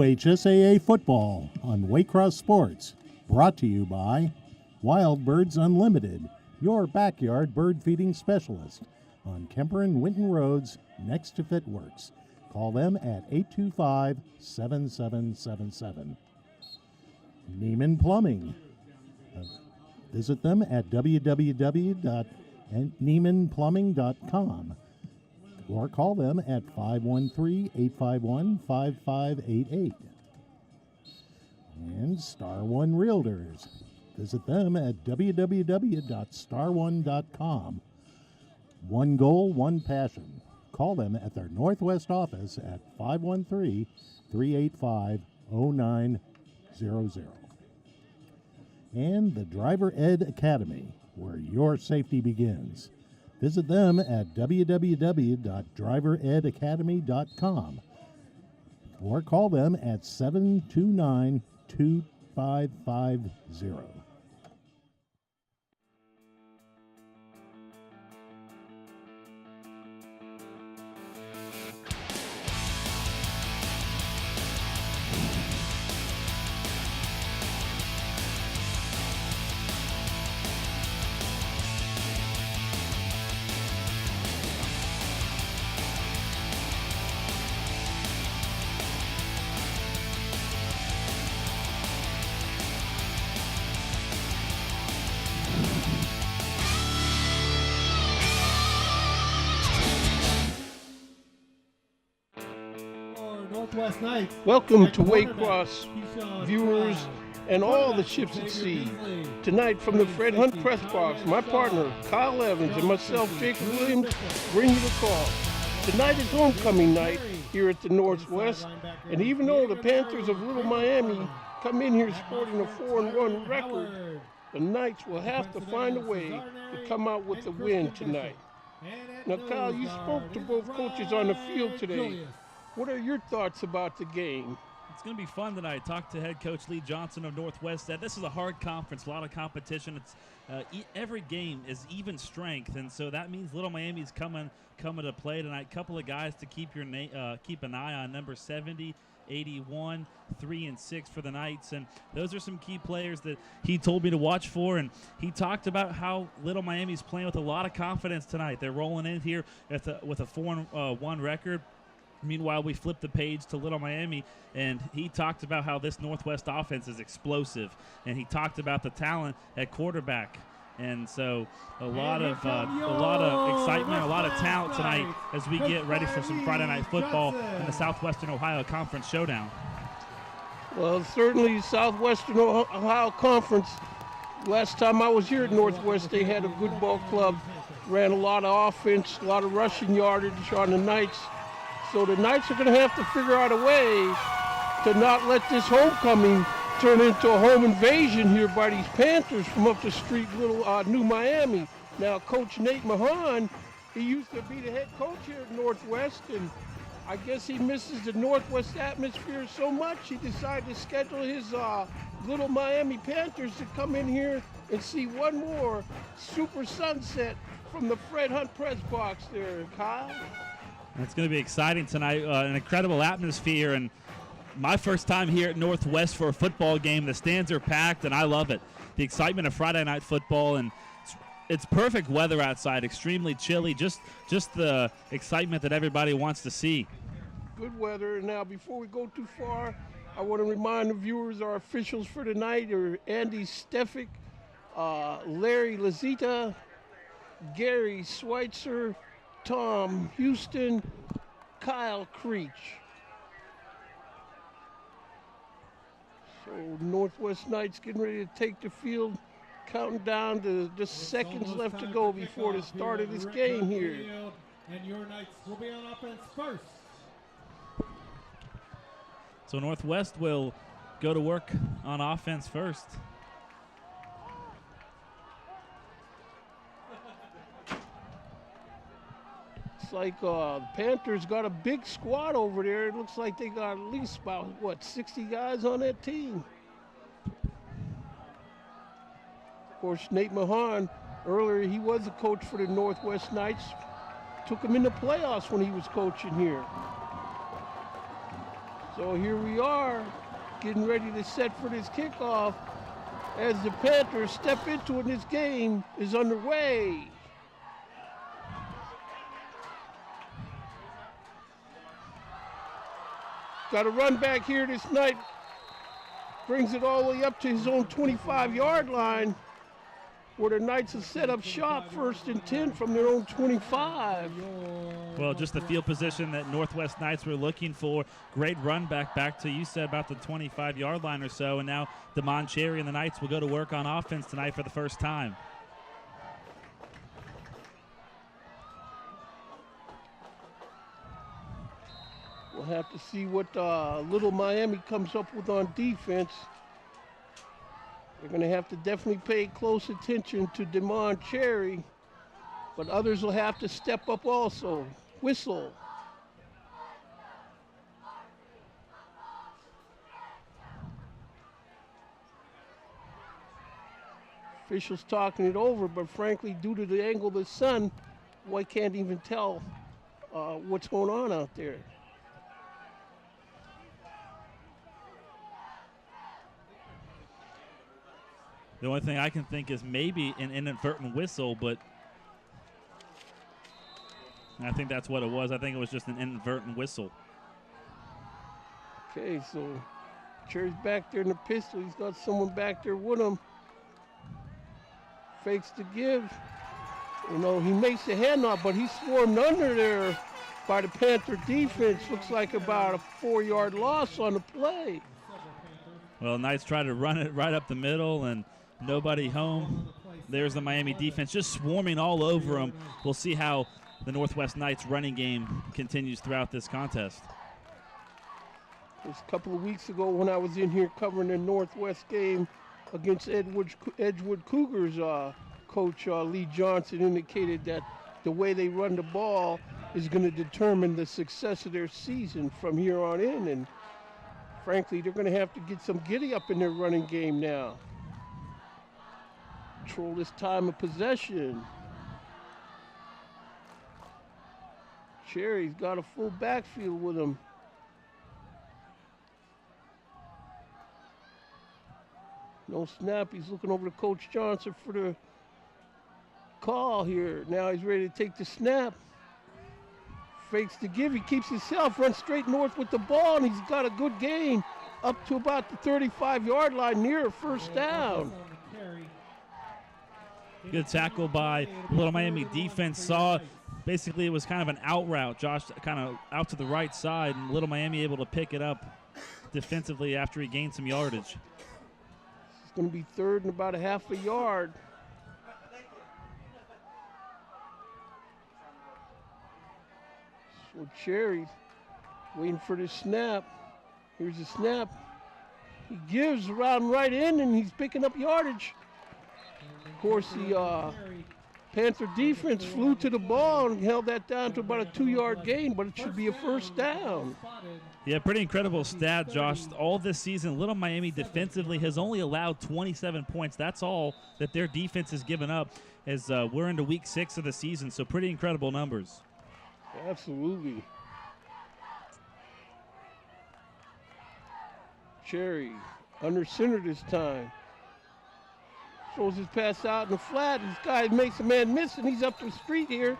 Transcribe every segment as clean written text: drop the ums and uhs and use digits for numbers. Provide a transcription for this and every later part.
HSAA football on Waycross Sports, brought to you by Wild Birds Unlimited, your backyard bird feeding specialist on Kemper and Winton Roads next to Fitworks. Call them at 825-7777. Neiman Plumbing. Visit them at www.neimanplumbing.com or call them at 513-851-5588. And Star One Realtors. Visit them at www.starone.com. One goal, one passion. Call them at their Northwest office at 513-385-0900. And the Driver Ed Academy, where your safety begins. Visit them at www.driveredacademy.com or call them at 729-2550. Welcome to Waycross viewers and all the ships at sea. Tonight from the Fred Hunt Press Box, my partner Kyle Evans and myself, Jacob Williams, bring you the call. Tonight is homecoming night here at the Northwest, and even though the Panthers of Little Miami come in here sporting a 4-1 record, the Knights will have to find a way to come out with the win tonight. Now, Kyle, you spoke to both coaches on the field today. What are your thoughts about the game? It's going to be fun tonight. Talked to head coach Lee Johnson of Northwest. Said this is a hard conference, a lot of competition. It's every game is even strength, and so that means Little Miami's coming to play tonight. Couple of guys to keep an eye on. Number 70, 81, 3 and 6 for the Knights, and those are some key players that he told me to watch for. And he talked about how Little Miami's playing with a lot of confidence tonight. They're rolling in here with a 4-1 record. Meanwhile, we flipped the page to Little Miami, and he talked about how this Northwest offense is explosive, and he talked about the talent at quarterback. And so a lot of excitement, a lot of talent tonight as we get ready for some Friday night football in the Southwestern Ohio Conference Showdown. Well, certainly Southwestern Ohio Conference. Last time I was here at Northwest, they had a good ball club, ran a lot of offense, a lot of rushing yardage on the Knights. So the Knights are going to have to figure out a way to not let this homecoming turn into a home invasion here by these Panthers from up the street, little New Miami. Now, Coach Nate Mahan, he used to be the head coach here at Northwest, and I guess he misses the Northwest atmosphere so much, he decided to schedule his little Miami Panthers to come in here and see one more super sunset from the Fred Hunt press box there, Kyle. It's going to be exciting tonight. An incredible atmosphere, and my first time here at Northwest for a football game. The stands are packed, and I love it. The excitement of Friday night football, and it's perfect weather outside, extremely chilly, just the excitement that everybody wants to see. Good weather. Now, before we go too far, I want to remind the viewers our officials for tonight are Andy Stefik, Larry Lazita, Gary Schweitzer, Tom Houston, Kyle Creech. So Northwest Knights getting ready to take the field, counting down to just seconds left to go before the start of this game here. And your Knights will be on offense first. So Northwest will go to work on offense first. It's like the Panthers got a big squad over there. It looks like they got at least about, 60 guys on that team. Of course, Nate Mahan, earlier he was a coach for the Northwest Knights. Took him in the playoffs when he was coaching here. So here we are, getting ready to set for this kickoff as the Panthers step into it. This game is underway. Got a run back here this night. Brings it all the way up to his own 25-yard line, where the Knights have set up shop, 1st and 10 from their own 25. Well, just the field position that Northwest Knights were looking for. Great run back to, you said, about the 25-yard line or so. And now Damon Cherry and the Knights will go to work on offense tonight for the first time. We'll have to see what Little Miami comes up with on defense. They're going to have to definitely pay close attention to Damon Cherry, but others will have to step up also. Whistle. Officials talking it over, but frankly, due to the angle of the sun, I can't even tell what's going on out there. The only thing I can think is maybe an inadvertent whistle, but I think that's what it was. I think it was just an inadvertent whistle. Okay, so Cherry's back there in the pistol. He's got someone back there with him. Fakes to give. You know, he makes the handoff, but he's swarmed under there by the Panther defense. Looks like about a 4-yard loss on the play. Well, Knights try to run it right up the middle, and nobody home. There's the Miami defense just swarming all over them. We'll see how the Northwest Knights running game continues throughout this contest. It was a couple of weeks ago when I was in here covering the Northwest game against Edgewood Cougars. Coach Lee Johnson indicated that the way they run the ball is going to determine the success of their season from here on in. And frankly, they're going to have to get some giddy up in their running game now. Control this time of possession. Cherry's got a full backfield with him. No snap. He's looking over to Coach Johnson for the call here. Now he's ready to take the snap. Fakes to give. He keeps himself, runs straight north with the ball, and he's got a good gain up to about the 35-yard line near a first down. Good tackle by Little Miami defense. Saw basically it was kind of an out route. Josh kind of out to the right side, and Little Miami able to pick it up defensively after he gained some yardage. It's going to be 3rd and about a half a yard. So Cherry waiting for the snap. Here's the snap. He gives around right in, and he's picking up yardage. Of course, the Panther defense flew to the ball and held that down to about a 2-yard gain, but it should be a first down. Yeah, pretty incredible stat, Josh. All this season, Little Miami defensively has only allowed 27 points. That's all that their defense has given up as we're into week 6 of the season, so pretty incredible numbers. Absolutely. Cherry under center this time. Throws his pass out in the flat. This guy makes a man miss, and he's up the street here.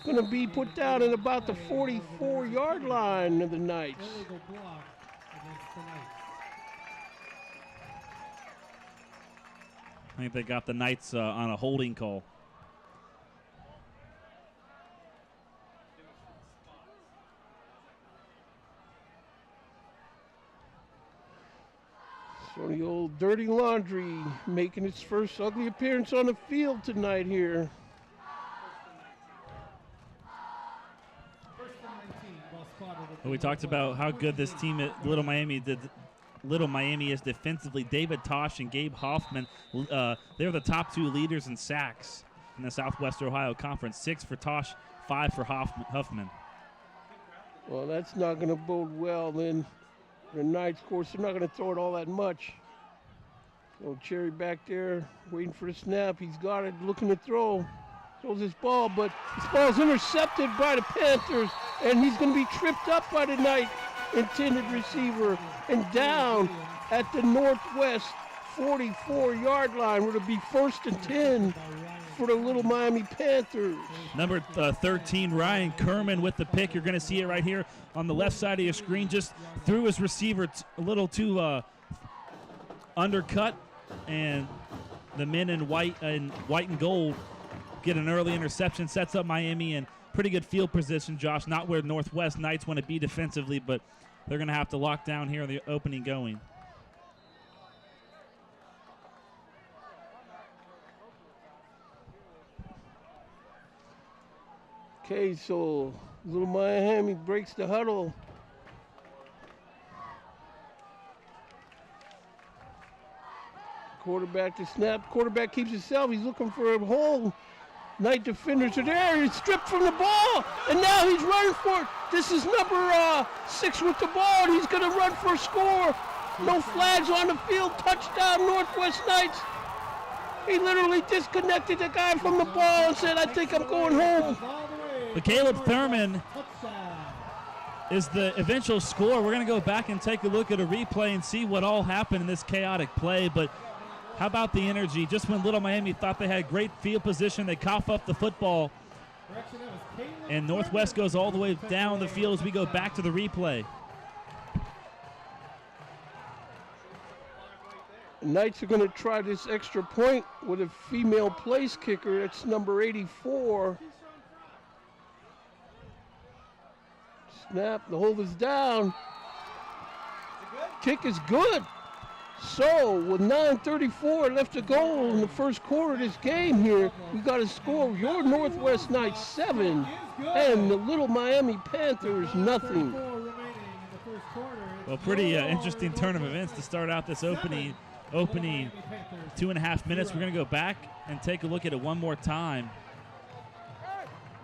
Going to be put down at about the 44-yard line of the Knights. I think they got the Knights on a holding call. So the old Dirty Laundry making its first ugly appearance on the field tonight here. Well, we talked about how good this team at Little Miami is defensively. David Tosh and Gabe Hoffman, they're the top 2 leaders in sacks in the Southwest Ohio Conference. 6 for Tosh, 5 for Huffman. Well, that's not going to bode well then. The Knights, of course, they're not going to throw it all that much. So Cherry back there waiting for the snap. He's got it, looking to throw. Throws his ball, but this ball's intercepted by the Panthers, and he's going to be tripped up by the Knight intended receiver and down at the Northwest 44-yard line. It'll be 1st and 10 for the Little Miami Panthers. Number 13, Ryan Kerman with the pick. You're going to see it right here on the left side of your screen. Just threw his receiver a little too undercut, and the men in white and gold get an early interception. Sets up Miami in pretty good field position, Josh. Not where Northwest Knights want to be defensively, but they're going to have to lock down here in the opening going. Okay, so Little Miami breaks the huddle. Quarterback to snap. Quarterback keeps himself. He's looking for a hole. Knight defenders are there. He's stripped from the ball, and now he's running for it. This is number 6 with the ball, and he's going to run for a score. No flags on the field. Touchdown, Northwest Knights. He literally disconnected the guy from the ball and said, I think I'm going home. But Caleb Thurman is the eventual score. We're going to go back and take a look at a replay and see what all happened in this chaotic play. But how about the energy? Just when Little Miami thought they had great field position, they cough up the football. And Northwest goes all the way down the field as we go back to the replay. Knights are going to try this extra point with a female place kicker. It's number 84. Snap, the hold is down. Kick is good. So with 9:34 left to go in the first quarter of this game here, we got to score your Northwest Knights 7 and the Little Miami Panthers nothing. Well, pretty interesting turn of events to start out this opening 2.5 minutes. We're going to go back and take a look at it one more time.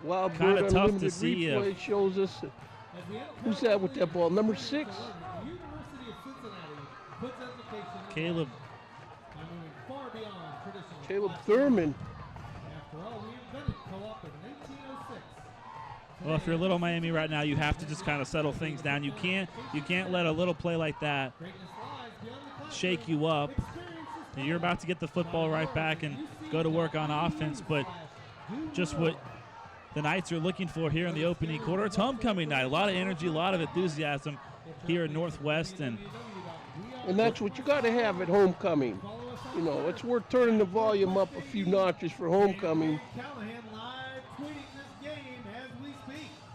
Kind of tough to see. Replay shows us who's that with that ball? Number 6. Caleb Thurman. Well, if you're Little Miami right now, you have to just kind of settle things down. You can't let a little play like that shake you up. You're about to get the football right back and go to work on offense, but just what the Knights are looking for here in the opening quarter. It's homecoming night. A lot of energy, a lot of enthusiasm here in Northwest, and that's what you got to have at homecoming. You know, it's worth turning the volume up a few notches for homecoming.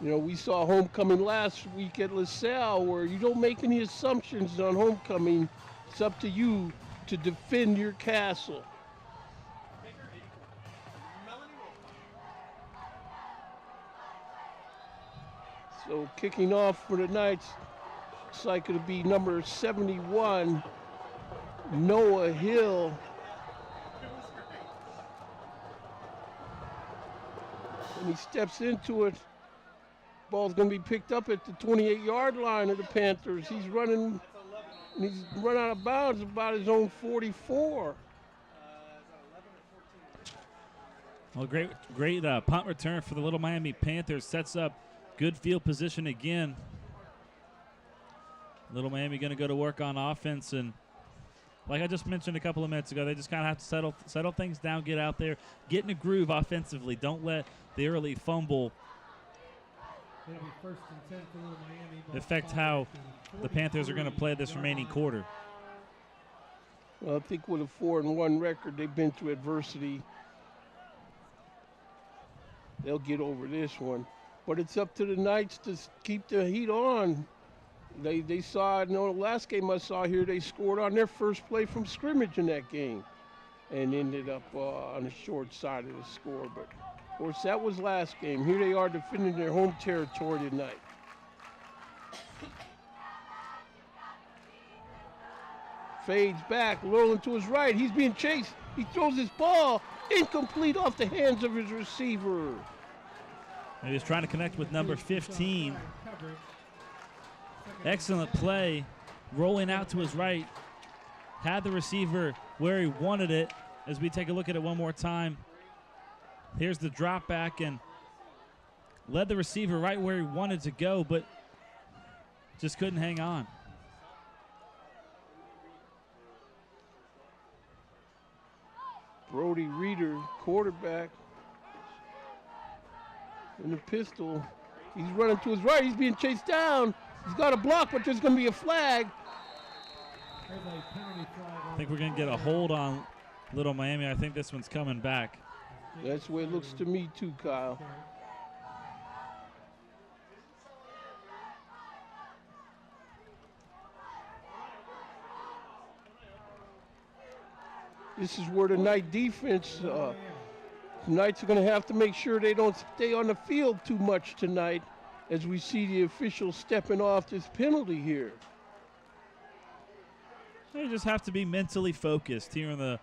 You know, we saw homecoming last week at LaSalle, where you don't make any assumptions on homecoming. It's up to you to defend your castle. So kicking off for the Knights, Looks like it'll be number 71, Noah Hill. And he steps into it. Ball's going to be picked up at the 28-yard line of the Panthers. He's running, and he's run out of bounds about his own 44. Well, great punt return for the Little Miami Panthers. Sets up good field position again. Little Miami going to go to work on offense, and like I just mentioned a couple of minutes ago, they just kind of have to settle things down, get out there, get in a groove offensively. Don't let the early fumble affect how the Panthers are going to play this remaining quarter. Well, I think with a 4-1 record, they've been through adversity. They'll get over this one. But it's up to the Knights to keep the heat on. They saw, the last game I saw here, they scored on their first play from scrimmage in that game and ended up on the short side of the score. But, of course, that was last game. Here they are defending their home territory tonight. Fades back, rolling to his right. He's being chased. He throws his ball incomplete off the hands of his receiver. He was trying to connect with number 15. Excellent play, rolling out to his right. Had the receiver where he wanted it. As we take a look at it one more time. Here's the drop back and led the receiver right where he wanted to go, but just couldn't hang on. Brody Reeder, quarterback, in the pistol. He's running to his right. He's being chased down. He's got a block, but there's going to be a flag. I think we're going to get a hold on Little Miami. I think this one's coming back. That's the way it looks to me too, Kyle. This is where the Knight defense, the Knights are going to have to make sure they don't stay on the field too much tonight as we see the officials stepping off this penalty here. They just have to be mentally focused here in the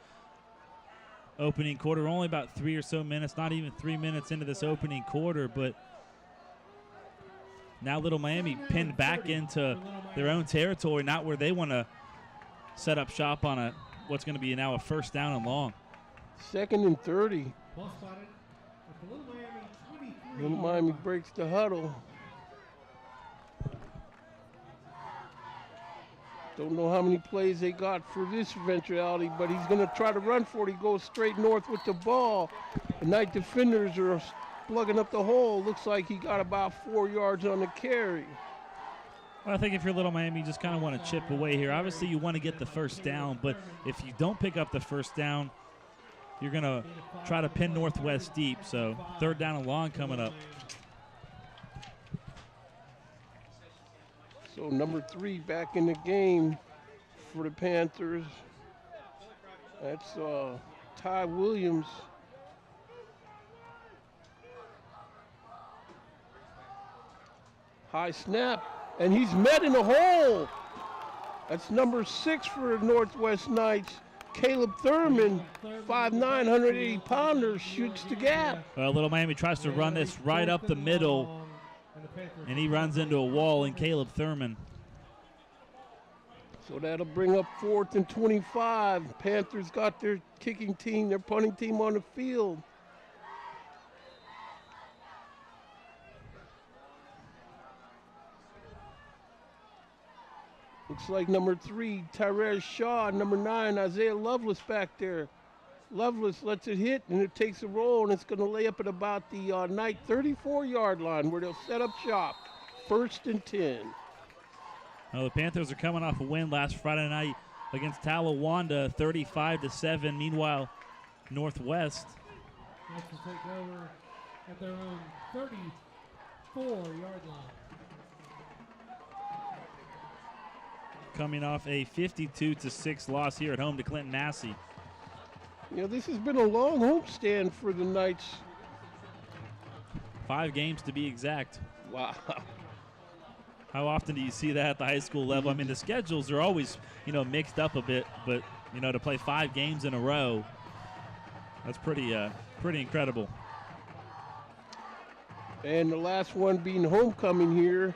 opening quarter. We're only about 3 or so minutes, not even 3 minutes into this opening quarter, but now Little Miami pinned back into their own territory, not where they want to set up shop on what's going to be now a first down and long. 2nd and 30. Little Miami breaks the huddle. Don't know how many plays they got for this eventuality, but he's going to try to run for it. He goes straight north with the ball. The Knight defenders are plugging up the hole. Looks like he got about 4 yards on the carry. Well, I think if you're Little Miami, you just kind of want to chip away here. Obviously, you want to get the first down, but if you don't pick up the first down, you're going to try to pin Northwest deep. So 3rd down and long coming up. So number 3 back in the game for the Panthers. That's Ty Williams. High snap, and he's met in the hole. That's number 6 for the Northwest Knights. Caleb Thurman, 5'9", 180-pounder, shoots the gap. Well, Little Miami tries to run this right up the middle, and he runs into a wall in Caleb Thurman. So that'll bring up 4th and 25. Panthers got their kicking team, their punting team on the field. Looks like number 3, Tyrese Shaw, number 9, Isaiah Lovelace back there. Lovelace lets it hit, and it takes a roll, and it's going to lay up at about the Knight 34-yard line where they'll set up shop. 1st and 10. Well, the Panthers are coming off a win last Friday night against Talawanda, 35-7. Meanwhile, Northwest Knights will take over at their own 34-yard line. coming off a 52-6 loss here at home to Clinton Massey. You know, this has been a long homestand for the Knights. 5 games to be exact. Wow. How often do you see that at the high school level? I mean, the schedules are always, mixed up a bit, but, to play 5 games in a row, that's pretty incredible. And the last one being homecoming here.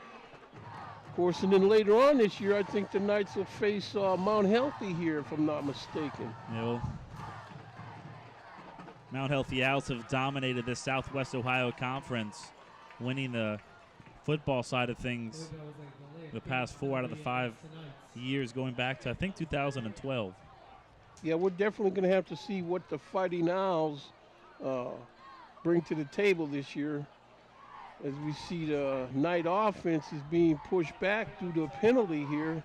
Of course, and then later on this year, I think the Knights will face Mount Healthy here, if I'm not mistaken. Mount Healthy Owls have dominated this Southwest Ohio Conference, winning the football side of things the past 4 out of the 5 years, going back to, I think, 2012. Yeah, we're definitely going to have to see what the Fighting Owls bring to the table this year, as we see the Knight offense is being pushed back due to a penalty here.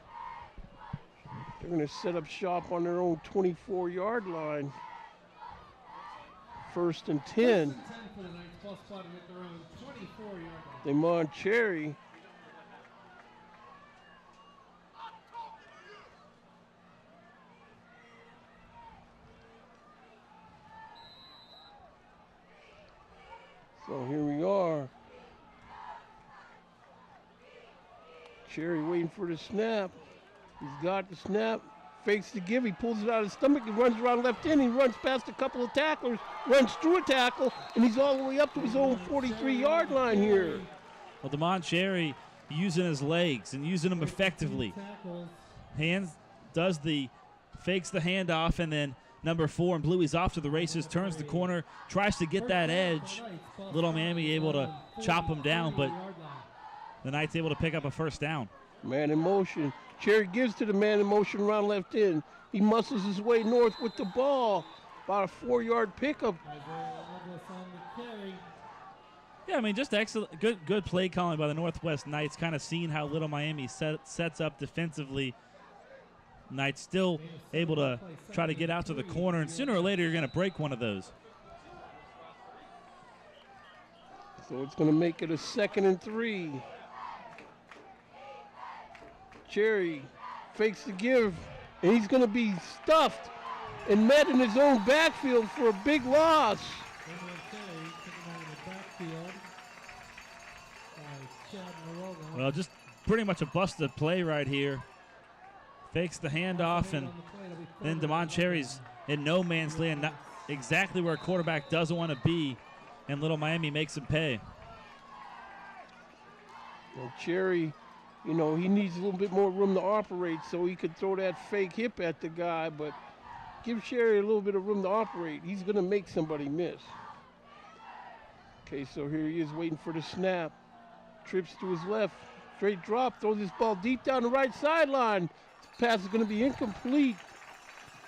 They're going to set up shop on their own 24-yard line. 1st and 10. Damon Cherry. So here we are. Cherry waiting for the snap. He's got the snap. Fakes the give. He pulls it out of his stomach. He runs around left in. He runs past a couple of tacklers, runs through a tackle, and he's all the way up to his own 43-yard line here. Well, Damon Cherry using his legs and using them effectively. Fakes the handoff, and then number 4 in blue, he's off to the races, turns the corner, tries to get that edge. Little Miami able to chop him down, but the Knights able to pick up a first down. Man in motion. Cherry gives to the man in motion around left in. He muscles his way north with the ball. About a 4-yard pickup. Yeah, I mean, just excellent, good play calling by the Northwest Knights, kind of seeing how Little Miami sets up defensively. Knights still able to try to get out to the corner, and sooner or later you're going to break one of those. So it's going to make it a 2nd and 3. Cherry fakes the give, and he's going to be stuffed and met in his own backfield for a big loss. Well, just pretty much a busted play right here. Fakes the handoff, and then Damon Cherry's in no man's land, not exactly where a quarterback doesn't want to be, and Little Miami makes him pay. Well, Cherry, he needs a little bit more room to operate so he could throw that fake hip at the guy, but give Cherry a little bit of room to operate. He's going to make somebody miss. Okay, so here he is waiting for the snap. Trips to his left, straight drop, throws this ball deep down the right sideline. This pass is going to be incomplete,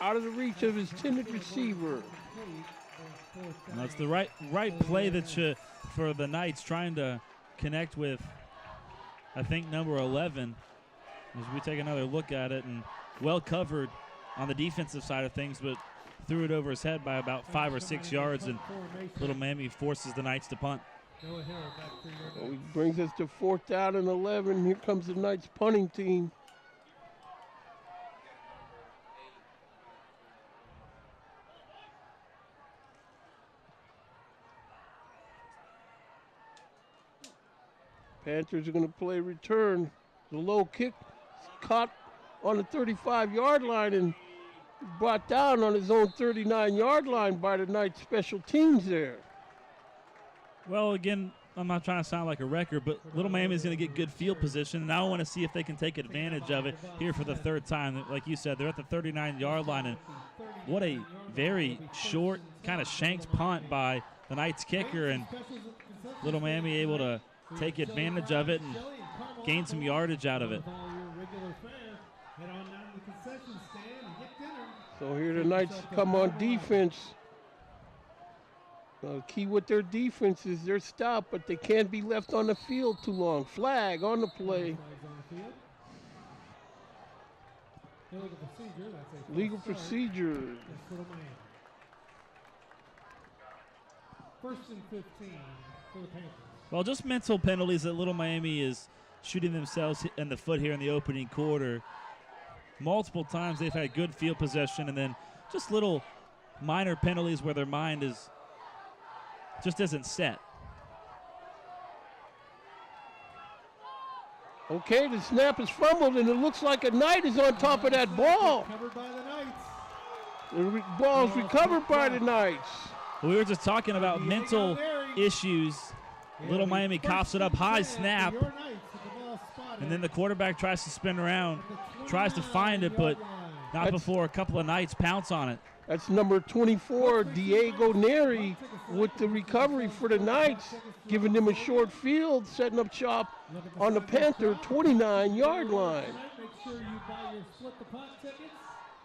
out of the reach of his intended receiver. And that's the right play for the Knights, trying to connect with, I think, number 11. As we take another look at it, and well covered on the defensive side of things, but threw it over his head by about 5 or 6 yards, and Little Miami forces the Knights to punt. So he brings us to 4th down and 11. Here comes the Knights punting team. Panthers are going to play return. The low kick caught on the 35-yard line and brought down on his own 39-yard line by the Knights special teams there. Well, again, I'm not trying to sound like a wrecker, but Little Miami is going to get good field position, and I want to see if they can take advantage of it here for the 3rd time. Like you said, they're at the 39-yard line, and what a very short, kind of shanked punt by the Knights kicker, and Little Miami able to take advantage of it and gain some yardage out of it. So here the Knights come on defense. Key with their defense is their stop, but they can't be left on the field too long. Flag on the play. Legal procedure. 1st and 15 for the Panthers. Well, just mental penalties that Little Miami is shooting themselves in the foot here in the opening quarter. Multiple times they've had good field possession, and then just little minor penalties where their mind just isn't set. Okay, the snap is fumbled, and it looks like a Knight is on top of that ball. Covered by the Knights. The ball's recovered by the Knights. We were just talking about mental issues. Little Miami coughs it up high, snap, and then the quarterback tries to spin around, tries to find it, but not before a couple of Knights pounce on it. That's number 24, Diego Neri, with the recovery for the Knights, giving them a short field, setting up shop on the Panther 29-yard line.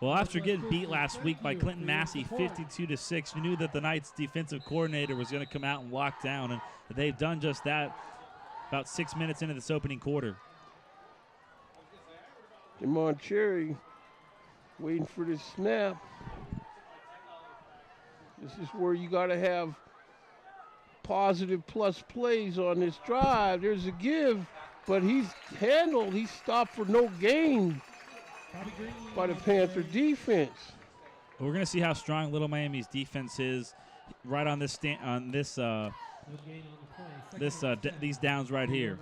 Well, after getting beat last week by Clinton Massey 52-6, you knew that the Knights defensive coordinator was going to come out and lock down, and they've done just that about 6 minutes into this opening quarter. Demond Cherry waiting for this snap. This is where you got to have positive plus plays on this drive. There's a give, but he's handled. He's stopped for no gain by the Panther defense. Well, we're going to see how strong Little Miami's defense is right on this these downs right here.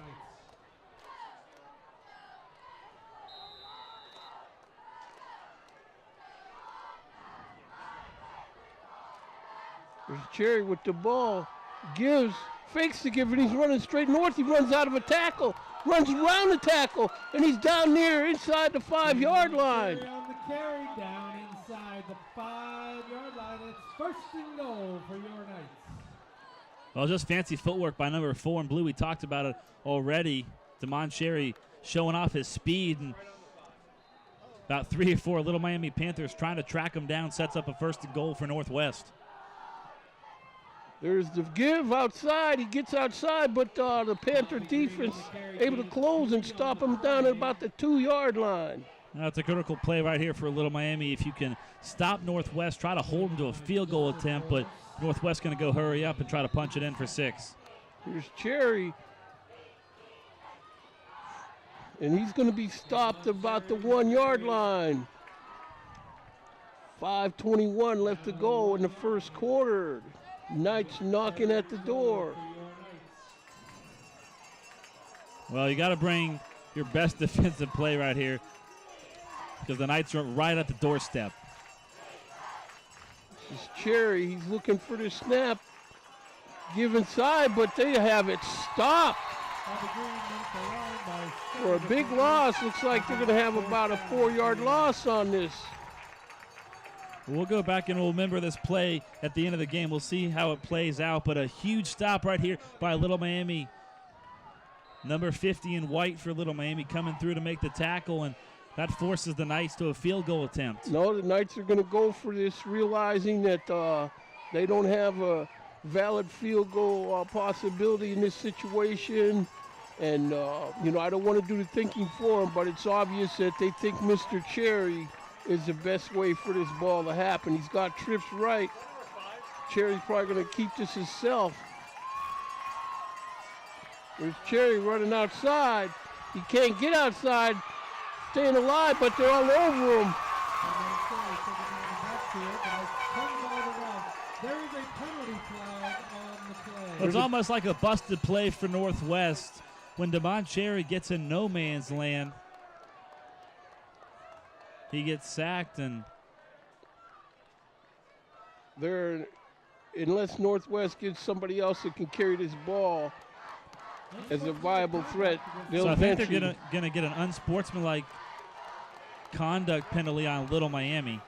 There's Cherry with the ball. Gives, fakes the give, and he's running straight north. He runs out of a tackle, runs around the tackle, and he's down near inside the 5-yard line. On the carry down inside the 5-yard line. It's first and goal for your Knights. Well, just fancy footwork by number 4 in blue. We talked about it already. Demond Cherry showing off his speed, and about 3 or 4 Little Miami Panthers trying to track him down, sets up a first and goal for Northwest. There's the give outside. He gets outside, but the Panther defense able to close and stop him down at about the 2-yard line. That's a critical play right here for Little Miami. If you can stop Northwest, try to hold them to a field goal attempt, but Northwest going to go hurry up and try to punch it in for 6. Here's Cherry. And he's going to be stopped about the 1-yard line. 5:21 left to go in the first quarter. Knights knocking at the door. Well, you got to bring your best defensive play right here because the Knights are right at the doorstep. This is Cherry. He's looking for the snap. Give inside, but they have it stopped. For a big loss. Looks like they're going to have about a 4-yard loss on this. We'll go back and we'll remember this play at the end of the game. We'll see how it plays out, but a huge stop right here by Little Miami. Number 50 in white for Little Miami coming through to make the tackle, and that forces the Knights to a field goal attempt. No, the Knights are going to go for this, realizing that they don't have a valid field goal possibility in this situation. And, I don't want to do the thinking for them, but it's obvious that they think Mr. Cherry is the best way for this ball to happen. He's got trips right. Cherry's probably going to keep this himself. There's Cherry running outside. He can't get outside, staying alive, but they're all over him. There is a penalty flag on the play. It's almost like a busted play for Northwest when Demond Cherry gets in no man's land. He gets sacked, and unless Northwest gets somebody else that can carry this ball as a viable threat, so I think they're gonna get an unsportsmanlike conduct penalty on Little Miami.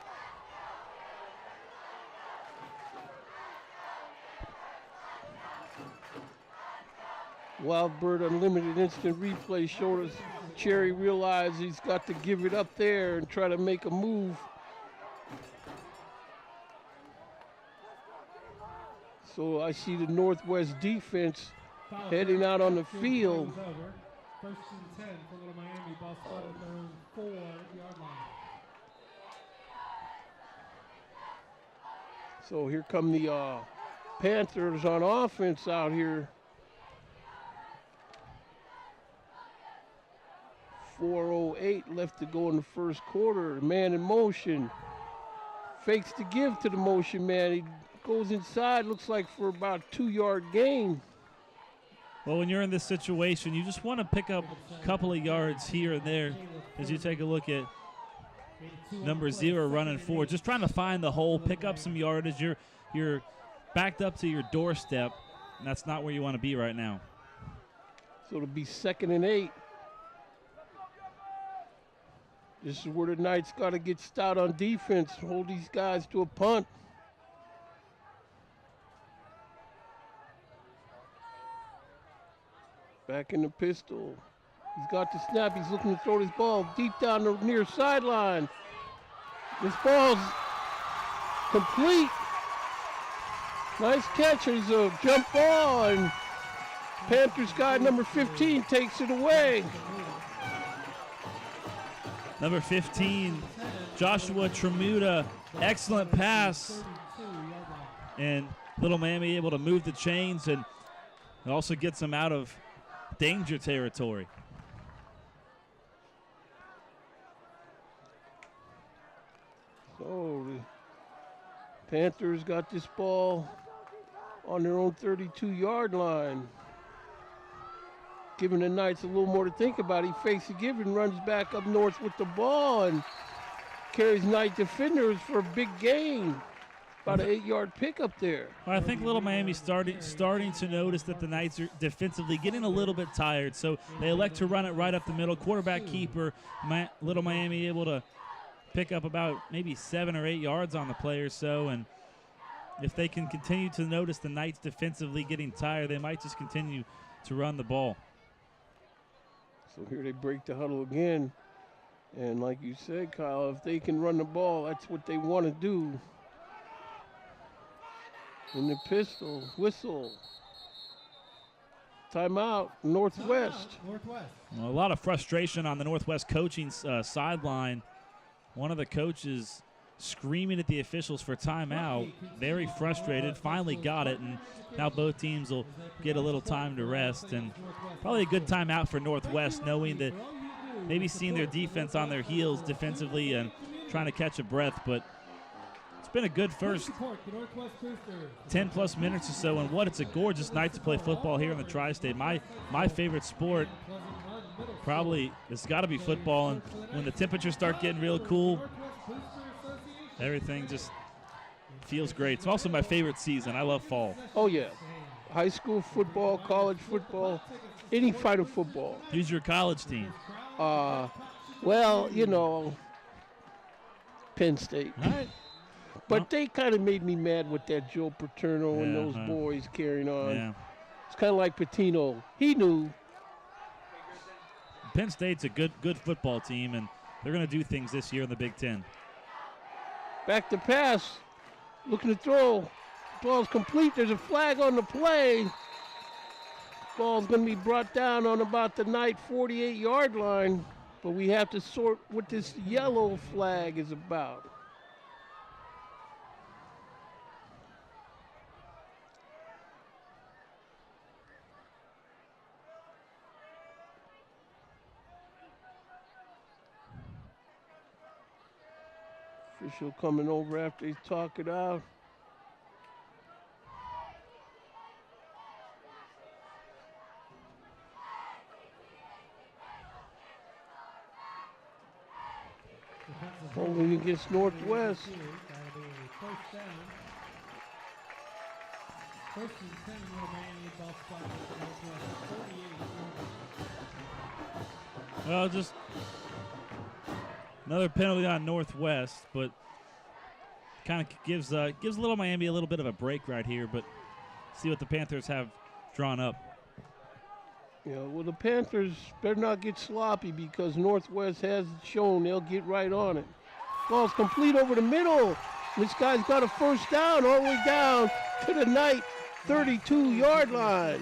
Wild Bird Unlimited instant replay showed us Cherry realized he's got to give it up there and try to make a move. So I see the Northwest defense heading out on the field. First and 10 for Little Miami. Ball spotted at their own 4-yard line. So here come the Panthers on offense out here. 4:08 left to go in the first quarter. Man in motion. Fakes to give to the motion man. He goes inside, looks like for about 2-yard gain. Well, when you're in this situation, you just want to pick up a couple of yards here and there as you take a look at number 0 running forward. Just trying to find the hole, pick up some yardage. You're backed up to your doorstep, and that's not where you want to be right now. So it'll be 2nd and 8. This is where the Knights got to get stout on defense, hold these guys to a punt. Back in the pistol. He's got the snap. He's looking to throw this ball deep down the near sideline. This ball's complete. Nice catch. There's a jump ball, and Panthers guy number 15 takes it away. Number 15, Joshua Tremuta, excellent pass. And Little Miami able to move the chains, and it also gets them out of danger territory. So the Panthers got this ball on their own 32-yard line. Giving the Knights a little more to think about. He fakes a give and runs back up north with the ball and carries Knight defenders for a big gain. About an 8-yard pickup there. Well, I think Little Miami's starting to notice that the Knights are defensively getting a little bit tired, so they elect to run it right up the middle. Quarterback keeper, Little Miami able to pick up about maybe 7 or 8 yards on the play or so, and if they can continue to notice the Knights defensively getting tired, they might just continue to run the ball. So here they break the huddle again, and like you said, Kyle, if they can run the ball, that's what they want to do. In the pistol, whistle. Timeout, Northwest. Well, a lot of frustration on the Northwest coaching sideline. One of the coaches screaming at the officials for timeout. Very frustrated, finally got it, and now both teams will get a little time to rest. And probably a good timeout for Northwest, knowing that maybe seeing their defense on their heels defensively and trying to catch a breath, but it's been a good first 10-plus minutes or so, and it's a gorgeous night to play football here in the Tri-State. My favorite sport probably has got to be football, and when the temperatures start getting real cool, everything just feels great. It's also my favorite season. I love fall. Oh, yeah. High school football, college football, any kind of football. Who's your college team? Well, you know, Penn State. All right. But they kind of made me mad with that Joe Paterno and those Uh-huh. boys carrying on. Yeah. It's kind of like Patino. He knew. Penn State's a good football team, and they're going to do things this year in the Big Ten. Back to pass. Looking to throw. Ball's complete. There's a flag on the play. Ball's going to be brought down on about the Knight 48-yard line. But we have to sort what this yellow flag is about. Official coming over after they talk it out. Holding against Northwest. Well, just another penalty on Northwest, but kind of gives Little Miami a little bit of a break right here, but see what the Panthers have drawn up. Yeah, well, the Panthers better not get sloppy because Northwest has shown they'll get right on it. Ball's complete over the middle. This guy's got a first down all the way down to the Knight 32-yard line.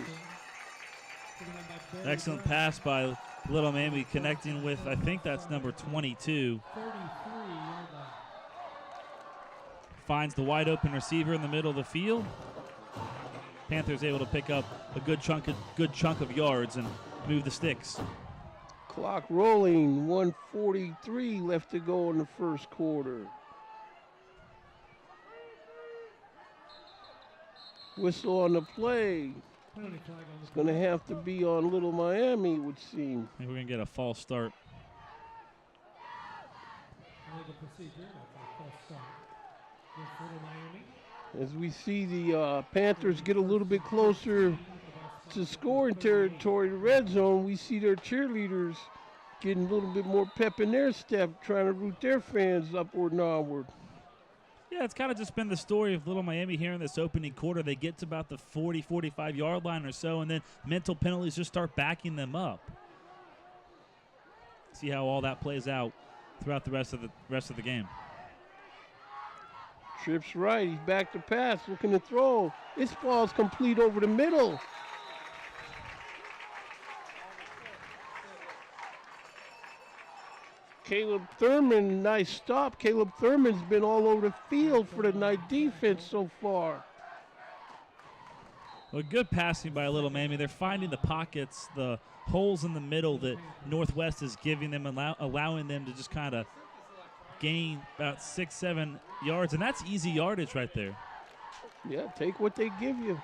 Excellent pass by Little Miami connecting with, I think that's number 22. Finds the wide open receiver in the middle of the field. Panthers able to pick up a good chunk of yards and move the sticks. Clock rolling, 1:43 left to go in the first quarter. Whistle on the play. Penalty flag on It's the going to have to be on Little Miami, it would seem. I think we're going to get a false start. legal procedure. That's a false start. Against Little Miami. As we see the Panthers get a little bit closer to scoring territory, the red zone, we see their cheerleaders getting a little bit more pep in their step, trying to root their fans upward and onward. Yeah, it's kind of just been the story of Little Miami here in this opening quarter. They get to about the 40, 45-yard line or so, and then mental penalties just start backing them up. See how all that plays out throughout the rest of the game. Trips right. He's back to pass, looking to throw. This ball's complete over the middle. Caleb Thurman, nice stop. Caleb Thurman's been all over the field for the night defense so far. Well, good passing by Little Miami. They're finding the pockets, the holes in the middle that Northwest is giving them, allowing them to just kind of gain about 6-7 yards, and that's easy yardage right there. Yeah, take what they give you.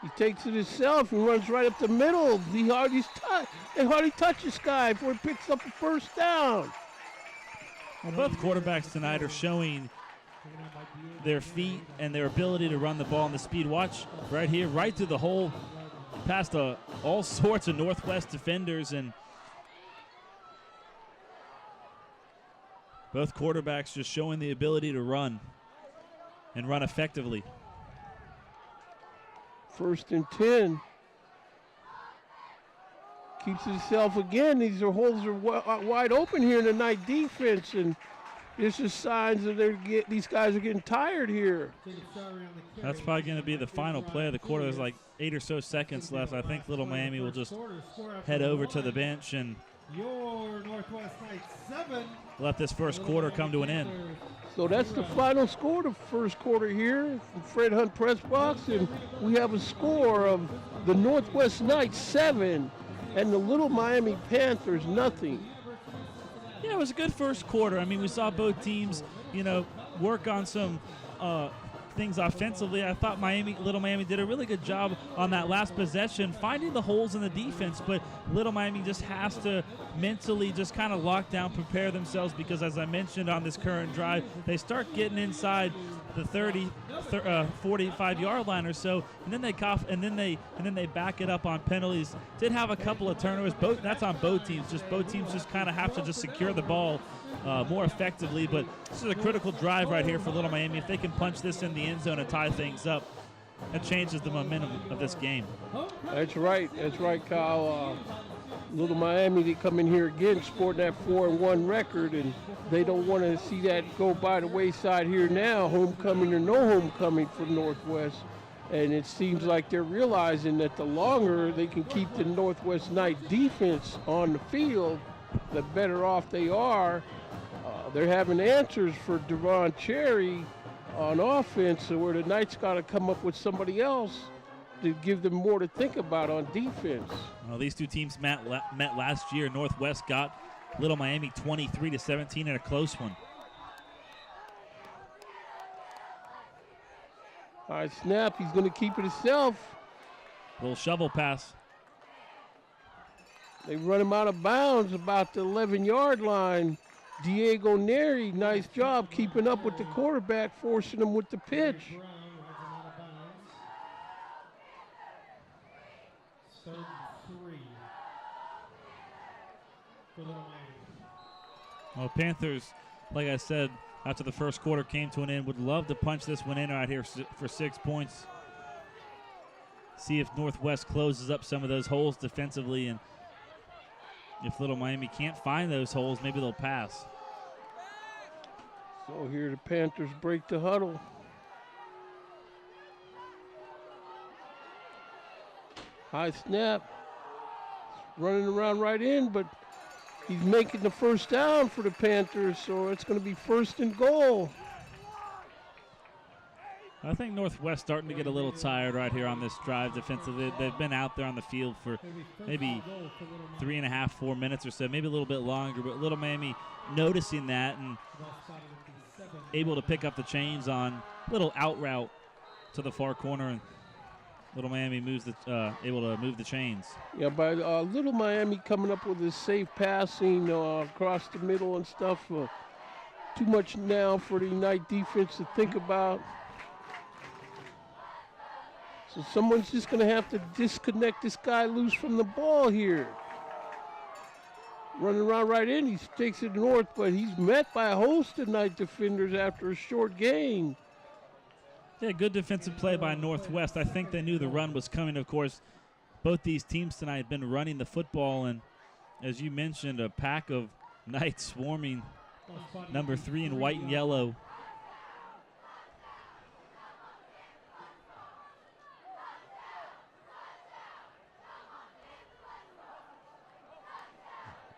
He takes it himself and runs right up the middle. They hardly touch this guy before he picks up a first down. Well, both quarterbacks tonight are showing their feet and their ability to run the ball and the speed. Watch right here, right through the hole, past all sorts of Northwest defenders, and both quarterbacks just showing the ability to run and run effectively. 1st and 10. Keeps himself again. These holes are wide open here in the night defense, and there's just signs that these guys are getting tired here. That's probably going to be the final play of the quarter. There's like 8 or so seconds left. I think Little Miami will just head over to the bench and Your Northwest Knights 7. Let this first quarter come to an end. So that's the final score of the first quarter here from Fred Hunt Press Box, and we have a score of the Northwest Knights 7 and the Little Miami Panthers nothing. Yeah, it was a good first quarter. I mean, we saw both teams, work on some things offensively. I thought Little Miami did a really good job on that last possession, finding the holes in the defense, but Little Miami just has to mentally just kind of lock down, prepare themselves, because as I mentioned on this current drive, they start getting inside the 45-yard line or so, and then they cough, and then they back it up on penalties. Did have a couple of turnovers. That's on both teams. Both teams just kind of have to just secure the ball more effectively. But this is a critical drive right here for Little Miami. If they can punch this in the end zone and tie things up, that changes the momentum of this game. That's right, Kyle. Little Miami, they come in here again sporting that 4-1 record, and they don't want to see that go by the wayside here now, homecoming or no homecoming for Northwest. And it seems like they're realizing that the longer they can keep the Northwest Knight defense on the field, the better off they are. They're having answers for Devon Cherry on offense, so where the Knights got to come up with somebody else to give them more to think about on defense. Well, these two teams met last year. Northwest got Little Miami 23-17 in a close one. All right, snap. He's going to keep it himself. Little shovel pass. They run him out of bounds about the 11-yard line. Diego Neri, nice job keeping up with the quarterback, forcing him with the pitch. Well, Panthers, like I said, after the first quarter came to an end, would love to punch this one in right here for 6 points. See if Northwest closes up some of those holes defensively, and if Little Miami can't find those holes, maybe they'll pass. So here the Panthers break the huddle. High snap. Running around right in, but he's making the first down for the Panthers, so it's going to be 1st and goal. I think Northwest starting to get a little tired right here on this drive defensively. They've been out there on the field for maybe 3.5, 4 minutes or so, maybe a little bit longer, but Little Miami noticing that and able to pick up the chains on little out route to the far corner, and Little Miami moves able to move the chains. Yeah, by Little Miami coming up with a safe passing across the middle and stuff. Too much now for the Unite defense to think about. So someone's just going to have to disconnect this guy loose from the ball here. Running around right in, he takes it north, but he's met by a host of Knight defenders after a short gain. Yeah, good defensive play by Northwest. I think they knew the run was coming. Of course, both these teams tonight have been running the football, and as you mentioned, a pack of Knights swarming number 3 in white and yellow.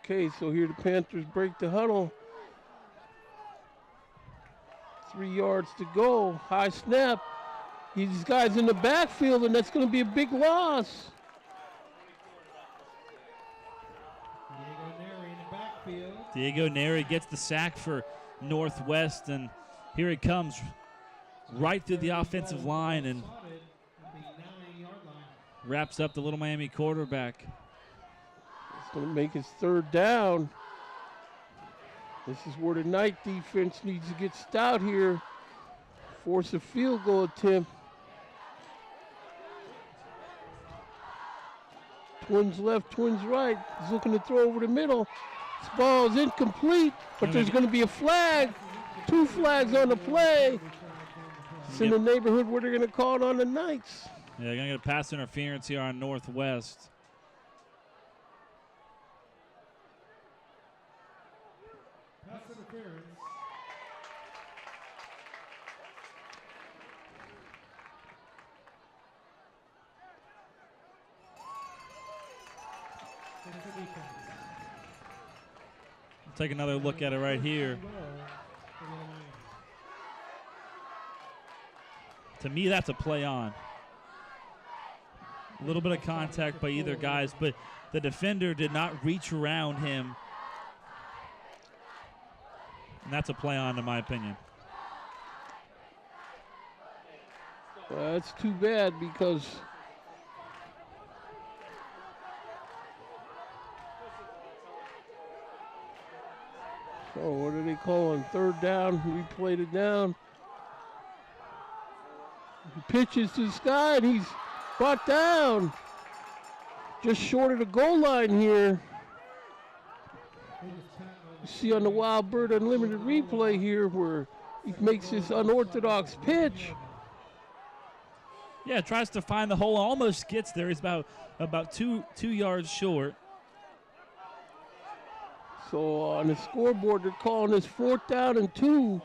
Okay, so here the Panthers break the huddle. 3 yards to go. High snap. These guys in the backfield, and that's going to be a big loss. Diego Neri gets the sack for Northwest, and here it comes right through the offensive line and wraps up the Little Miami quarterback. It's going to make his 3rd down. This is where the Knight defense needs to get stout here. Force a field goal attempt. Twins left, twins right. He's looking to throw over the middle. This ball is incomplete, but there's going to be a flag. 2 flags on the play. It's in the neighborhood where they're going to call it on the Knights. Yeah, they're going to get a pass interference here on Northwest. Take another look at it right here. To me, that's a play on. A little bit of contact by either guys, but the defender did not reach around him. And that's a play on, in my opinion. That's too bad because so what are they calling? 3rd down. We played it down. He pitches to the sky and he's brought down. Just short of the goal line here. You see on the Wild Bird Unlimited replay here where he makes this unorthodox pitch. Yeah, tries to find the hole, almost gets there. He's about two yards short. So on the scoreboard, they're calling this 4th down and 2.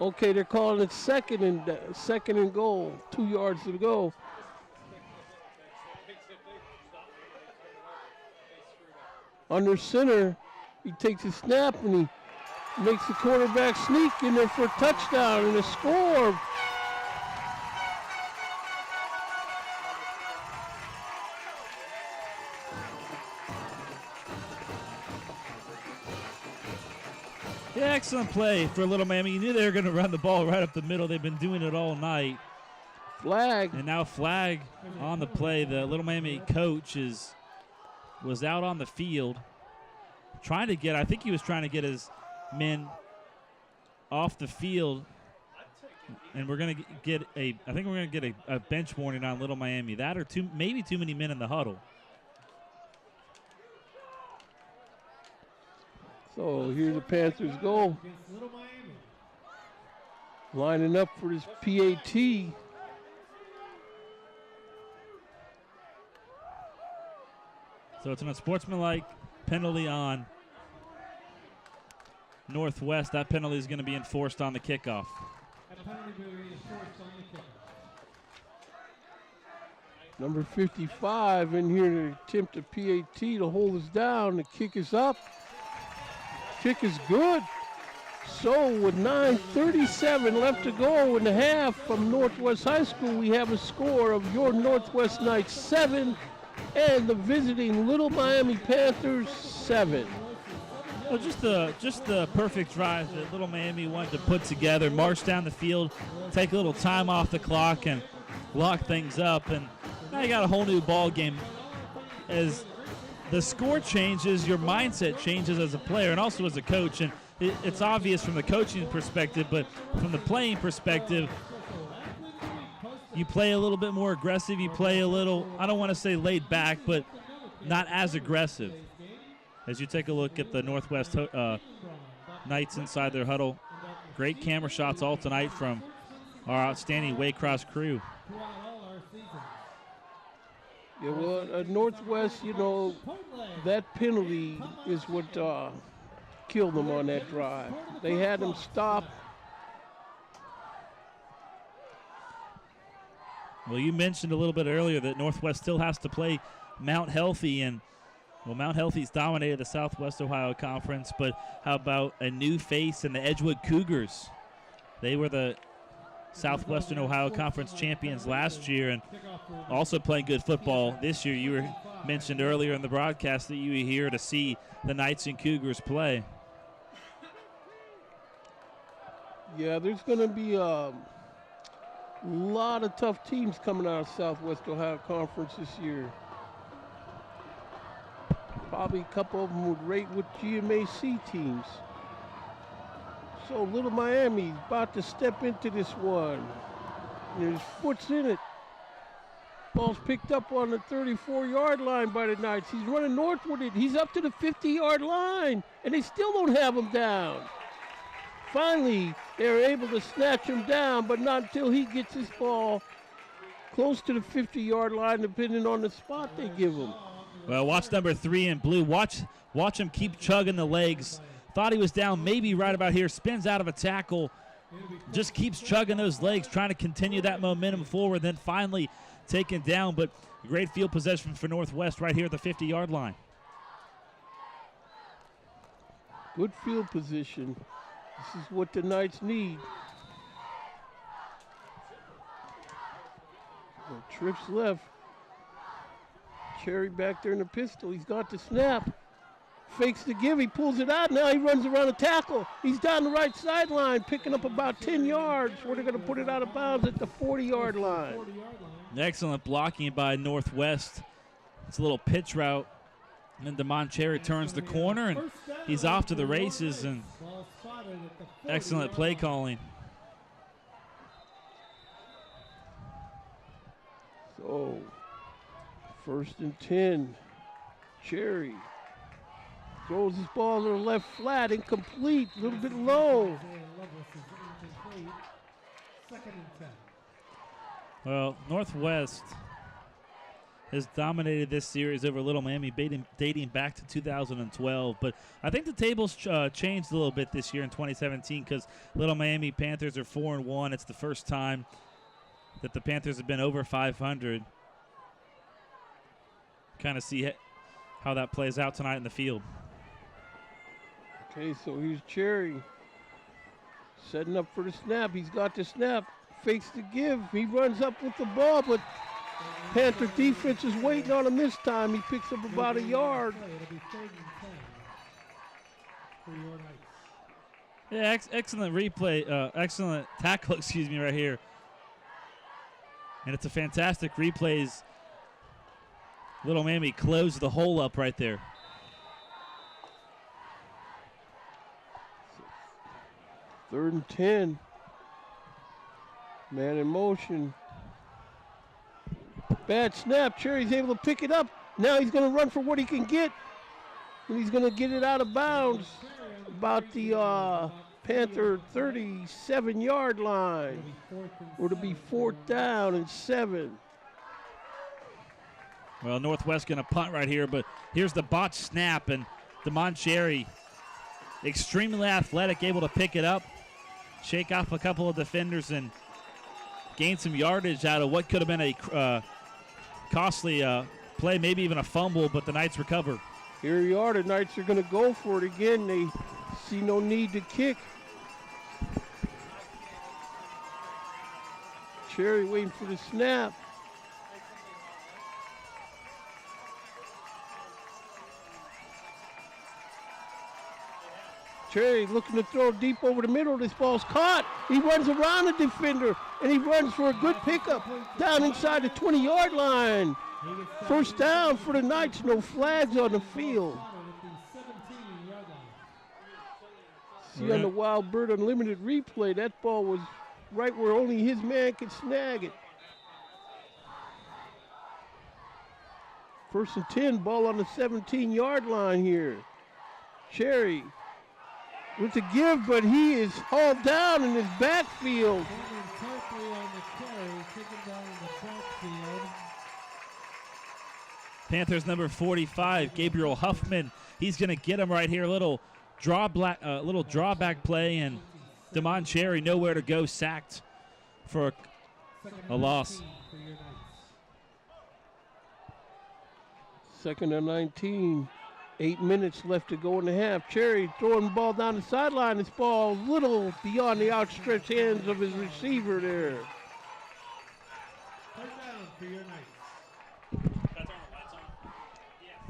Okay, they're calling it second and goal. 2 yards to go. Under center, he takes a snap and he makes the quarterback sneak in there for a touchdown and a score. Yeah, excellent play for Little Miami. You knew they were going to run the ball right up the middle. They've been doing it all night. Flag. And now flag on the play. The Little Miami coach was out on the field trying to get, I think he was trying to get his men off the field. And we're going to get a bench warning on Little Miami. That or maybe too many men in the huddle. So here the Panthers go. Lining up for this PAT. So it's an unsportsmanlike penalty on Northwest. That penalty is going to be enforced on the kickoff. Number 55 in here to attempt a PAT to hold us down. The kick is up. Kick is good. So with 9:37 left to go in the half from Northwest High School, we have a score of your Northwest Knights 7 and the visiting Little Miami Panthers 7. Well, just the perfect drive that Little Miami wanted to put together, march down the field, take a little time off the clock, and lock things up. And now you got a whole new ball game. As the score changes, your mindset changes as a player and also as a coach. And it's obvious from the coaching perspective, but from the playing perspective, you play a little bit more aggressive. You play a little, I don't want to say laid back, but not as aggressive. As you take a look at the Northwest Knights inside their huddle, great camera shots all tonight from our outstanding Waycross crew. Yeah, well, Northwest, you know, that penalty is what killed them on that drive. They had them stop. Well, you mentioned a little bit earlier that Northwest still has to play Mount Healthy, and well, Mount Healthy's dominated the Southwest Ohio Conference, but how about a new face in the Edgewood Cougars? They were the Southwestern Ohio Conference champions last year and also playing good football this year. You were mentioned earlier in the broadcast that you were here to see the Knights and Cougars play. Yeah, there's going to be a lot of tough teams coming out of Southwest Ohio Conference this year. Probably a couple of them would rate with GMAC teams. So Little Miami about to step into this one. And his foot's in it. Ball's picked up on the 34-yard line by the Knights. He's running north with it. He's up to the 50-yard line, and they still don't have him down. Finally, they're able to snatch him down, but not until he gets his ball close to the 50-yard line, depending on the spot they give him. Well, watch number 3 in blue. Watch him keep chugging the legs. Thought he was down maybe right about here. Spins out of a tackle. Just keeps chugging those legs, trying to continue that momentum forward, then finally taken down. But great field possession for Northwest right here at the 50-yard line. Good field position. This is what the Knights need. Well, trips left. Cherry back there in the pistol. He's got the snap. Fakes the give. He pulls it out. Now he runs around a tackle. He's down the right sideline, picking up about 10 yards where they're going to put it out of bounds at the 40-yard line. Excellent blocking by Northwest. It's a little pitch route. And then DeMond Cherry turns the corner, and he's off to the races. And excellent play calling. So, 1st and 10. Cherry throws his ball to the left flat, incomplete, a little bit low. Well, Northwest has dominated this series over Little Miami dating back to 2012. But I think the tables changed a little bit this year in 2017 because Little Miami Panthers are 4-1. It's the first time that the Panthers have been over 500. Kind of see how that plays out tonight in the field. Okay, so here's Cherry setting up for the snap. He's got the snap, fakes the give. He runs up with the ball, but Panther defense is waiting on him this time. He picks up about a yard. Yeah, excellent replay, excellent tackle, excuse me, right here. And it's a fantastic replays. Little Miami closed the hole up right there. Third and 10. Man in motion. Bad snap. Cherry's able to pick it up. Now he's going to run for what he can get. And he's going to get it out of bounds about the Panther 37-yard line. Or to be 4th down and 7. Well, Northwest going to punt right here, but here's the botched snap, and DeMond Cherry, extremely athletic, able to pick it up, shake off a couple of defenders, and gain some yardage out of what could have been a costly play, maybe even a fumble, but the Knights recover. Here you are. The Knights are going to go for it again. They see no need to kick. Cherry waiting for the snap. Cherry looking to throw deep over the middle. This ball's caught. He runs around the defender, and he runs for a good pickup down inside the 20-yard line. First down for the Knights. No flags on the field. See on the Wild Bird Unlimited replay, that ball was right where only his man could snag it. First and 10, ball on the 17-yard line here. Cherry with the give, but he is hauled down in his backfield. Panthers number 45, Gabriel Huffman. He's going to get him right here. Little drawback play, and Damon Cherry nowhere to go, sacked for a loss. Second and 19. 8 minutes left to go in the half. Cherry throwing the ball down the sideline. This ball a little beyond the outstretched hands of his receiver there.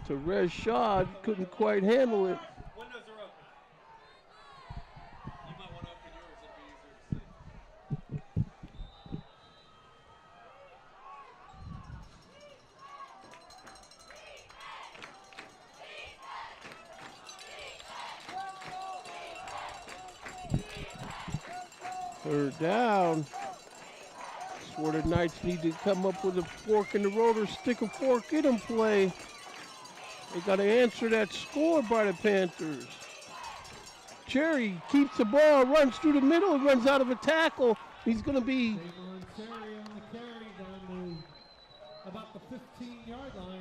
Terez Shaw couldn't quite handle it. Windows are open. You might want to open yours. It'd be easier to see. Third down. That's where the Knights need to come up with a fork in the road or stick a fork in them play. They got to answer that score by the Panthers. Cherry keeps the ball, runs through the middle, and runs out of a tackle. He's going to be... Cherry on the carry down to about the 15-yard line.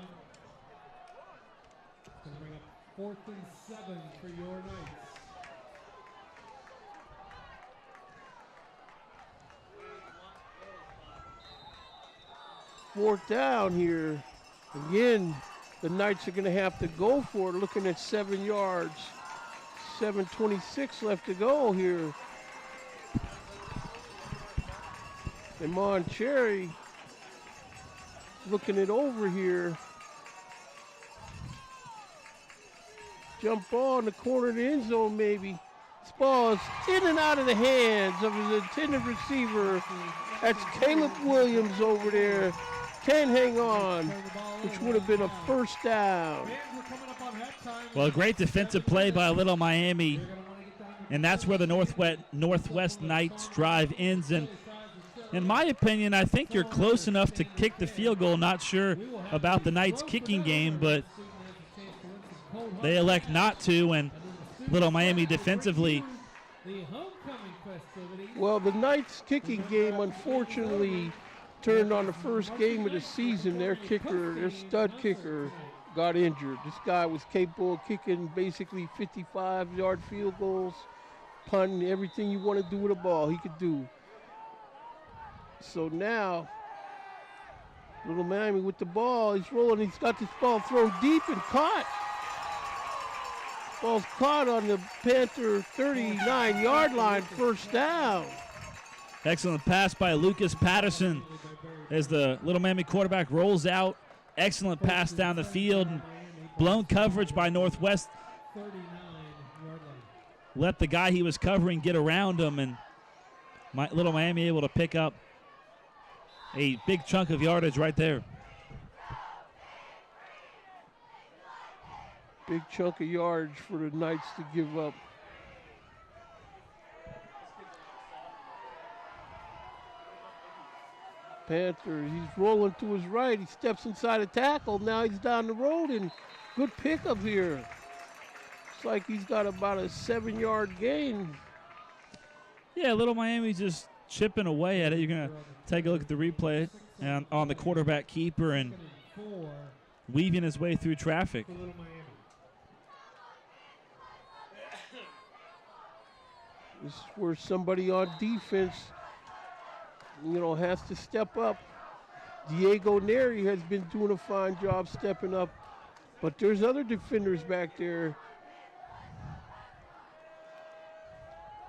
It's going to bring up 4th and 7 for your Knights. Fourth down here. Again, the Knights are going to have to go for it, looking at 7 yards. 7:26 left to go here. Damon Cherry looking it over here. Jump ball in the corner of the end zone maybe. This ball is in and out of the hands of his intended receiver. That's Caleb Williams over there. Can't hang on, which would have been a first down. Well, great defensive play by Little Miami, and that's where the Northwest Knights drive ends. And in my opinion, I think you're close enough to kick the field goal. Not sure about the Knights kicking game, but they elect not to, and Little Miami defensively. Well, the Knights kicking game, unfortunately, turned on the first game of the season. Their kicker, their stud kicker, got injured. This guy was capable of kicking basically 55-yard field goals, punting, everything you want to do with a ball, he could do. So now, Little Miami with the ball, he's rolling, he's got this ball thrown deep and caught. Ball's caught on the Panther 39-yard line, first down. Excellent pass by Lucas Patterson as the Little Miami quarterback rolls out. Excellent pass down the field. Blown coverage by Northwest. Let the guy he was covering get around him, and Little Miami able to pick up a big chunk of yardage right there. Big chunk of yardage for the Knights to give up. Panther, he's rolling to his right. He steps inside a tackle. Now he's down the road, and good pickup here. Looks like he's got about a 7-yard gain. Yeah, Little Miami just chipping away at it. You're going to take a look at the replay and on the quarterback keeper and weaving his way through traffic. This is where somebody on defense, has to step up. Diego Neri has been doing a fine job stepping up, but there's other defenders back there.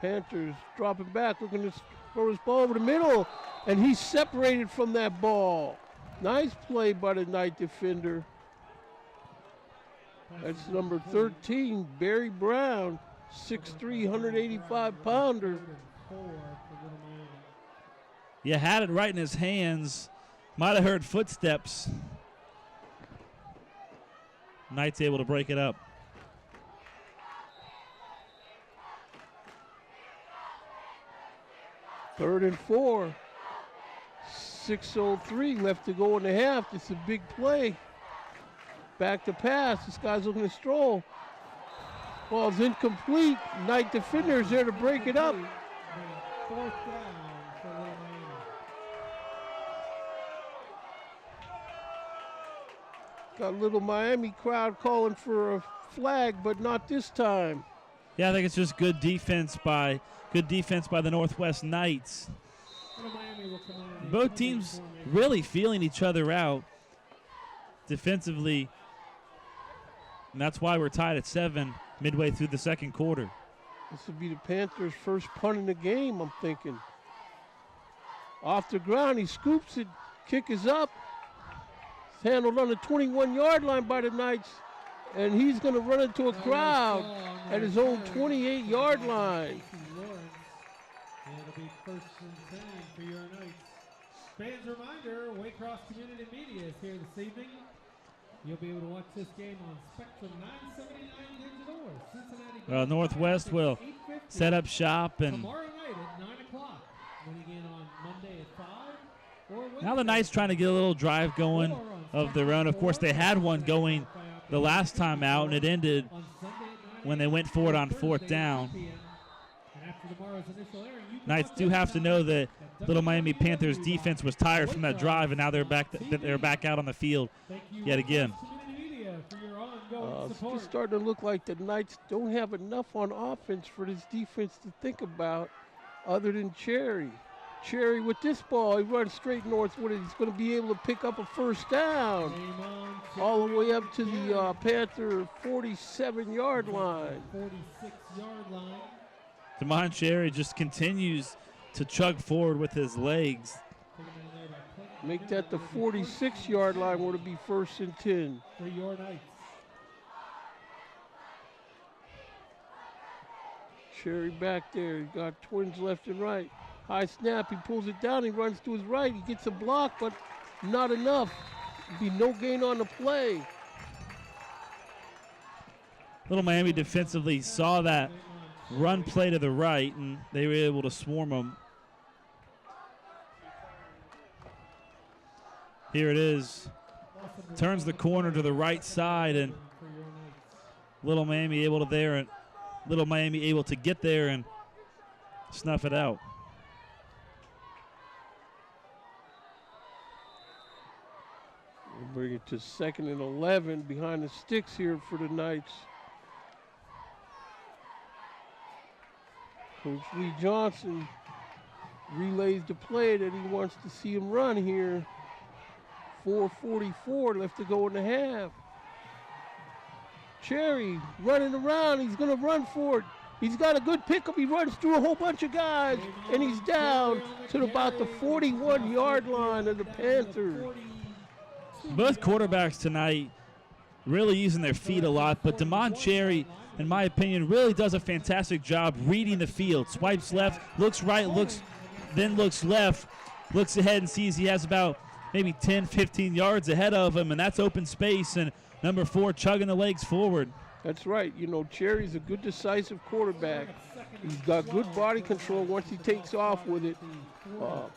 Panthers dropping back, looking to throw his ball over the middle, and he's separated from that ball. Nice play by the Knight defender. That's number 13, Barry Brown. 6'3", 185-pounder. Yeah, had it right in his hands. Might have heard footsteps. Knight's able to break it up. Third and 4. 6:03 left to go in the half. It's a big play. Back to pass. This guy's looking to stroll. Ball's incomplete. Knight defenders there to break it up. Fourth down for Little Miami. Got Little Miami crowd calling for a flag, but not this time. Yeah, I think it's just good defense by the Northwest Knights. Little Miami will come in a Both teams formation. really feeling each other out defensively. And that's why we're tied at 7 midway through the second quarter. This will be the Panthers' first punt in the game, I'm thinking. Off the ground, he scoops it. Kick is up. It's handled on the 21-yard line by the Knights. And he's going to run into a crowd at his own 28-yard line. And it'll be first and 10 for your Knights. Fans reminder, Waycross Community Media is here this evening. You'll be able to watch this game on Spectrum 979 digital or Cincinnati. Northwest will 8:50 set up shop, and tomorrow night at 9 o'clock. Then again on Monday at 5. Or now the Knights trying to get a little drive going of their own. Of course, they had one going the last time out, and it ended on Sunday at 9 when they went for it on fourth down. And after tomorrow's initial airing, you can Knights watch do have to know that at Little Miami Panthers defense was tired from that drive, and now they're back out on the field Thank you, yet again. Community Media, for your ongoing It's support. just starting to look like the Knights don't have enough on offense for this defense to think about other than Cherry. Cherry with this ball, he runs straight north with it. He's going to be able to pick up a first down all the way up to the Panther 47-yard line. 46-yard line. Damon Cherry just continues to chug forward with his legs. Make that the 46-yard line where it'll be first and 10. For your Knights. Cherry back there. He got twins left and right. High snap. He pulls it down. He runs to his right. He gets a block, but not enough. Be no gain on the play. Little Miami defensively saw that run play to the right, and they were able to swarm them. Here it is. Turns the corner to the right side, and Little Miami able to get there and snuff it out. We'll bring it to 2nd and 11 behind the sticks here for the Knights. Coach Lee Johnson relays the play that he wants to see him run here. 4:44 left to go in the half. Cherry running around. He's going to run for it. He's got a good pickup. He runs through a whole bunch of guys, and he's down to about the 41-yard line of the Panthers. Both quarterbacks tonight really using their feet a lot, but Damon Cherry, in my opinion, really does a fantastic job reading the field. Swipes left, looks right, looks left, looks ahead and sees he has about maybe 10, 15 yards ahead of him, and that's open space, and number 4 chugging the legs forward. That's right. You know, Cherry's a good decisive quarterback. He's got good body control once he takes off with it.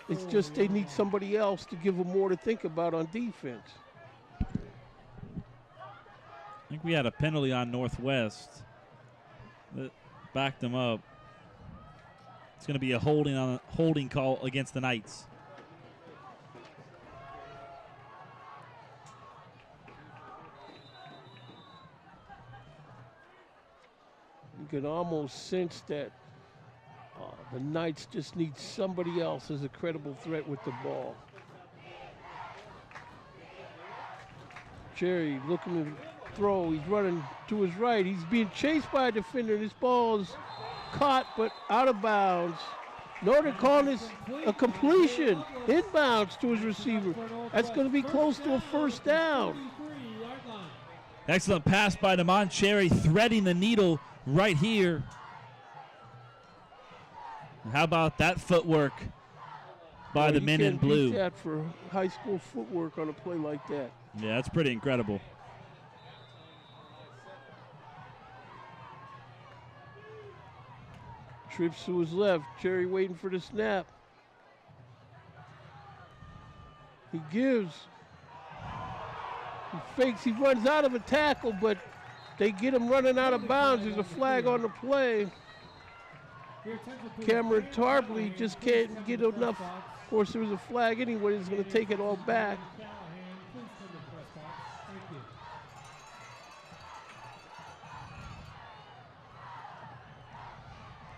It's just they need somebody else to give them more to think about on defense. I think we had a penalty on Northwest that backed them up. It's going to be a holding call against the Knights. You can almost sense that the Knights just need somebody else as a credible threat with the ball. Cherry looking to throw. He's running to his right. He's being chased by a defender. This ball is caught but out of bounds. No, they're calling this a completion. Inbounds to his receiver. That's going to be close to a first down. Excellent pass by Damon Cherry, threading the needle right here How about that footwork by the men in You blue? can't beat that for high school footwork on a play like that. Yeah, that's pretty incredible. Trips to his left. Cherry waiting for the snap. He gives. He fakes. He runs out of a tackle, but they get him running out of bounds. There's a flag on the play. Cameron Tarpley just can't get enough. Of course, there was a flag anyway. He's going to take it all back.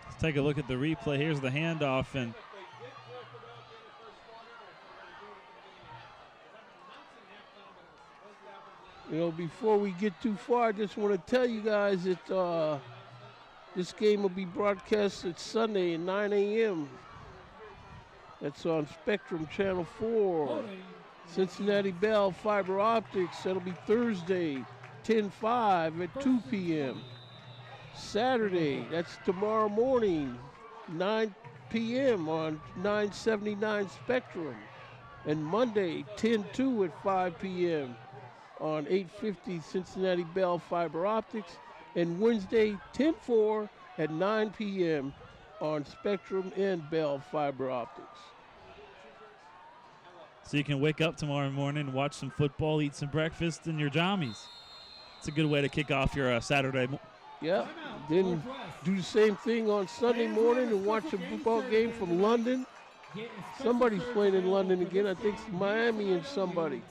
Let's take a look at the replay. Here's the handoff, and You know, before we get too far, I just want to tell you guys that this game will be broadcast at Sunday at 9 a.m. That's on Spectrum Channel 4. Cincinnati Bell Fiber Optics. That'll be Thursday, 10/5 at 2 p.m. Saturday, that's tomorrow morning, 9 p.m. on 979 Spectrum. And Monday, 10/2 at 5 p.m. on 850 Cincinnati Bell Fiber Optics. And Wednesday, 10/4 at 9 p.m. on Spectrum and Bell Fiber Optics. so you can wake up tomorrow morning and watch some football, eat some breakfast, and your jammies. It's a good way to kick off your Saturday. Yeah, then do the same thing on Sunday morning and watch a football game from London. Somebody's playing in London again. I think it's Miami and somebody.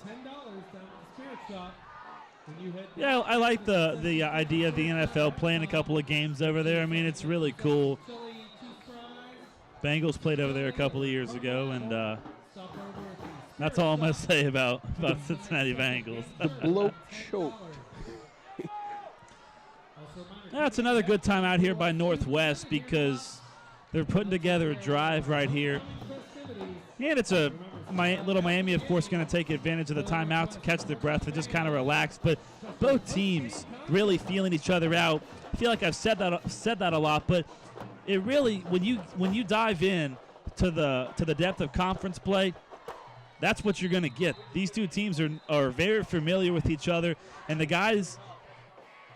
Yeah, I like the idea of the NFL playing a couple of games over there. I mean, it's really cool. Bengals played over there a couple of years ago, and that's all I'm going to say about Cincinnati Bengals. The bloke choked. That's another good time out here by Northwest because they're putting together a drive right here. And it's little Miami, of course, going to take advantage of the timeout to catch their breath and just kind of relax. But both teams really feeling each other out. I feel like I've said that a lot, but it really, when you dive in to the depth of conference play, that's what you're going to get. These two teams are very familiar with each other, and the guys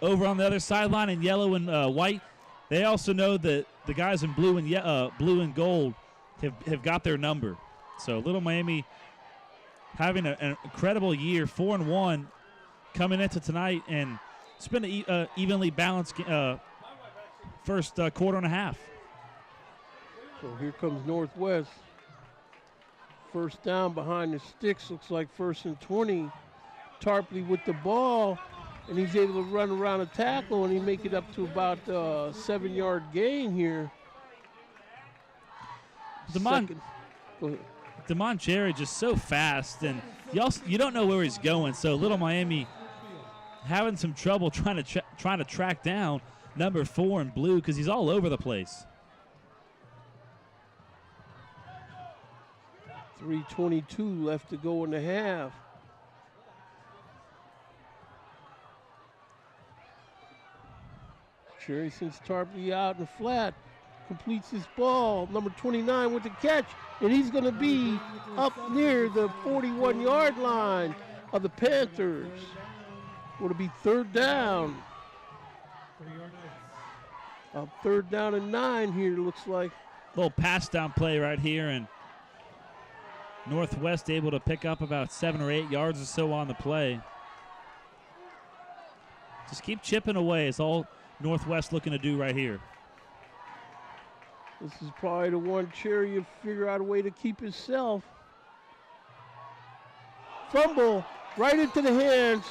over on the other sideline in yellow and white, they also know that the guys in blue and gold have got their number. So Little Miami having an incredible year, 4-1 coming into tonight, and it's been an evenly balanced first quarter and a half. So here comes Northwest. First down behind the sticks, looks like 1st and 20. Tarpley with the ball, and he's able to run around a tackle, and he make it up to about a 7-yard gain here. Damon Cherry just so fast, and you don't know where he's going. So Little Miami having some trouble trying to track down number 4 in blue because he's all over the place. 3:22 left to go in the half. Cherry sends Tarpley out in the flat, completes his ball. Number 29 with the catch, and he's going to be up near the 41-yard line of the Panthers. Will it be 3rd down? Up 3rd down and 9 here, looks like. Little pass down play right here, and Northwest able to pick up about 7 or 8 yards or so on the play. Just keep chipping away. It's all Northwest looking to do right here. This is probably the one Cherry will figure out a way to keep himself. Fumble right into the hands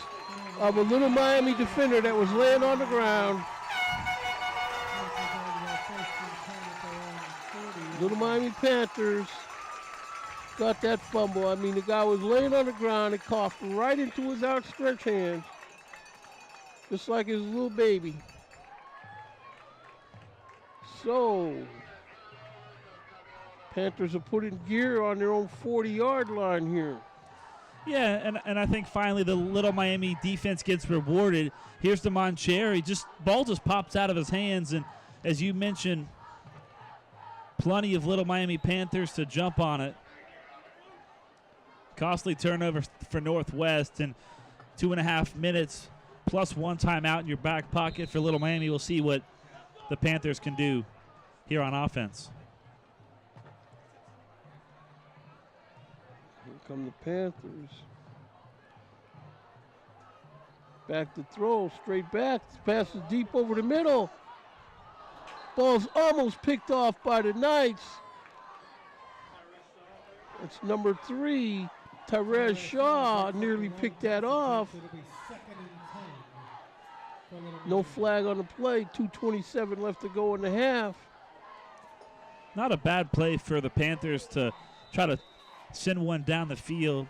of a Little Miami defender that was laying on the ground. Little Miami Panthers got that fumble. I mean, the guy was laying on the ground and coughed right into his outstretched hands, just like his little baby. So, Panthers are putting gear on their own 40-yard line here. Yeah, and I think finally the Little Miami defense gets rewarded. Here's Damon Cherry. Ball just pops out of his hands, and as you mentioned, plenty of Little Miami Panthers to jump on it. Costly turnover for Northwest, and 2.5 minutes plus 1 timeout in your back pocket for Little Miami. We'll see what the Panthers can do here on offense. Here come the Panthers. Back to throw, straight back. Passes deep over the middle. Ball's almost picked off by the Knights. It's number 3, Tyrez Shaw, nearly picked that off. No flag on the play, 2:27 left to go in the half. Not a bad play for the Panthers to try to send one down the field.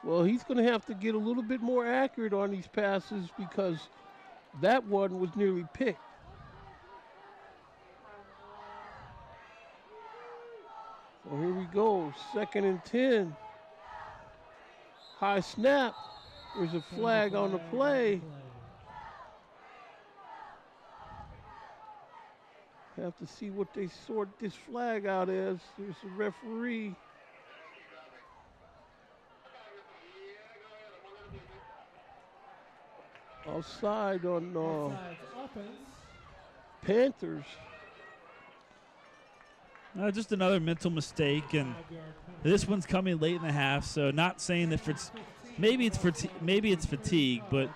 Well, he's going to have to get a little bit more accurate on these passes because that one was nearly picked. So here we go, 2nd and 10. High snap. There's a flag on the play. Have to see what they sort this flag out as. There's a referee. Offside on Panthers. Just another mental mistake, and this one's coming late in the half. So not saying that maybe it's fatigue, but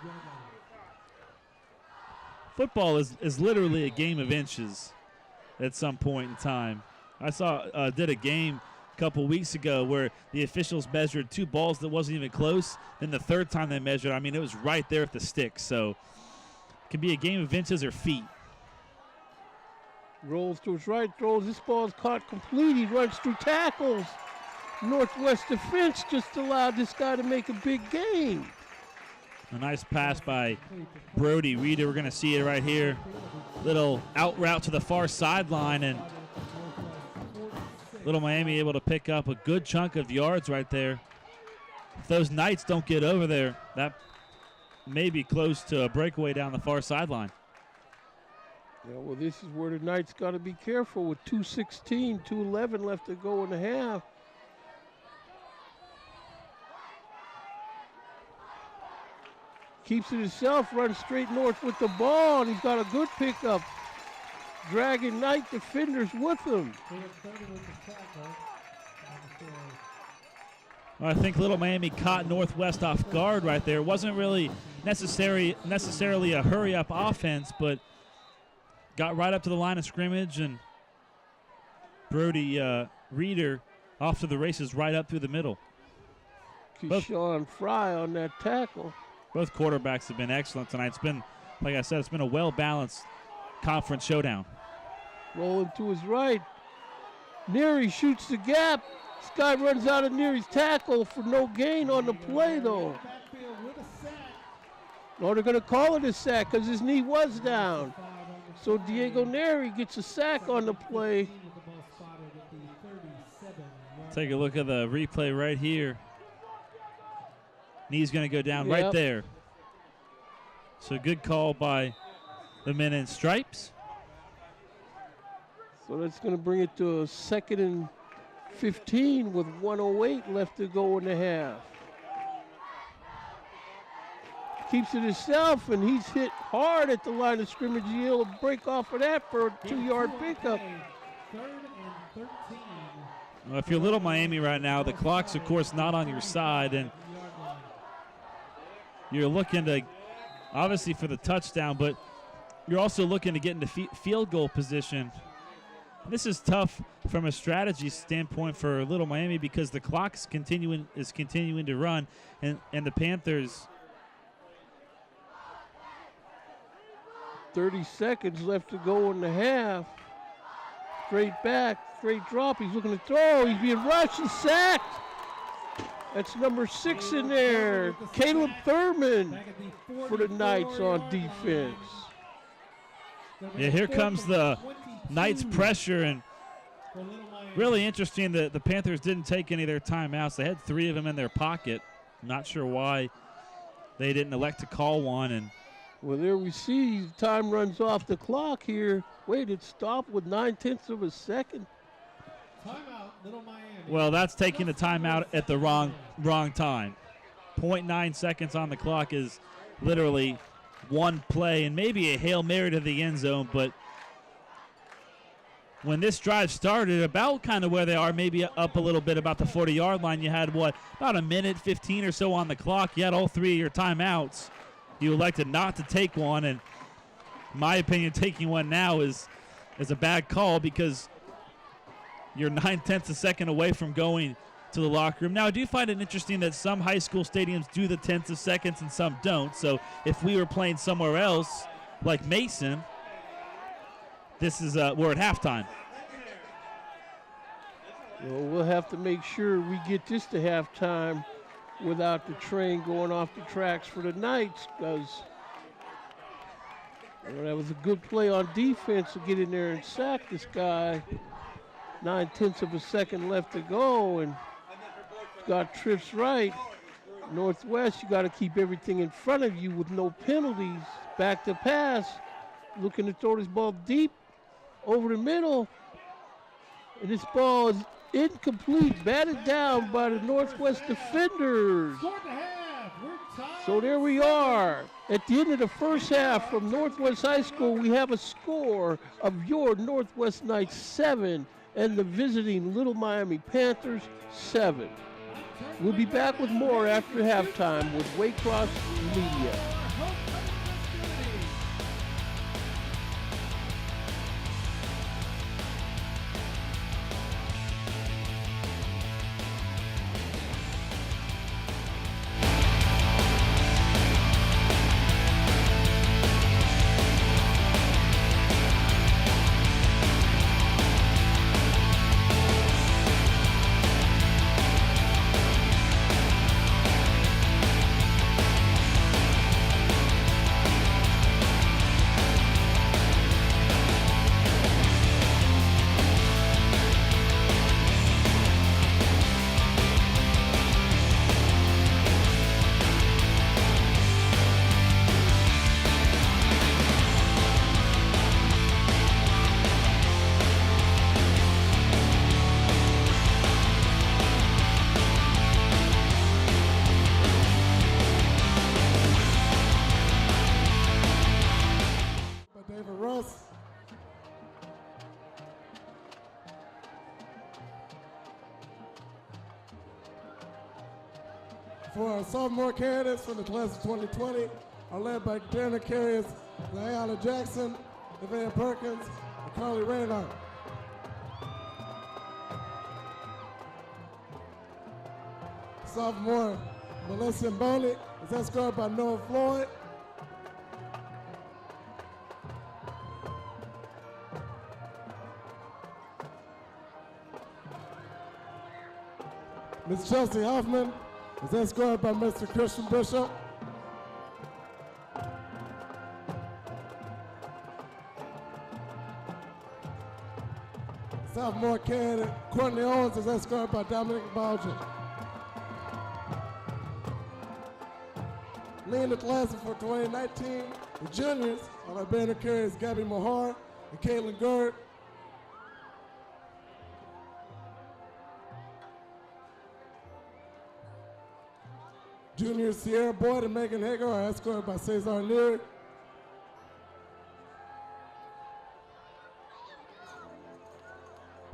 football is literally a game of inches at some point in time. I did a game a couple weeks ago where the officials measured 2 balls that wasn't even close. Then the third time they measured, I mean, it was right there at the stick. So it can be a game of inches or feet. Rolls to his right, throws. This ball is caught complete. He runs through tackles. Northwest defense just allowed this guy to make a big gain. A nice pass by Brody Reeder. We're going to see it right here. Little out route to the far sideline, and Little Miami able to pick up a good chunk of yards right there. If those Knights don't get over there, that may be close to a breakaway down the far sideline. Yeah, well, this is where the Knights got to be careful with 2:16, 2:11 left to go in the half. Keeps it himself, runs straight north with the ball, and he's got a good pickup. Dragging Knight defenders with him. Well, I think Little Miami caught Northwest off guard right there. It wasn't really necessarily a hurry-up offense, but got right up to the line of scrimmage, and Brody Reeder off to the races right up through the middle. Keyshawn Fry on that tackle. Both quarterbacks have been excellent tonight. It's been, like I said, it's been a well-balanced conference showdown. Rolling to his right. Neary shoots the gap. This guy runs out of Neary's tackle for no gain on the play, though. Oh, they're going to call it a sack because his knee was down. So Diego Neary gets a sack on the play. Take a look at the replay right here. Knee's going to go down right there. So good call by the men in stripes. So that's going to bring it to a 2nd and 15 with 1:08 left to go in the half. Keeps it himself, and he's hit hard at the line of scrimmage. He'll break off of that for a 2-yard pickup. Well, if you're Little Miami right now, the clock's, of course, not on your side, and you're looking to, obviously, for the touchdown, but you're also looking to get into field goal position. This is tough from a strategy standpoint for Little Miami because the clock is continuing to run, and the Panthers. 30 seconds left to go in the half. Straight back, straight drop. He's looking to throw. He's being rushed and sacked. That's number 6 in there. Caleb Thurman for the Knights on defense. Yeah, here comes the Knights pressure, and really interesting that the Panthers didn't take any of their timeouts. They had 3 of them in their pocket. Not sure why they didn't elect to call one, and Well, there we see time runs off the clock here. Wait, it stopped with 9/10 of a second. Timeout, Little Miami. Well, that's taking the timeout at the wrong time. 0.9 seconds on the clock is literally one play and maybe a Hail Mary to the end zone, but when this drive started, about kind of where they are, maybe up a little bit about the 40-yard line, you had, about a minute 15 or so on the clock. You had all three of your timeouts. You elected not to take one, and in my opinion, taking one now is a bad call because you're 9/10 a second away from going to the locker room. Now, I do find it interesting that some high school stadiums do the tenths of seconds and some don't. So if we were playing somewhere else, like Mason, this is we're at halftime. Well, we'll have to make sure we get this to halftime without the train going off the tracks for the Knights, because that was a good play on defense to get in there and sack this guy. 9/10 of a second left to go, and got trips right. Northwest, you got to keep everything in front of you with no penalties. Back to pass, looking to throw this ball deep over the middle, and this ball is incomplete, batted down by the Northwest defenders. So there we are. At the end of the first half from Northwest High School, we have a score of your Northwest Knights 7 and the visiting Little Miami Panthers 7. We'll be back with more after halftime with Waycross Media. For our sophomore candidates from the class of 2020 are led by Tanner Carriers, Diana Jackson, Nevaeh Perkins, and Carly Reinhardt. Sophomore Melissa Mboni is escorted by Noah Floyd. Ms. Chelsea Hoffman is escorted by Mr. Christian Bishop. Sophomore candidate Courtney Owens is escorted by Dominic Baldwin. Leading the classes for 2019, the juniors are our banner carriers Gabby Mahar and Caitlin Gerd. Juniors Sierra Boyd and Megan Hager are escorted by Cesar Leary.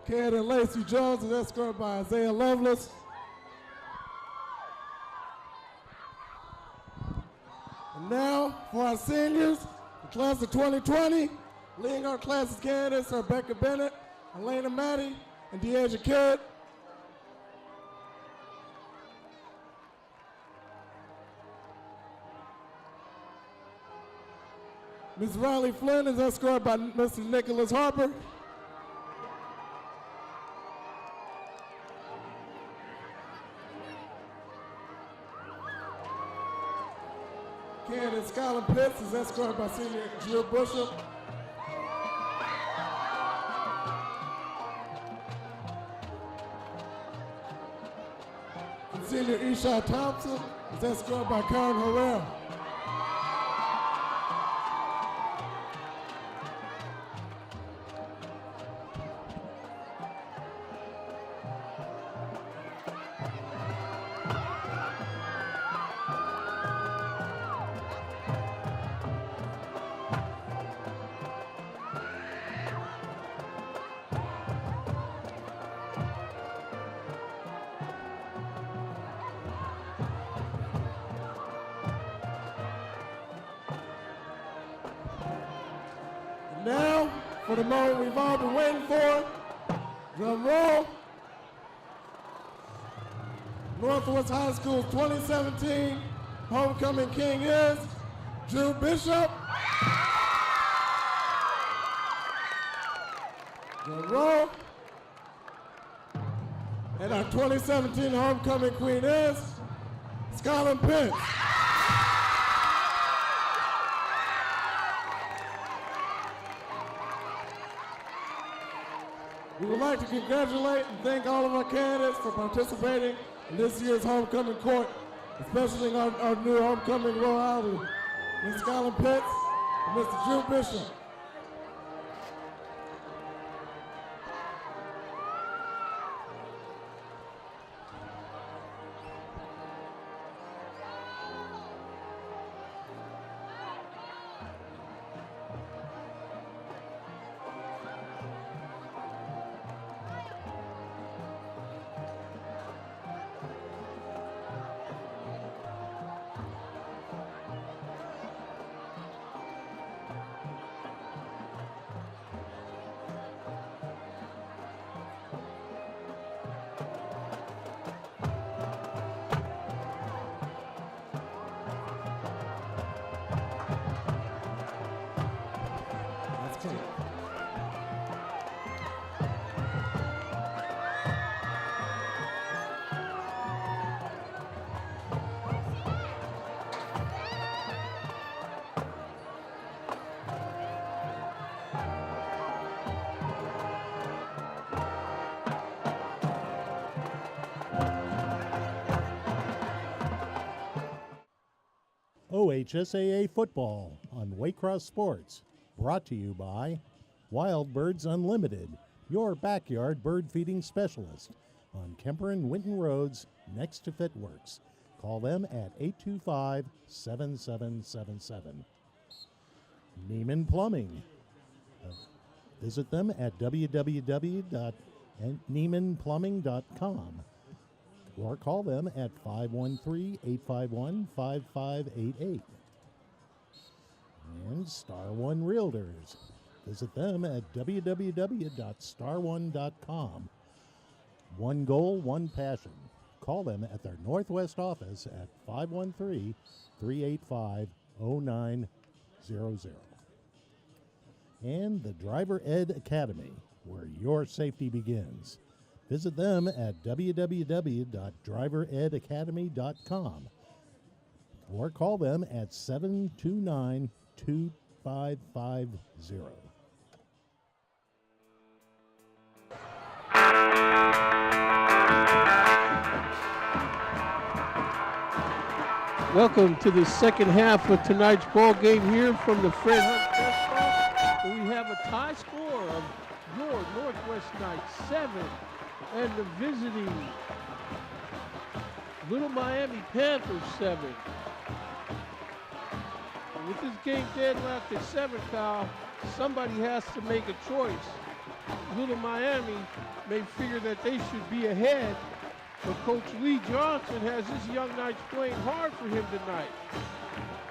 Candidate Lacey Jones is escorted by Isaiah Lovelace. And now, for our seniors, the class of 2020, leading our class's candidates are Becca Bennett, Elena Matty, and Deasia Kidd. Ms. Riley Flynn is escorted by Mr. Nicholas Harper. Candidate Skylar Pitts is escorted by Senior Jill Bishop. And Senior Esha Thompson is escorted by Karen Herrera. now, for the moment we've all been waiting for. Drum roll. Northwest High School's 2017 homecoming king is Drew Bishop. Drum roll. And our 2017 homecoming queen is Skylar Pence. We would like to congratulate and thank all of our candidates for participating in this year's homecoming court, especially our new homecoming royal, Ms. Skylar Pitts and Mr. Drew Bishop. OHSAA football on Waycross Sports, brought to you by Wild Birds Unlimited, your backyard bird feeding specialist on Kemper and Winton Roads next to Fitworks. Call them at 825-7777. Neiman Plumbing. Visit them at www.neimanplumbing.com or call them at 513-851-5588. And Star One Realtors. Visit them at www.starone.com. One goal, one passion. Call them at their Northwest office at 513-385-0900. And the Driver Ed Academy, where your safety begins. Visit them at www.driveredacademy.com or call them at 729-2550. Welcome to the second half of tonight's ball game here from the Fred Hunt Press Box, where we have a tie score of your Northwest Knights 7 and the visiting Little Miami Panthers 7. And with this game dead left at 7, Kyle, somebody has to make a choice. Little Miami may figure that they should be ahead, but Coach Lee Johnson has his young Knights playing hard for him tonight.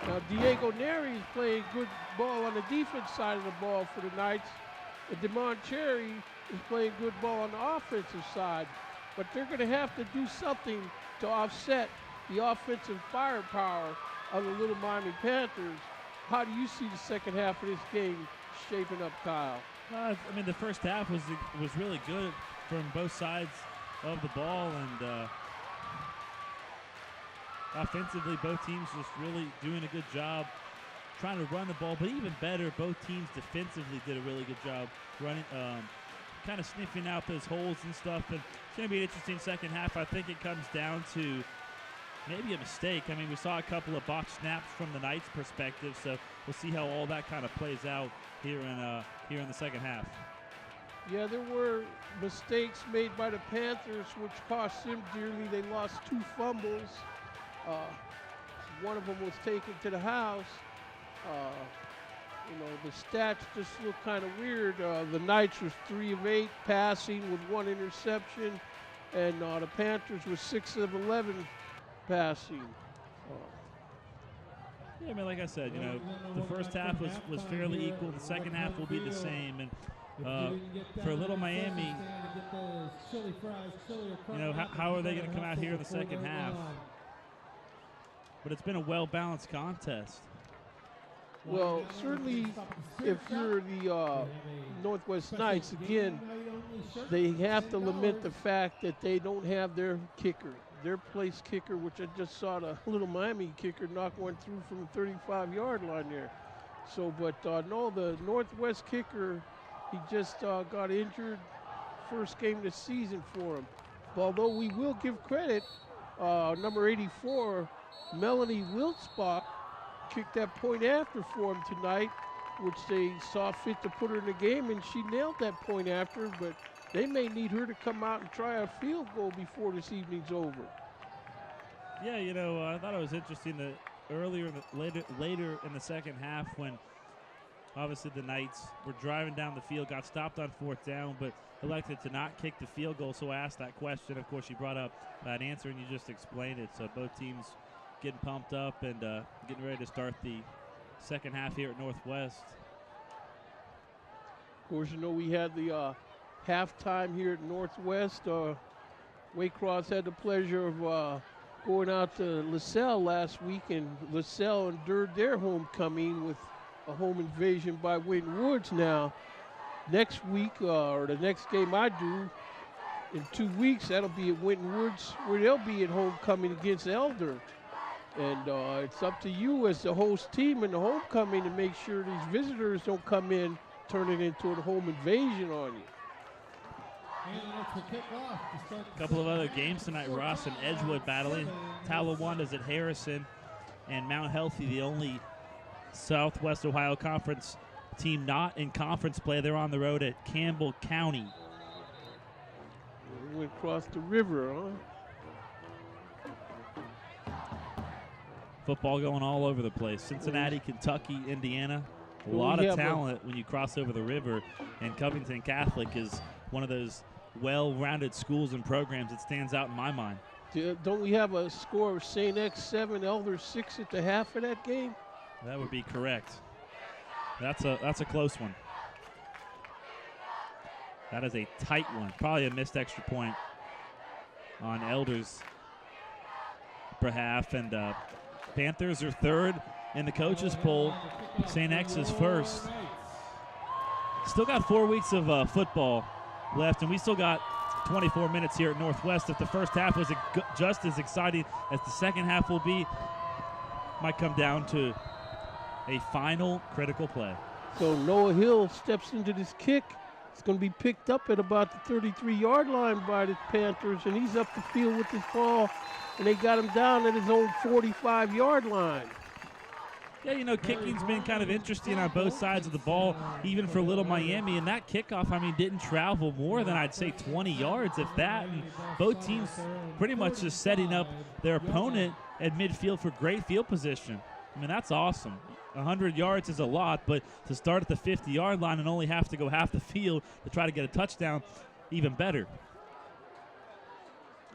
Now, Diego Neri is playing good ball on the defense side of the ball for the Knights. And DeMond Cherry is playing good ball on the offensive side. But they're going to have to do something to offset the offensive firepower of the Little Miami Panthers. How do you see the second half of this game shaping up, Kyle? I mean, the first half was really good from both sides of the ball, and offensively, both teams just really doing a good job trying to run the ball, but even better, both teams defensively did a really good job running, kind of sniffing out those holes and stuff. And it's going to be an interesting second half. I think it comes down to maybe a mistake. I mean, we saw a couple of box snaps from the Knights' perspective, so we'll see how all that kind of plays out here in the second half. Yeah, there were mistakes made by the Panthers, which cost them dearly. They lost 2 fumbles. One of them was taken to the house. The stats just look kind of weird. The Knights was 3 of 8 passing with 1 interception, and the Panthers was 6 of 11 passing. Yeah, I mean, like I said, you know, the first half was fairly equal. The second half will be the same. And for Little Miami, you know, how are they going to come out here in the second half? But it's been a well-balanced contest. Well, certainly if you're the Northwest Knights, again, they have to lament the fact that they don't have their kicker, their place kicker, which I just saw the Little Miami kicker knock one through from the 35-yard line there. So, but no, the Northwest kicker, he just got injured first game of the season for him. Although we will give credit, number 84, Melanie Wiltzbach, kicked that point after for him tonight, which they saw fit to put her in the game, and she nailed that point after, but they may need her to come out and try a field goal before this evening's over. Yeah, you know, I thought it was interesting that later in the second half, when obviously the Knights were driving down the field, got stopped on fourth down, but elected to not kick the field goal. So I asked that question. Of course, you brought up that answer, and you just explained it. So both teams getting pumped up and getting ready to start the second half here at Northwest. Of course, you know, we had the halftime here at Northwest. Waycross had the pleasure of going out to LaSalle last week, and LaSalle endured their homecoming with a home invasion by Winton Woods. Now, next week, or the next game I do, in 2 weeks, that'll be at Winton Woods, where they'll be at homecoming against Elder. And it's up to you as the host team in the homecoming to make sure these visitors don't come in, turn it into a home invasion on you. A couple of other games tonight, Ross and Edgewood battling. Talawanda's at Harrison, and Mount Healthy, the only Southwest Ohio Conference team not in conference play. They're on the road at Campbell County. We went across the river, huh? Football going all over the place. Cincinnati, Kentucky, Indiana. A lot of talent when you cross over the river. And Covington Catholic is one of those well-rounded schools and programs that stands out in my mind. Don't we have a score of St. X 7, Elder 6 at the half of that game? That would be correct. That's a close one. That is a tight one. Probably a missed extra point on Elder's behalf. And Panthers are third in the coaches poll. St. X is first. Still got 4 weeks of football left, and we still got 24 minutes here at Northwest. If the first half was just as exciting as the second half will be, might come down to a final critical play. So Noah Hill steps into this kick. It's going to be picked up at about the 33-yard line by the Panthers, and he's up the field with this ball, and they got him down at his own 45-yard line. Yeah, you know, kicking's been kind of interesting on both sides of the ball, even for Little Miami. And that kickoff, I mean, didn't travel more than, I'd say, 20 yards, if that. And both teams pretty much just setting up their opponent at midfield for great field position. I mean, that's awesome. 100 yards is a lot, but to start at the 50-yard line and only have to go half the field to try to get a touchdown, even better.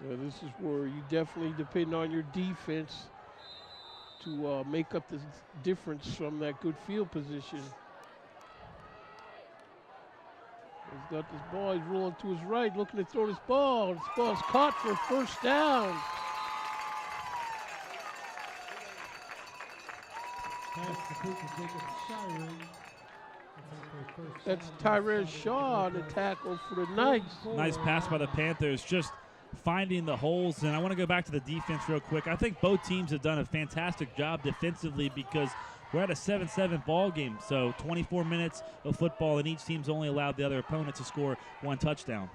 Yeah, this is where you definitely depend on your defense to make up the difference from that good field position. He's got this ball. He's rolling to his right, looking to throw this ball. This ball's caught for a first down. That's Tyrese Shaw on the tackle for the Knights. Nice pass by the Panthers, just finding the holes. And I want to go back to the defense real quick. I think both teams have done a fantastic job defensively because we're at a 7-7 ball game. So 24 minutes of football, and each team's only allowed the other opponent to score one touchdown.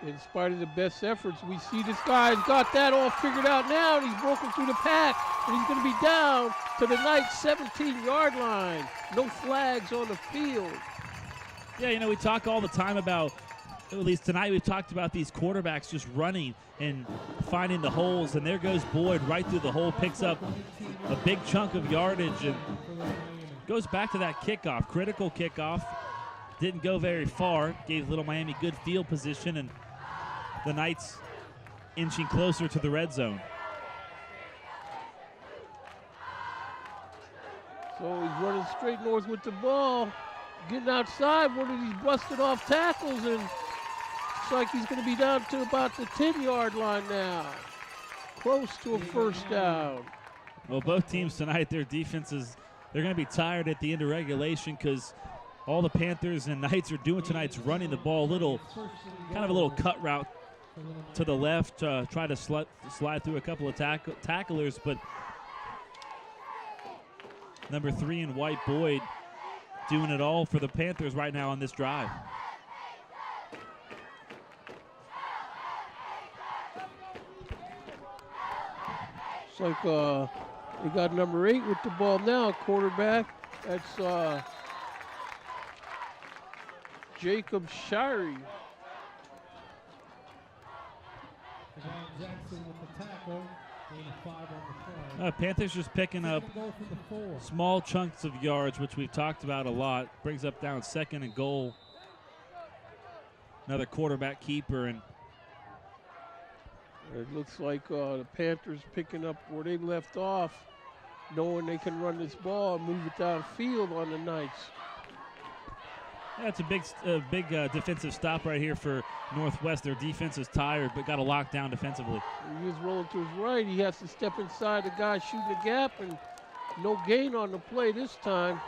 In spite of the best efforts, we see this guy's got that all figured out now, and he's broken through the pack, and he's going to be down to the Knights' 17-yard line. No flags on the field. Yeah, you know, we talk all the time about, at least tonight we've talked about these quarterbacks just running and finding the holes, and there goes Boyd right through the hole, picks up a big chunk of yardage, and goes back to that kickoff, critical kickoff. Didn't go very far, gave Little Miami good field position, and the Knights inching closer to the red zone. So he's running straight north with the ball. Getting outside, one of these busted off tackles, and looks like he's going to be down to about the 10-yard line now. Close to a first down. Well, both teams tonight, their defenses, they're going to be tired at the end of regulation because all the Panthers and Knights are doing tonight's running the ball, kind of a little cut route to the left, try to slide through a couple of tacklers, but number 3 in white, Boyd, doing it all for the Panthers right now on this drive. It's like they got number 8 with the ball now, quarterback. That's Jacob Shirey. Jackson with the tackle. 5 on the play. Panthers just picking up small chunks of yards, which we've talked about a lot. Brings up down 2nd and goal. Another quarterback keeper, and it looks like the Panthers picking up where they left off, knowing they can run this ball and move it downfield on the Knights. yeah, it's a big defensive stop right here for Northwest. Their defense is tired, but got to lock down defensively. He is rolling to his right. He has to step inside the guy shooting the gap, and no gain on the play this time.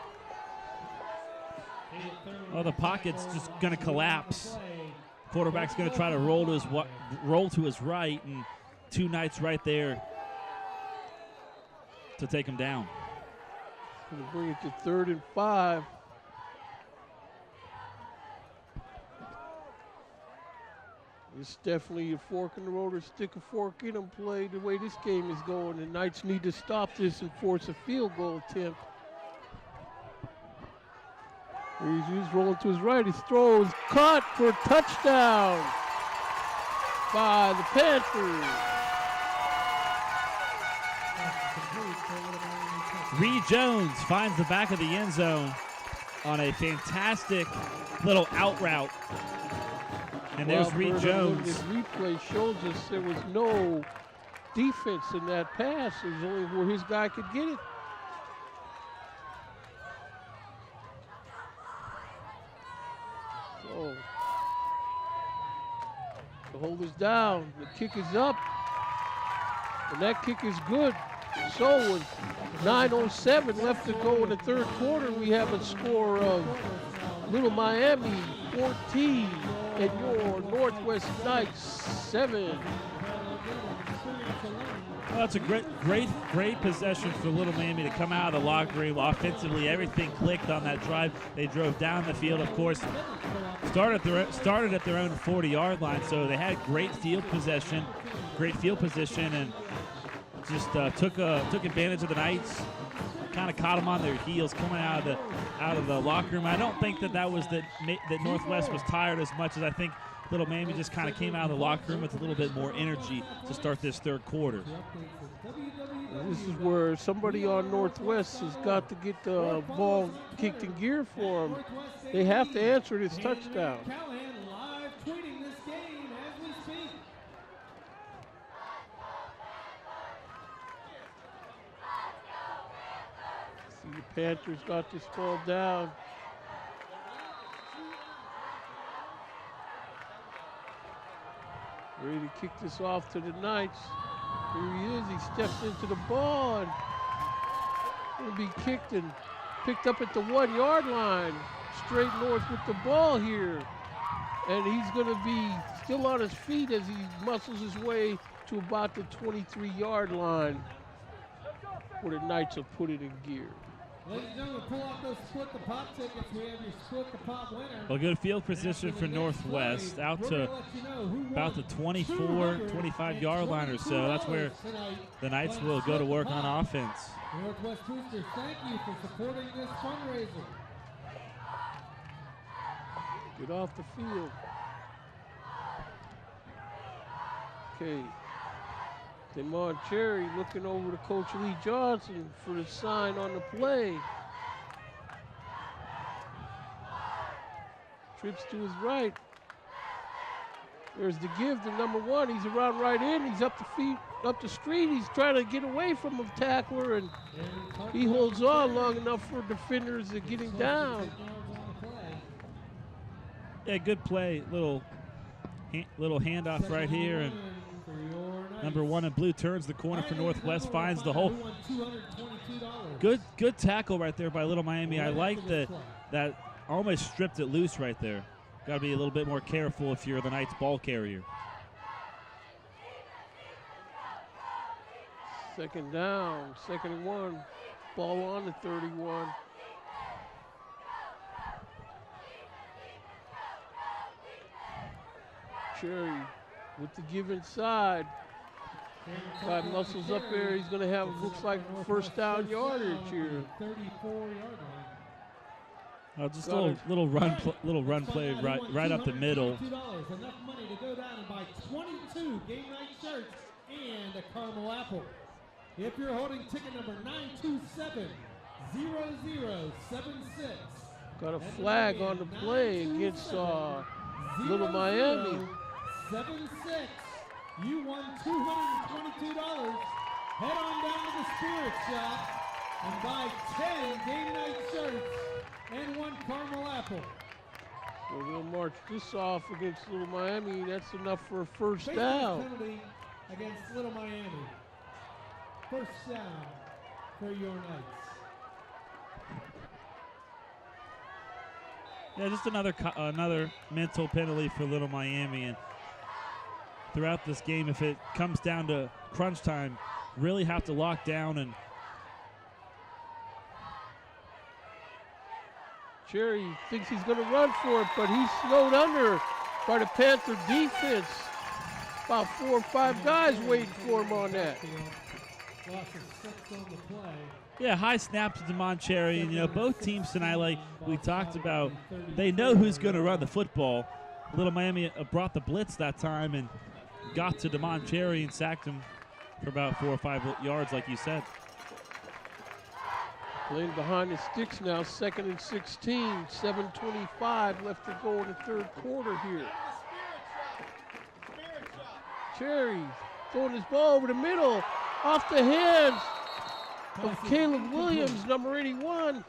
Oh, the pocket's just going to collapse. Quarterback's going to try to roll to his right, and 2 Knights right there to take him down. Going to bring it to 3rd and 5. It's definitely a fork in the road or stick a fork in them play the way this game is going. The Knights need to stop this and force a field goal attempt. He's rolling to his right. His throw is caught for a touchdown by the Panthers. Reed Jones finds the back of the end zone on a fantastic little out route. And there's Reed Jones. The replay shows us there was no defense in that pass. It was only where his guy could get it. So the hold is down. The kick is up. And that kick is good. So with 9:07 left to go in the 3rd quarter, we have a score of Little Miami 14 and your Northwest Knights 7. Well, that's a great possession for Little Miami to come out of the locker room. Offensively, everything clicked on that drive. They drove down the field, of course, started at their own 40-yard line, so they had great field position, and just took advantage of the Knights. Kind of caught them on their heels coming out of the locker room. I don't think that was that Northwest was tired as much as I think Little Miami just kind of came out of the locker room with a little bit more energy to start this 3rd quarter. This is where somebody on Northwest has got to get the ball kicked in gear for them. They have to answer this touchdown. See, the Panthers got this ball down. Ready to kick this off to the Knights. Here he is. He steps into the ball and will be kicked and picked up at the 1-yard line. Straight north with the ball here. And he's going to be still on his feet as he muscles his way to about the 23-yard line where the Knights have put it in gear. Ladies and gentlemen, pull out those Split the Pop tickets. We have your Split the Pop winner. Well, good field position for Northwest, out to about the 24, 25-yard line or so. That's where the Knights will go to work on offense. Northwest Boosters, thank you for supporting this fundraiser. Get off the field. Okay. Damon Cherry looking over to Coach Lee Johnson for the sign on the play. Trips to his right. There's the give to number 1. He's around right in. He's up up the street. He's trying to get away from a tackler, and he holds on long enough for defenders to get him down. Yeah, good play. Little handoff right here, and number 1 in blue turns the corner for Northwest, finds the hole. Good tackle right there by Little Miami. I like that almost stripped it loose right there. Got to be a little bit more careful if you're the Knights ball carrier. Second down, 2nd and 1. Ball on the 31. Cherry with the give inside. Guy muscles up there. He's going to have, looks like, first down yardage here. 34-yard line. Just a little run play right up the middle. Enough money to go down and buy 22 game night shirts and a caramel apple. If you're holding ticket number 927-0076. Got a flag on the play against Little Miami. 76. You won $222. Head on down to the Spirit Shop and buy 10 game night shirts and 1 caramel apple. We're going to march this off against Little Miami. That's enough for a first Face down. penalty against Little Miami. First down for your Knights. Yeah, just another mental penalty for Little Miami. And throughout this game, if it comes down to crunch time, really have to lock down. And Cherry thinks he's going to run for it, but he's slowed under by the Panther defense. About 4 or 5 guys waiting for him on that. Loss of 6 on the play. yeah, high snaps to Demond Cherry. And, both teams tonight, like we talked about, they know who's going to run the football. Little Miami brought the blitz that time and got to Demond Cherry and sacked him for about 4 or 5 yards, like you said. Playing behind the sticks now, 2nd and 16, 7:25 left to go in the 3rd quarter here. Cherry throwing his ball over the middle, off the hands of Caleb Williams, number 81.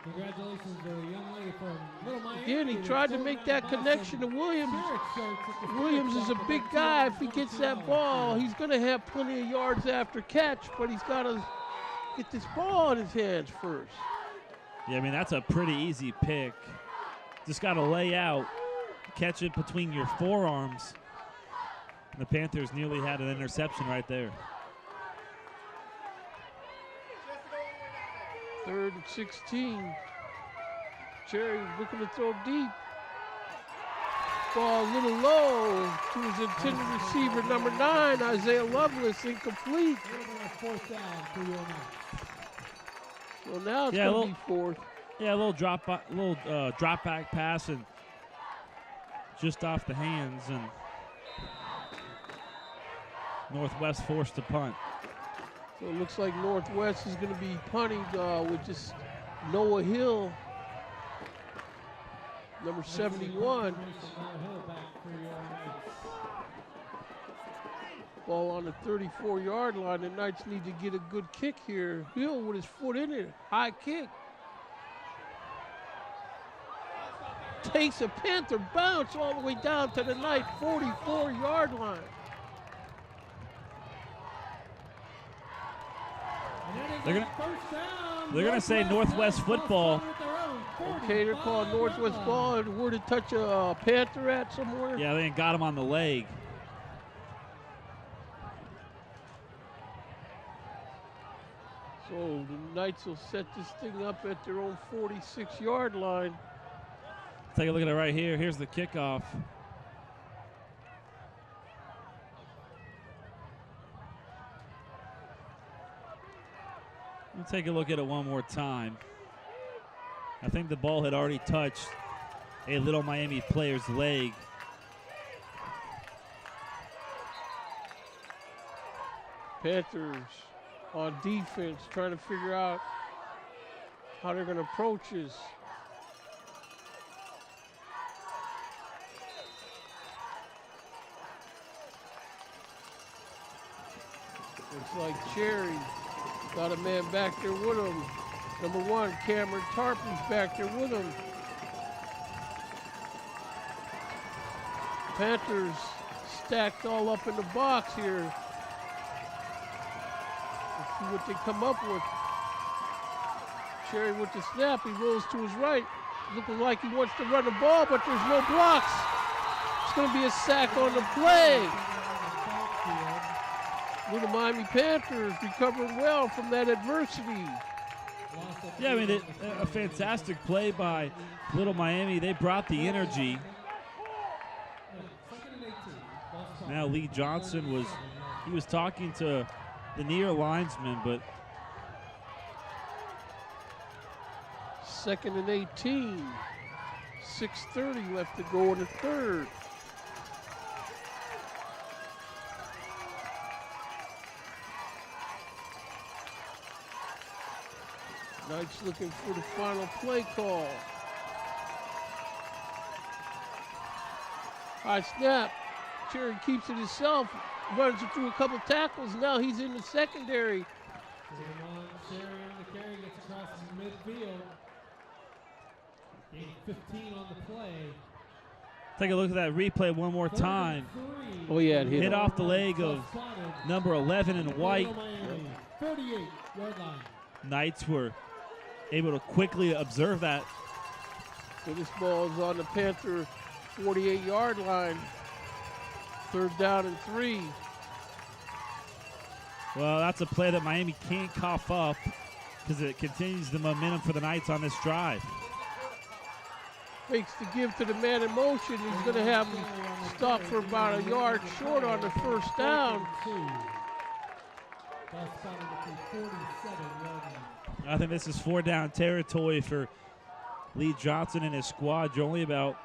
Congratulations to the young lady from Little Miami. Again, he tried to make that connection to Williams. Williams is a big guy. If he gets that ball, he's going to have plenty of yards after catch, but he's got to get this ball in his hands first. Yeah, I mean, that's a pretty easy pick. Just got to lay out, catch it between your forearms. And the Panthers nearly had an interception right there. 3rd and 16. Cherry looking to throw deep. Ball a little low to his intended receiver, number 9, Isaiah Lovelace, incomplete. Fourth down for your Knights. So now it's going to be 4th. Yeah, a little drop back pass and just off the hands, and Northwest forced to punt. So it looks like Northwest is going to be punting with just Noah Hill, number 71. Ball on the 34-yard line. The Knights need to get a good kick here. Hill with his foot in it. High kick. Takes a Panther bounce all the way down to the Knight 44-yard line. They're gonna say Northwest football. Okay, they're calling Northwest ball. And where to touch a Panther at somewhere? Yeah, they got him on the leg. So the Knights will set this thing up at their own 46-yard line. Take a look at it right here. Here's the kickoff. We'll take a look at it one more time. I think the ball had already touched a Little Miami player's leg. Panthers on defense trying to figure out how they're going to approach this. Looks like Cherry got a man back there with him. Number 1, Cameron Tarpey's back there with him. Panthers stacked all up in the box here. Let's see what they come up with. Cherry with the snap, he rolls to his right. Looking like he wants to run the ball, but there's no blocks. It's going to be a sack on the play. Little Miami Panthers recovering well from that adversity. Yeah, I mean, a fantastic play by Little Miami. They brought the energy. Now Lee Johnson was talking to the near linesman, but 2nd and 18. 6:30 left to go in the third. Knights looking for the final play call. High snap. Cherry keeps it himself, runs it through a couple tackles. Now he's in the secondary. Cherry on the carry, gets across midfield. Gain 15 on the play. take a look at that replay one more time. Oh yeah, it Hit off the leg of number 11 in white. 38-yard line. Knights were able to quickly observe that. So this ball is on the Panther 48-yard line. 3rd down and 3. Well, that's a play that Miami can't cough up because it continues the momentum for the Knights on this drive. Fakes to give to the man in motion. He's going to have him stop for about a yard short on the 1st down. I think this is 4-down territory for Lee Johnson and his squad. You're only about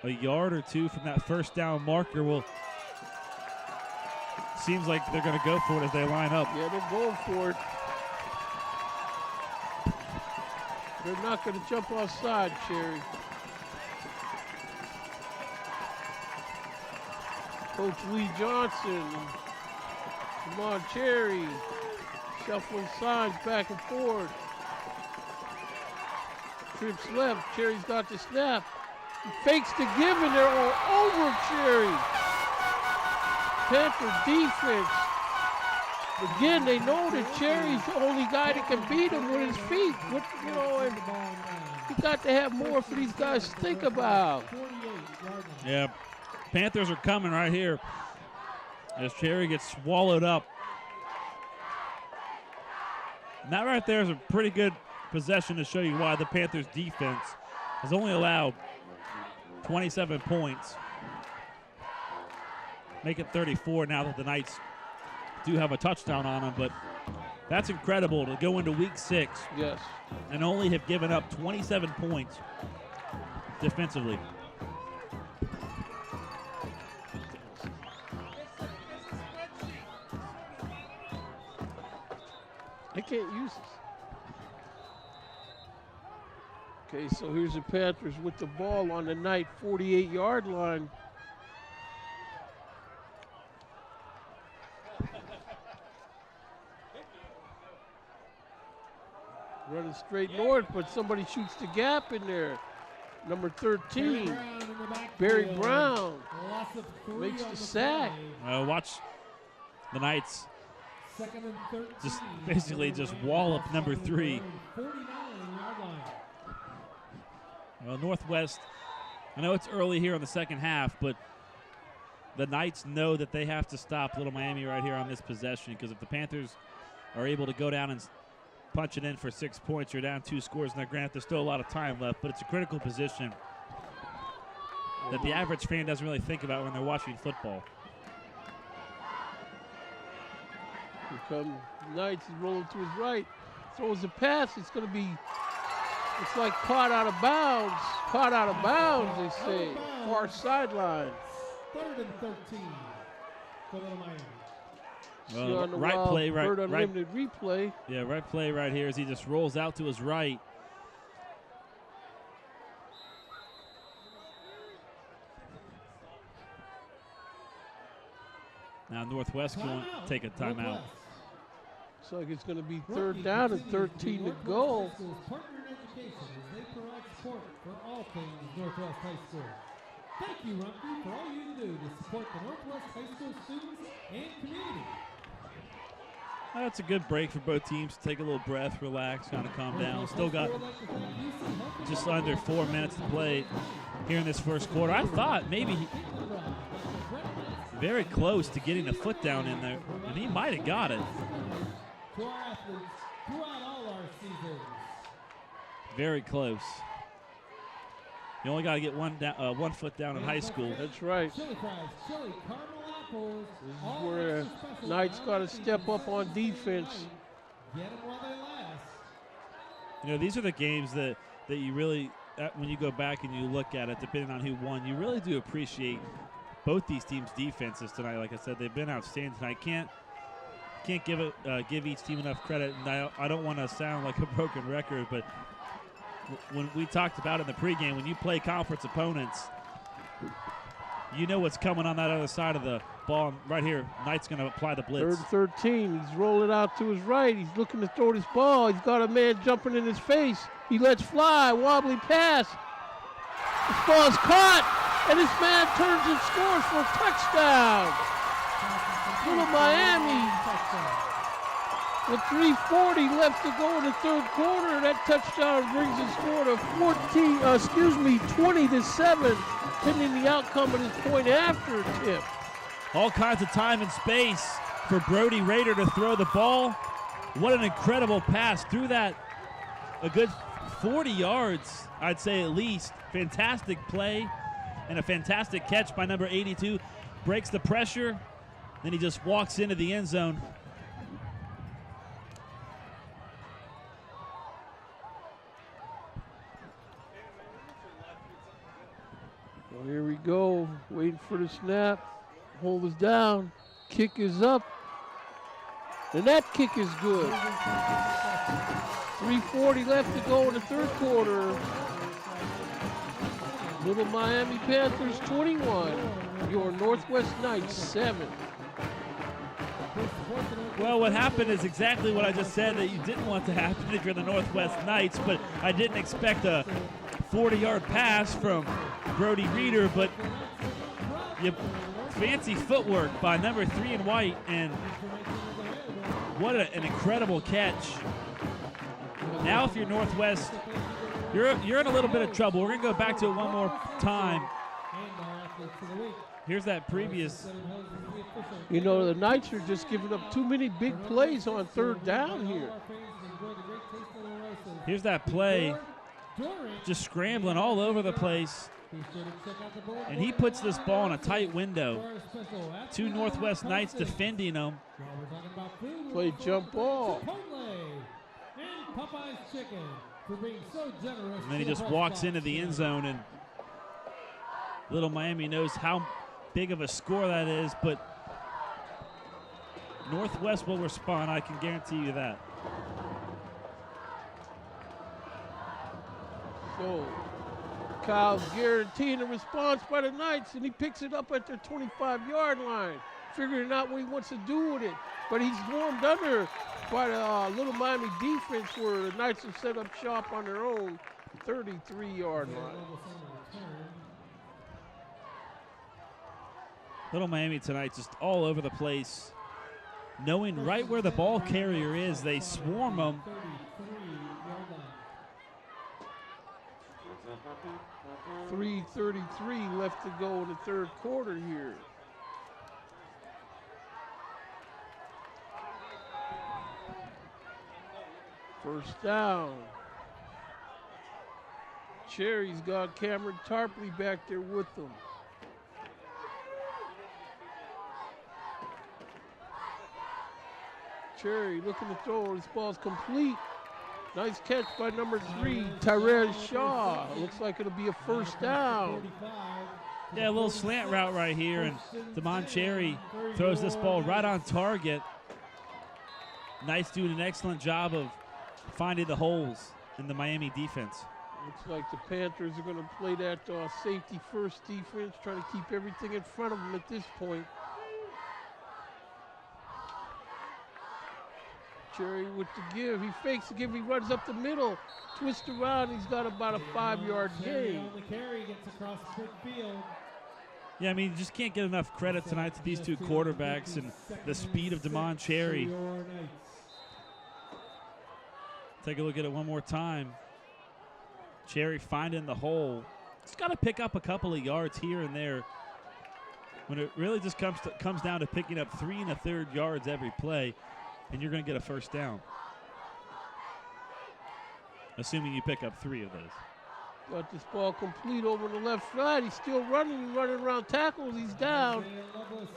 a yard or 2 from that 1st down marker. Well, seems like they're going to go for it as they line up. Yeah, they're going for it. They're not going to jump offside, Cherry. Coach Lee Johnson. Come on, Cherry. Shuffling sides back and forth. Trips left. Cherry's got the snap. He fakes the give, and they're all over Cherry. Panther defense. Again, they know that Cherry's the only guy that can beat him with his feet. And you got to have more for these guys to think about. Yeah, Panthers are coming right here as Cherry gets swallowed up. And that right there is a pretty good possession to show you why the Panthers defense has only allowed 27 points. Make it 34 now that the Knights do have a touchdown on them, but that's incredible to go into week 6 Yes. and only have given up 27 points defensively. I can't use this. Okay, so here's the Panthers with the ball on the Knight 48-yard line. Running straight north, but somebody shoots the gap in there. Number 13, Barry Brown makes the sack. Watch the Knights just basically just wall up number 3. Well, Northwest, I know it's early here in the second half, but the Knights know that they have to stop Little Miami right here on this possession, because if the Panthers are able to go down and punch it in for 6 points, you're down 2 scores. Now, granted, there's still a lot of time left, but it's a critical position that the average fan doesn't really think about when they're watching football. Here come Knights, he's rolling to his right. Throws a pass, it's going to be, it's like caught out of bounds. Caught out of bounds, they say. Far sideline. 3rd and 13 for Little Miami. Well, right play, right, unlimited replay. Yeah, right play right here as he just rolls out to his right. Now Northwest going to take a timeout. Looks like it's going to be 3rd down and 13 to go. Partner in education as they provide support for all things Northwest High School. Thank you, Rumpke, for all you do to support the Northwest High School students and community. That's a good break for both teams to take a little breath, relax, kind of calm down. Still got just under 4 minutes to play here in this first quarter. I thought maybe very close to getting a foot down in there, and he might have got it. To our athletes throughout all our seasons. Very close. You only got to get one foot down in high school. That's right. Chili fries, chili, caramel apples. This is where Knights got to step up on defense. Get them while they last. You know, these are the games that you really, when you go back and you look at it, depending on who won, you really do appreciate both these teams' defenses tonight. Like I said, they've been outstanding tonight. Can't give each team enough credit, and I don't want to sound like a broken record, but when we talked about it in the pregame, when you play conference opponents, you know what's coming on that other side of the ball. Right here, Knight's going to apply the blitz. 3rd and 13. He's rolling out to his right. He's looking to throw this ball. He's got a man jumping in his face. He lets fly. Wobbly pass. This ball's caught, and this man turns and scores for a touchdown. Little Miami. With 3:40 left to go in the 3rd quarter, that touchdown brings the score to 20-7, pending the outcome of this point after tip. All kinds of time and space for Brody Rader to throw the ball. What an incredible pass. Threw that a good 40 yards, I'd say at least. Fantastic play and a fantastic catch by number 82. Breaks the pressure, then he just walks into the end zone. Well, here we go, waiting for the snap. Hold is down, kick is up, and that kick is good. 3:40 left to go in the 3rd quarter. Little Miami Panthers 21, your Northwest Knights 7. Well, what happened is exactly what I just said that you didn't want to happen if you're the Northwest Knights, but I didn't expect a 40-yard pass from Brody Reeder, but fancy footwork by number 3 in white, and what an incredible catch. Now if you're Northwest, you're in a little bit of trouble. We're going to go back to it one more time. Here's that previous. You know, the Knights are just giving up too many big plays on 3rd down here. Here's that play, just scrambling all over the place. And he puts this ball in a tight window. 2 Northwest Knights defending him. Play jump ball. And then he just walks into the end zone, and Little Miami knows how big of a score that is, but Northwest will respond, I can guarantee you that. So Kyle's guaranteeing a response by the Knights, and he picks it up at their 25-yard line, figuring out what he wants to do with it. But he's warmed under by the Little Miami defense, where the Knights have set up shop on their own 33-yard line. Little Miami tonight just all over the place. Knowing right where the ball carrier is, they swarm them. .333 left to go in the 3rd quarter here. First down. Cherry's got Cameron Tarpley back there with them. Cherry looking to throw. This ball's complete. Nice catch by number 3, Tyrell Shaw. Looks like it'll be a first down. Yeah, a little slant route right here, and Damon Cherry throws this ball right on target. Knights doing an excellent job of finding the holes in the Miami defense. Looks like the Panthers are going to play that safety first defense, trying to keep everything in front of them at this point. Cherry with the give. He fakes the give. He runs up the middle, twists around. He's got about a 5-yard Cherry gain. on the carry, gets across midfield. Yeah, I mean, you just can't get enough credit tonight to these two quarterbacks and the speed of Damon Cherry. For your Knights. Take a look at it one more time. Cherry finding the hole. He's got to pick up a couple of yards here and there. When it really just comes down to picking up 3 1/3 yards every play, and you're going to get a first down. Assuming you pick up 3 of those. Got this ball complete over the left side. He's still running around tackles. He's down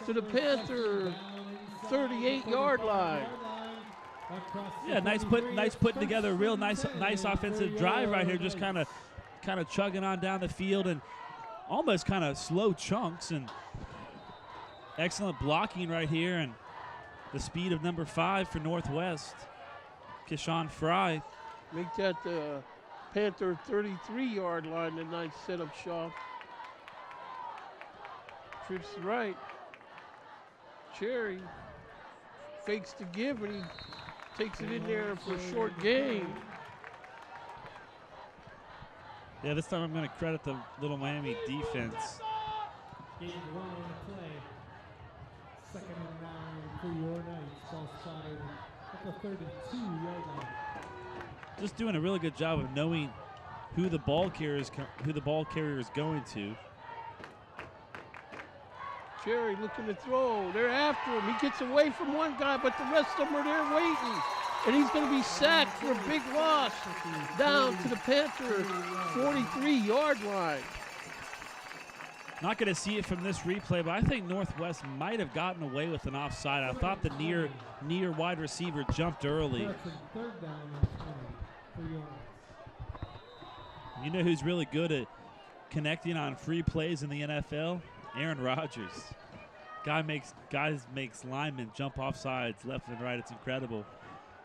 to the Panther 38-yard line. Yeah, nice putting together a real nice offensive drive right here. Just kind of chugging on down the field and almost kind of slow chunks, and excellent blocking right here, and the speed of number 5 for Northwest, Keyshawn Fry. Make that the Panther 33-yard line, the nice setup shot. Trips right. Cherry fakes the give, and he takes it in there for a short gain. Yeah, this time I'm going to credit the Little Miami defense. Gain 1 on the play. 2nd and 9 for your Knights. Ball spotted at the 32-yard line. Just doing a really good job of knowing who the ball carrier is going to. Cherry looking to throw. They're after him. He gets away from one guy, but the rest of them are there waiting. And he's going to be sacked for a big loss down to the Panther 43-yard line. Not going to see it from this replay, but I think Northwest might have gotten away with an offside. I thought the near wide receiver jumped early. 3rd down and 20 for your Knights. You know who's really good at connecting on free plays in the NFL? Aaron Rodgers. Guy makes linemen jump off sides left and right. It's incredible.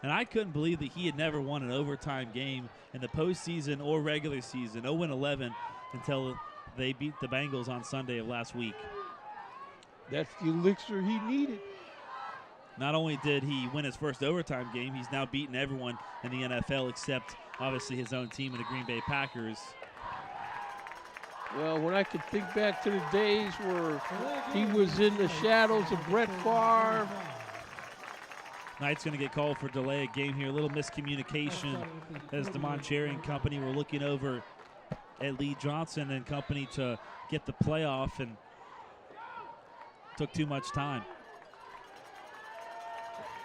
And I couldn't believe that he had never won an overtime game in the postseason or regular season, 0-11, until they beat the Bengals on Sunday of last week. That's the elixir he needed. Not only did he win his first overtime game, he's now beaten everyone in the NFL except, obviously, his own team in the Green Bay Packers. Well, when I could think back to the days where he was in the shadows of Brett Favre. Knight's going to get called for delay of game here. A little miscommunication as Damon Cherry and company were looking over at Lee Johnson and company to get the playoff, and took too much time.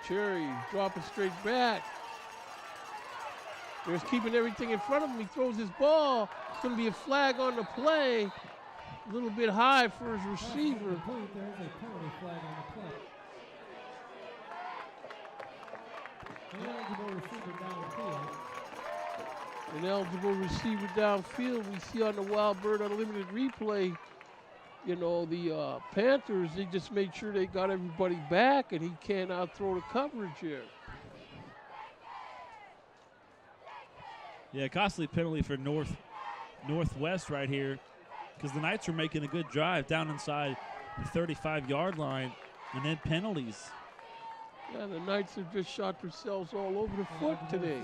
Cherry dropping straight back. There's keeping everything in front of him. He throws his ball. It's going to be a flag on the play. A little bit high for his receiver. There's a penalty flag on the play. Ineligible receiver downfield. Ineligible receiver downfield. We see on the Wild Bird Unlimited replay, you know, the Panthers, they just made sure they got everybody back, and he can't outthrow the coverage here. Yeah, costly penalty for Northwest right here, because the Knights are making a good drive down inside the 35-yard line, and then penalties. Yeah, the Knights have just shot themselves all over the foot today.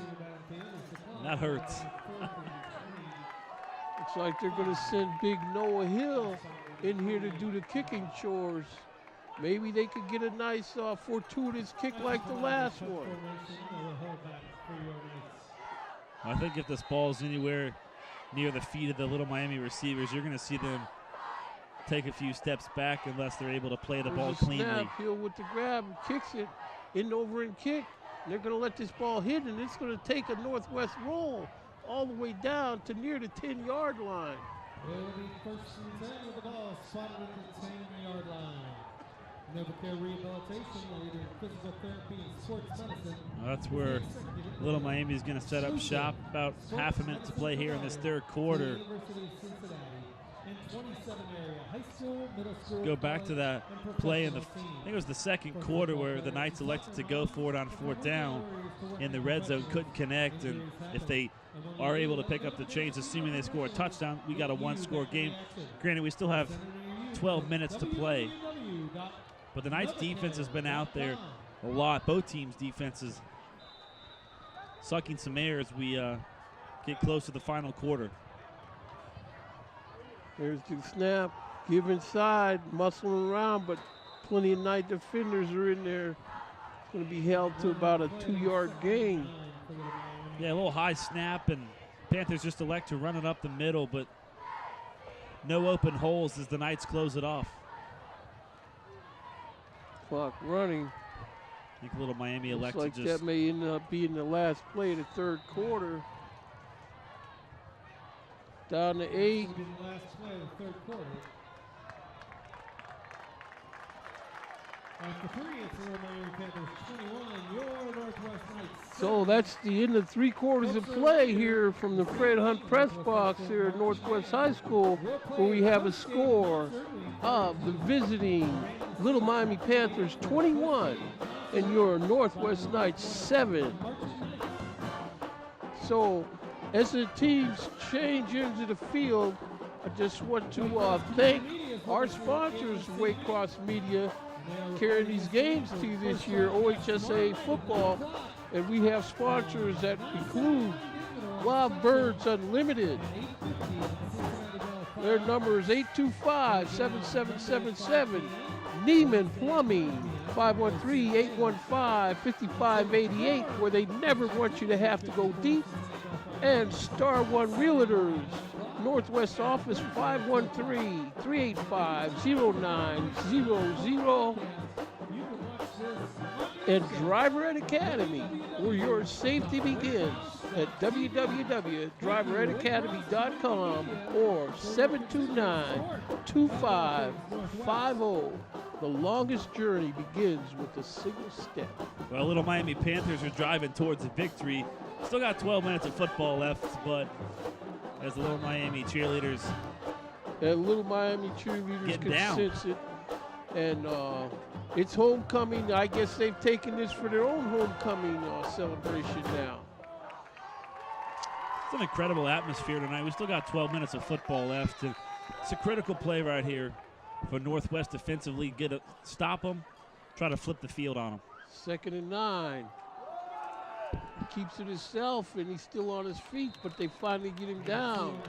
And that hurts. Looks like they're going to send big Noah Hill in here to do the kicking chores. Maybe they could get a nice fortuitous kick like the last one. I think if this ball is anywhere near the feet of the Little Miami receivers, you're going to see them take a few steps back unless they're able to play the ball cleanly. Snap, Hill with the grab and kicks it, in over and kick. They're going to let this ball hit, and it's going to take a Northwest roll all the way down to near the 10-yard line. It'll be 1st and 10 with the ball spotted at the 10-yard line. NovaCare Rehabilitation, leader in physical therapy and sports medicine. Well, that's where Little Miami is going to set up shop. About half a minute to play here in this 3rd quarter. University of Cincinnati and 27 area high school, middle school. Go back to that play in I think it was the 2nd quarter where the Knights elected to go for it on 4th down in the red zone, couldn't connect, and if they are able to pick up the chains, assuming they score a touchdown, we got a 1-score game. Granted, we still have 12 minutes to play, but the Knights defense has been out there a lot. Both teams' defenses sucking some air as we get close to the final quarter. There's the snap. Give inside, muscling around, but plenty of Knight defenders are in there. It's going to be held to about a 2-yard gain. Yeah, a little high snap, and Panthers just elect to run it up the middle, but no open holes as the Knights close it off. Clock running. I think Little Miami Looks elected like just that may end up being the last play of the third quarter. Down to 8. Last play of the third quarter. After 3, it's Little Miami Panthers 21, your Northwest Knights. So that's the end of 3 quarters of play here from the Fred Hunt press box here at Northwest High School, where we have a score of the visiting Little Miami Panthers 21 and your Northwest Knights 7. So as the teams change into the field, I just want to thank our sponsors, Waycross Media, carrying these games to you this year, OHSA football. And we have sponsors that include Wild Birds Unlimited. Their number is 825-7777. Neiman Plumbing, 513-815-5588, where they never want you to have to go deep. And Star One Realtors, Northwest Office, 513-385-0900. And Driver Ed Academy, where your safety begins at www.driveredacademy.com or 729-2550. The longest journey begins with a single step. Well, Little Miami Panthers are driving towards a victory. Still got 12 minutes of football left, but as the Little Miami cheerleaders Little Miami cheerleaders can down. sense it. And it's homecoming. I guess they've taken this for their own homecoming celebration now. It's an incredible atmosphere tonight. We still got 12 minutes of football left. And it's a critical play right here for Northwest defensively. Stop them, try to flip the field on them. 2nd and 9. He keeps it himself, and he's still on his feet, but they finally get him down.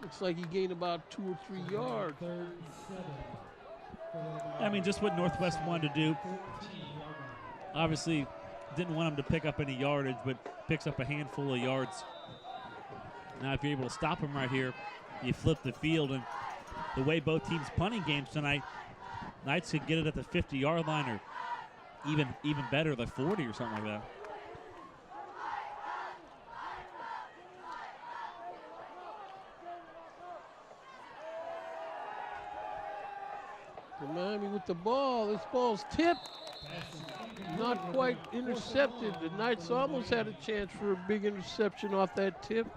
Looks like he gained about 2 or 3 yards. I mean, just what Northwest wanted to do. Obviously, didn't want him to pick up any yardage, but picks up a handful of yards. Now, if you're able to stop him right here, you flip the field, and the way both teams punting games tonight, Knights could get it at the 50-yard line, or even better, the 40 or something like that. Miami with the ball. This ball's tipped. Not quite intercepted. The Knights almost had a chance for a big interception off that tip.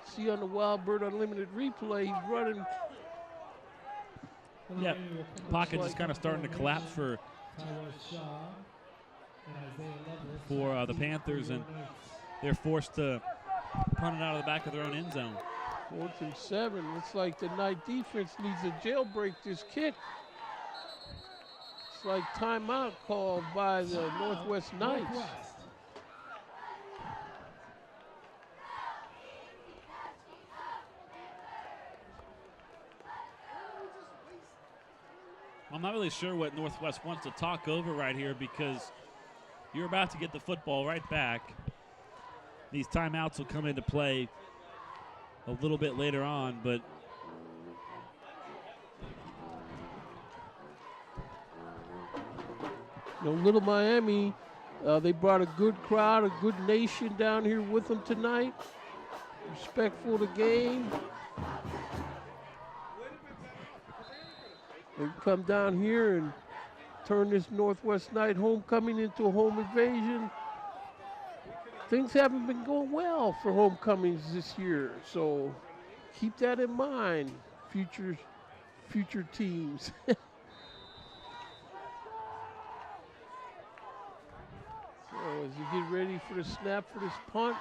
See on the Wild Bird Unlimited replay, he's running. Yeah, pocket just kind of starting to collapse for the Panthers, and they're forced to punt it out of the back of their own end zone. 4th and 7. Looks like the Knight defense needs to jailbreak this kick. It's like timeout called by the Northwest Knights. I'm not really sure what Northwest wants to talk over right here, because you're about to get the football right back. These timeouts will come into play a little bit later on, but Little Miami, they brought a good crowd, a good nation down here with them tonight. Respectful of the game. They come down here and turn this Northwest Knight homecoming into a home invasion. Things haven't been going well for homecomings this year, so keep that in mind, future teams. So as you get ready for the snap for this punt,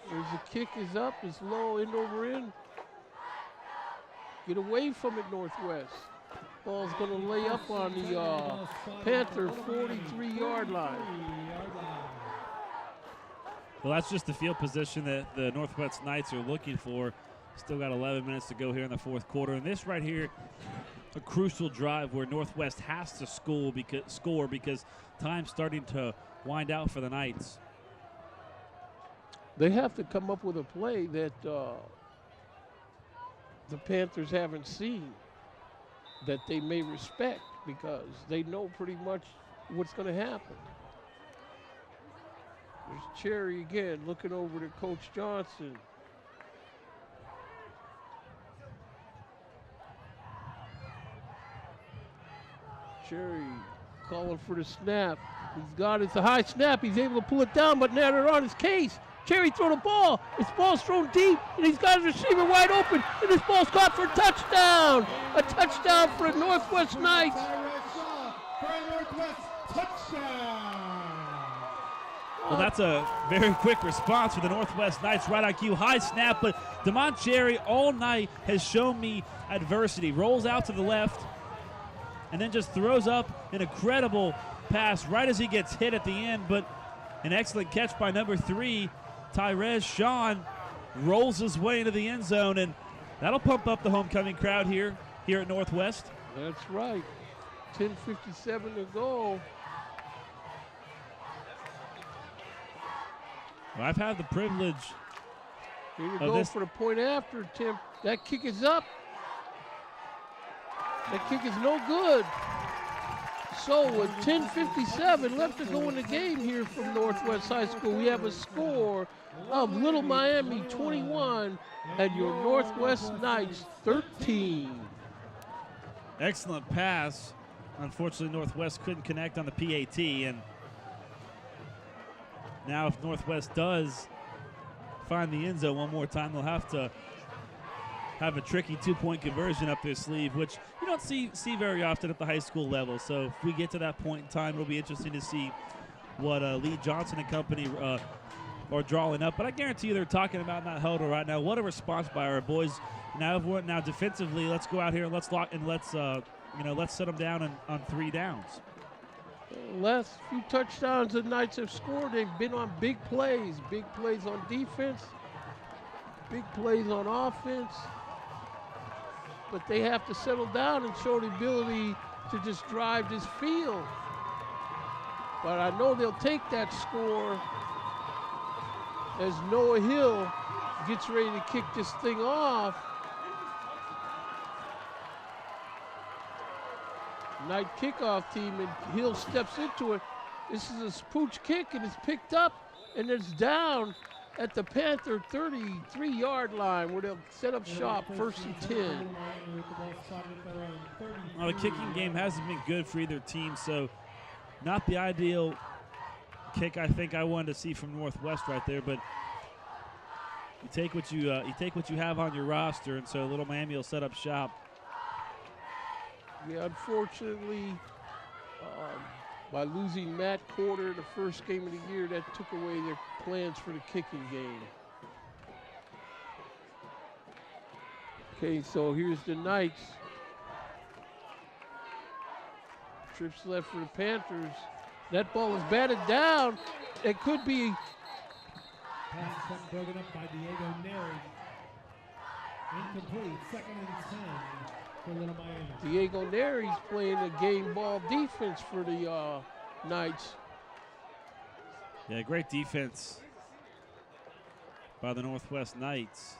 there's the kick is up, it's low, end over end. Get away from it, Northwest. Ball's gonna lay up on the Panther 43-yard line. Well, that's just the field position that the Northwest Knights are looking for. Still got 11 minutes to go here in the fourth quarter. And this right here, a crucial drive where Northwest has to score because time's starting to wind out for the Knights. They have to come up with a play that the Panthers haven't seen that they may respect because they know pretty much what's going to happen. There's Cherry again looking over to Coach Johnson. Cherry calling for the snap. He's got it. It's a high snap. He's able to pull it down, but now they're on his case. Cherry throw the ball. His ball's thrown deep, and he's got his receiver wide open, and his ball's caught for a touchdown. A touchdown for the Northwest Knights. Well, that's a very quick response for the Northwest Knights. Right on cue, high snap, but DeMont Cherry all night has shown me adversity. Rolls out to the left, and then just throws up an incredible pass right as he gets hit at the end, but an excellent catch by number 3, Tyrez Sean, rolls his way into the end zone, and that'll pump up the homecoming crowd here at Northwest. That's right. 10:57 to go. Well, I've had the privilege Here we go for the point after, Tim. That kick is up. That kick is no good. So with 10:57 left to go in the game here from Northwest High School, we have a score of Little Miami 21 and your Northwest Knights 13. Excellent pass. Unfortunately, Northwest couldn't connect on the PAT, and now if Northwest does find the end zone one more time, they'll have to have a tricky two-point conversion up their sleeve, which you don't see very often at the high school level. So if we get to that point in time, it'll be interesting to see what Lee Johnson and company are drawing up. But I guarantee you they're talking about that huddle right now. What a response by our boys. Now defensively, let's go out here and let's set them down on 3 downs. Last few touchdowns the Knights have scored, they've been on big plays on defense, big plays on offense. But they have to settle down and show the ability to just drive this field. But I know they'll take that score as Noah Hill gets ready to kick this thing off. Knight kickoff team, and Hill steps into it. This is a spooch kick, and it's picked up, and it's down at the Panther 33-yard line where they'll set up shop, 1st and 10. Well, the kicking game hasn't been good for either team, so not the ideal kick I think I wanted to see from Northwest right there, but you take what you have on your roster, and so Little Miami will set up shop. Yeah, unfortunately, by losing Matt Corder the first game of the year, that took away their plans for the kicking game. Okay, so here's the Knights. Trips left for the Panthers. That ball is batted down. It could be. Pass broken up by Diego Neri. Incomplete, 2nd and 10 for Little Miami. Diego Neri's playing a game ball defense for the Knights. Yeah, great defense by the Northwest Knights.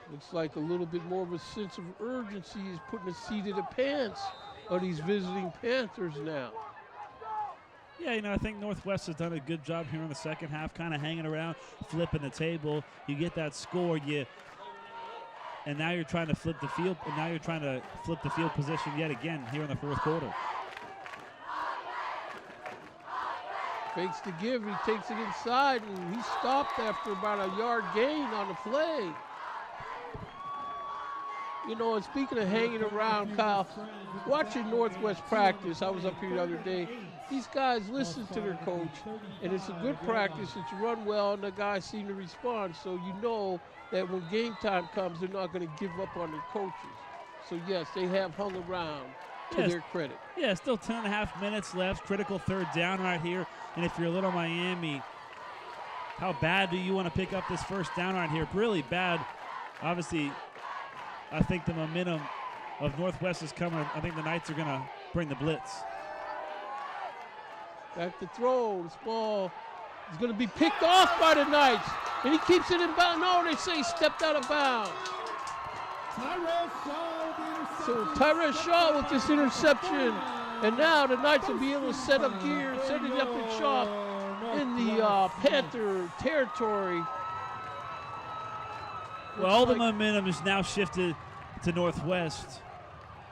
Looks like a little bit more of a sense of urgency is putting a seat in the pants of these visiting Panthers now. Yeah, I think Northwest has done a good job here in the second half, kind of hanging around, flipping the table. You get that score, and now you're trying to flip the field, and now you're trying to flip the field position yet again here in the fourth quarter. Fakes the give, he takes it inside, and he stopped after about a yard gain on the play. And speaking of hanging around, Kyle, watching Northwest practice, I was up here the other day, these guys listen to their coach, and it's a good practice. It's run well, and the guys seem to respond, so you know that when game time comes, they're not going to give up on their coaches. So, yes, they have hung around to their credit. Yeah, still 10.5 minutes left. Critical third down right here. And if you're Little Miami, how bad do you want to pick up this first down right here? Really bad. Obviously, I think the momentum of Northwest is coming. I think the Knights are going to bring the blitz. Back to throw. This ball is going to be picked off by the Knights. And he keeps it in bounds. No, they say he stepped out of bounds. So Tyrell Shaw with this interception. And now the Knights will be able to set up gear, set it up and shop in the Panther territory. Well, all the momentum is now shifted to Northwest.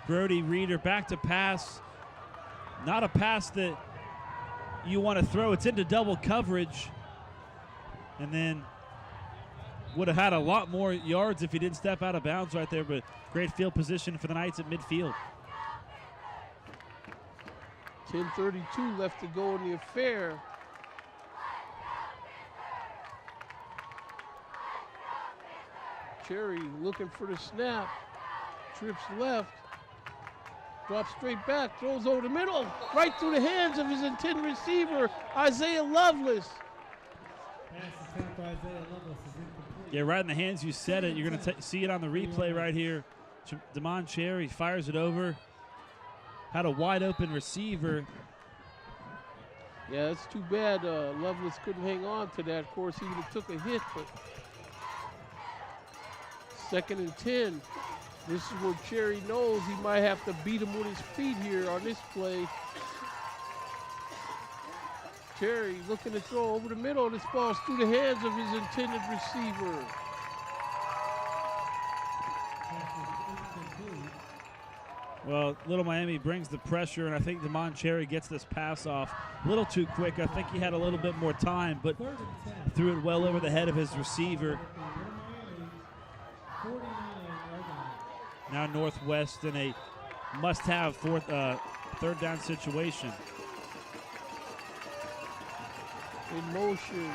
Brody Reeder back to pass. Not a pass that you want to throw. It's into double coverage. And then would have had a lot more yards if he didn't step out of bounds right there, but great field position for the Knights at midfield. 10:32 left to go in the affair. Cherry looking for the snap. Trips left. Drops straight back. Throws over the middle. Right through the hands of his intended receiver, Isaiah Lovelace. Yeah, right in the hands. You said it. You're going to see it on the replay right here. Damon Cherry fires it over. Had a wide open receiver. Yeah, that's too bad. Lovelace couldn't hang on to that. Of course, he would have took a hit, but 2nd and 10. This is where Cherry knows he might have to beat him with his feet here on this play. Cherry looking to throw over the middle. This ball's through the hands of his intended receiver. Well, Little Miami brings the pressure, and I think Damon Cherry gets this pass off a little too quick. I think he had a little bit more time, but threw it well over the head of his receiver. Now Northwest in a must-have third down situation. In motion.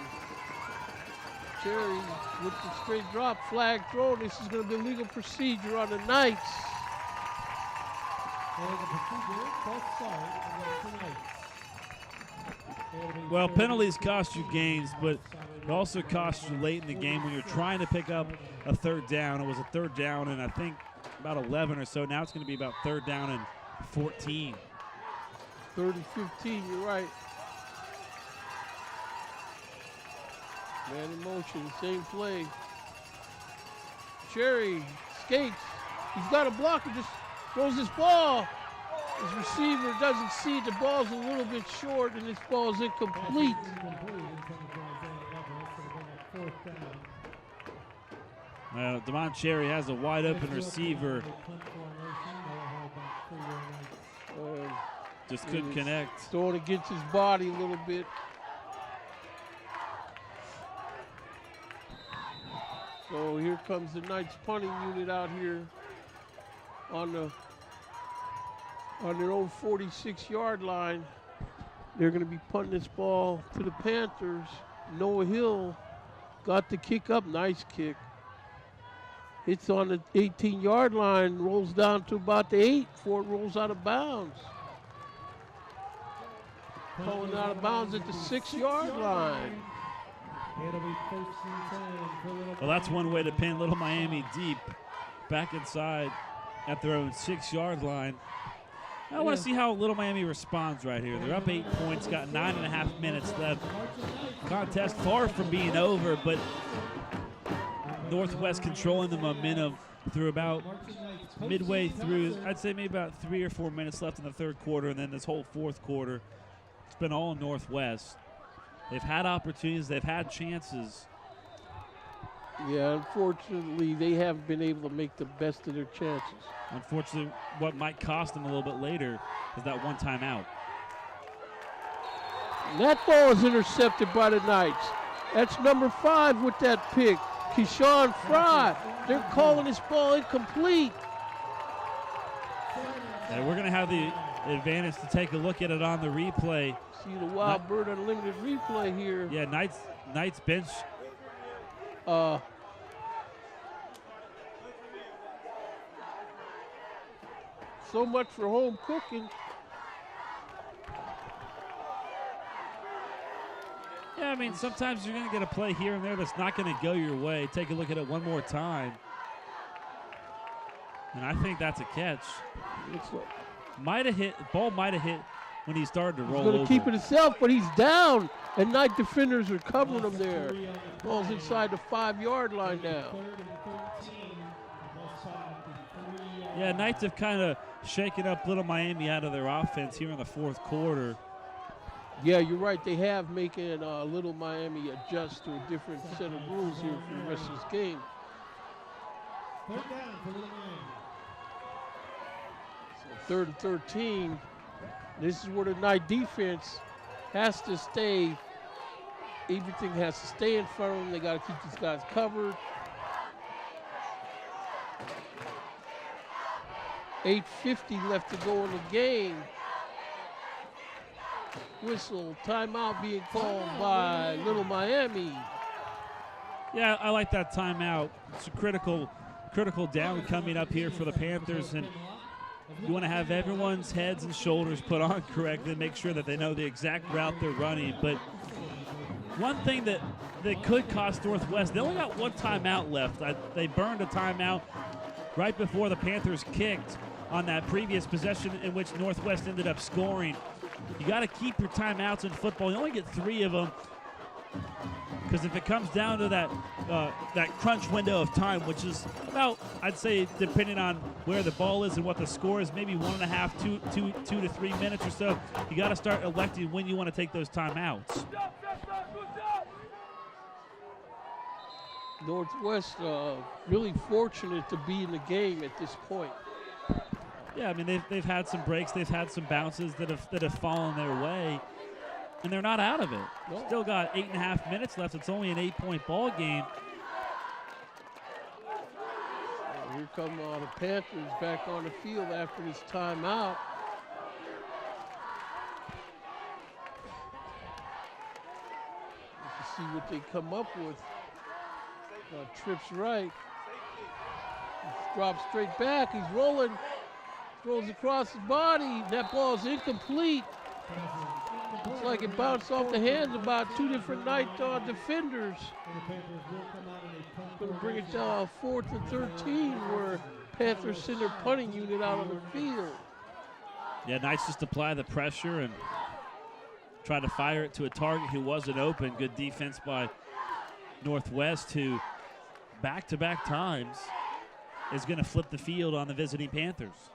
Cherry with the straight drop, flag throw. This is going to be a legal procedure on the Knights. Well, penalties cost you games, but it also costs you late in the game when you're trying to pick up a third down. It was a third down, and I think about 11 or so. Now it's going to be about third down and 14. 3rd and 15, you're right. Man in motion, same play. Cherry skates. He's got a block and just throws this ball. His receiver doesn't see it. The ball's a little bit short, and this ball's incomplete. Damon Cherry has a wide open receiver. Just couldn't connect. Throwing against his body a little bit. So here comes the Knights punting unit out here on their own 46-yard line. They're going to be punting this ball to the Panthers. Noah Hill got the kick up. Nice kick. It's on the 18-yard line, rolls down to about the 8 before it rolls out of bounds. Going out of bounds at the 6-yard line. Well, that's one way to pin Little Miami deep back inside at their own 6-yard line. I want to see how Little Miami responds right here. They're up 8 points, got 9.5 minutes left. Contest far from being over, but Northwest controlling the momentum through about midway through. I'd say maybe about 3 or 4 minutes left in the third quarter, and then this whole fourth quarter, it's been all Northwest. They've had opportunities, they've had chances. Yeah, unfortunately, they haven't been able to make the best of their chances. Unfortunately, what might cost them a little bit later is that one timeout. That ball is intercepted by the Knights. That's number 5 with that pick, Keyshawn Fry. They're calling this ball incomplete. And we're going to have the advantage to take a look at it on the replay. See the Wild Bird Unlimited replay here. Yeah, Knights bench. So much for home cooking. Yeah, I mean, sometimes you're going to get a play here and there that's not going to go your way. Take a look at it one more time. And I think that's a catch. Looks like Might have hit, ball might have hit when he started to roll he's going over. to keep it himself, but he's down, and Knight defenders are covering him there. Ball's inside the 5-yard line now. Yeah, Knights have kind of shaken up Little Miami out of their offense here in the fourth quarter. Yeah, you're right. They have making Little Miami adjust to a different set of rules here for the rest of this game. Third down for Little Miami. So 3rd and 13. This is where the Knight defense has to stay. Everything has to stay in front of them. They got to keep these guys covered. 8:50 left to go in the game. Whistle, timeout being called by Little Miami. Yeah, I like that timeout. It's a critical down coming up here for the Panthers, and you want to have everyone's heads and shoulders put on correctly, make sure that they know the exact route they're running. But one thing that could cost Northwest, they only got one timeout left. They burned a timeout right before the Panthers kicked on that previous possession in which Northwest ended up scoring. You got to keep your timeouts in football. You only get 3 of them, because if it comes down to that crunch window of time, which is about, I'd say, depending on where the ball is and what the score is, maybe 1.5, 2 to 3 minutes or so, you got to start electing when you want to take those timeouts. Northwest really fortunate to be in the game at this point. Yeah, I mean, they've had some breaks, they've had some bounces that have fallen their way, and they're not out of it. No. Still got 8.5 minutes left. It's only an 8-point ball game. Here come the Panthers back on the field after this timeout. Let's see what they come up with. Trips right. Drops straight back. He's rolling. Throws across his body. That ball's incomplete. Looks like it bounced off the hands of about 2 different Knight defenders. Going to bring it down 4th and 13, where Panthers send their punting unit out on the field. Yeah, Knights just apply the pressure and try to fire it to a target who wasn't open. Good defense by Northwest, who back-to-back times is going to flip the field on the visiting Panthers.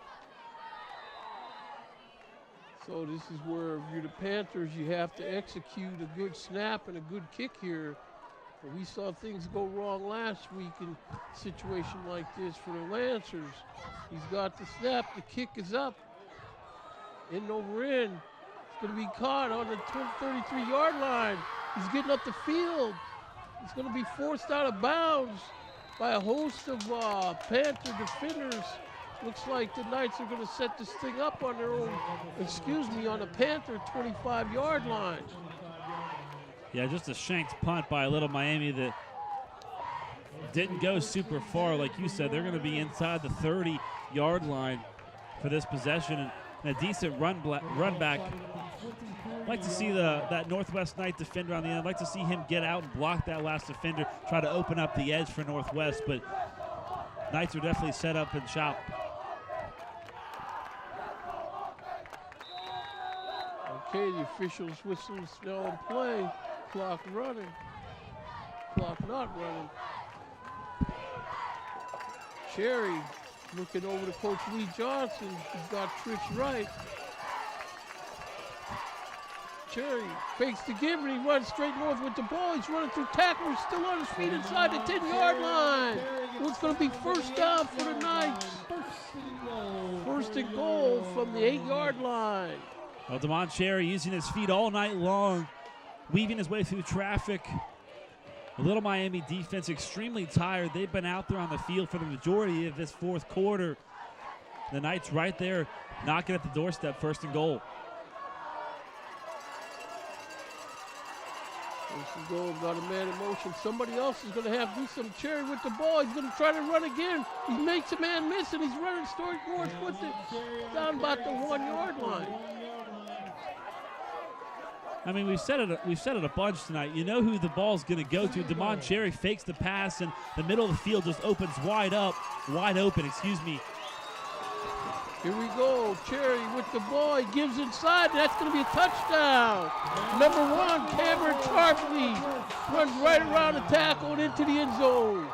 So this is where, if you're the Panthers, you have to execute a good snap and a good kick here. But we saw things go wrong last week in a situation like this for the Lancers. He's got the snap, the kick is up. In over in. It's going to be caught on the 33-yard line. He's getting up the field. It's going to be forced out of bounds by a host of Panther defenders. Looks like the Knights are going to set this thing up on their own, on the Panther 25-yard line. Yeah, just a shanked punt by Little Miami that didn't go super far. Like you said, they're going to be inside the 30-yard line for this possession, and a decent run back. I'd like to see that Northwest Knight defender on the end. I'd like to see him get out and block that last defender, try to open up the edge for Northwest, but Knights are definitely set up and shop. Okay, the officials whistle still in play. Clock running. Clock not running. Cherry looking over to Coach Lee Johnson. He's got trips right. Cherry fakes the give, and he runs straight north with the ball. He's running through tacklers, still on his feet inside the 10-yard line. It's going to be first down for the Knights. First and goal from the 8-yard line. Well, Damon Cherry using his feet all night long, weaving his way through traffic. The Little Miami defense extremely tired. They've been out there on the field for the majority of this fourth quarter. The Knights right there knocking at the doorstep, first and goal. First and goal, got a man in motion. Somebody else is going to have to do some Cherry with the ball. He's going to try to run again. He makes a man miss, and he's running straight towards down about the 1-yard line. I mean, we've said it a bunch tonight. You know who the ball's going to go to. Damon Cherry fakes the pass, and the middle of the field just opens wide open. Excuse me. Here we go. Cherry with the ball. He gives inside. That's going to be a touchdown. Number 1, Cameron Tarpley runs right around the tackle and into the end zone.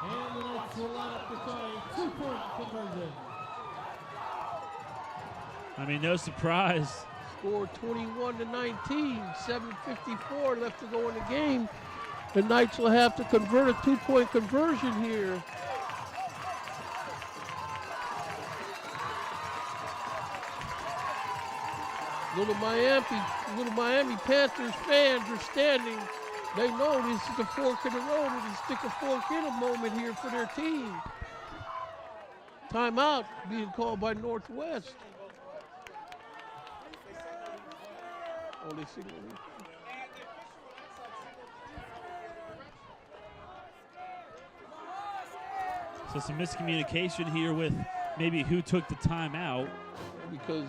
And the Knights will line up to try a 2-point conversion. I mean, no surprise. Score 21-19. 7:54 left to go in the game. The Knights will have to convert a 2-point conversion here. Little Miami Panthers fans are standing. They know this is a fork in the road and a stick a fork in a moment here for their team. Timeout being called by Northwest. Oh, they signal me. So some miscommunication here with maybe who took the timeout. Because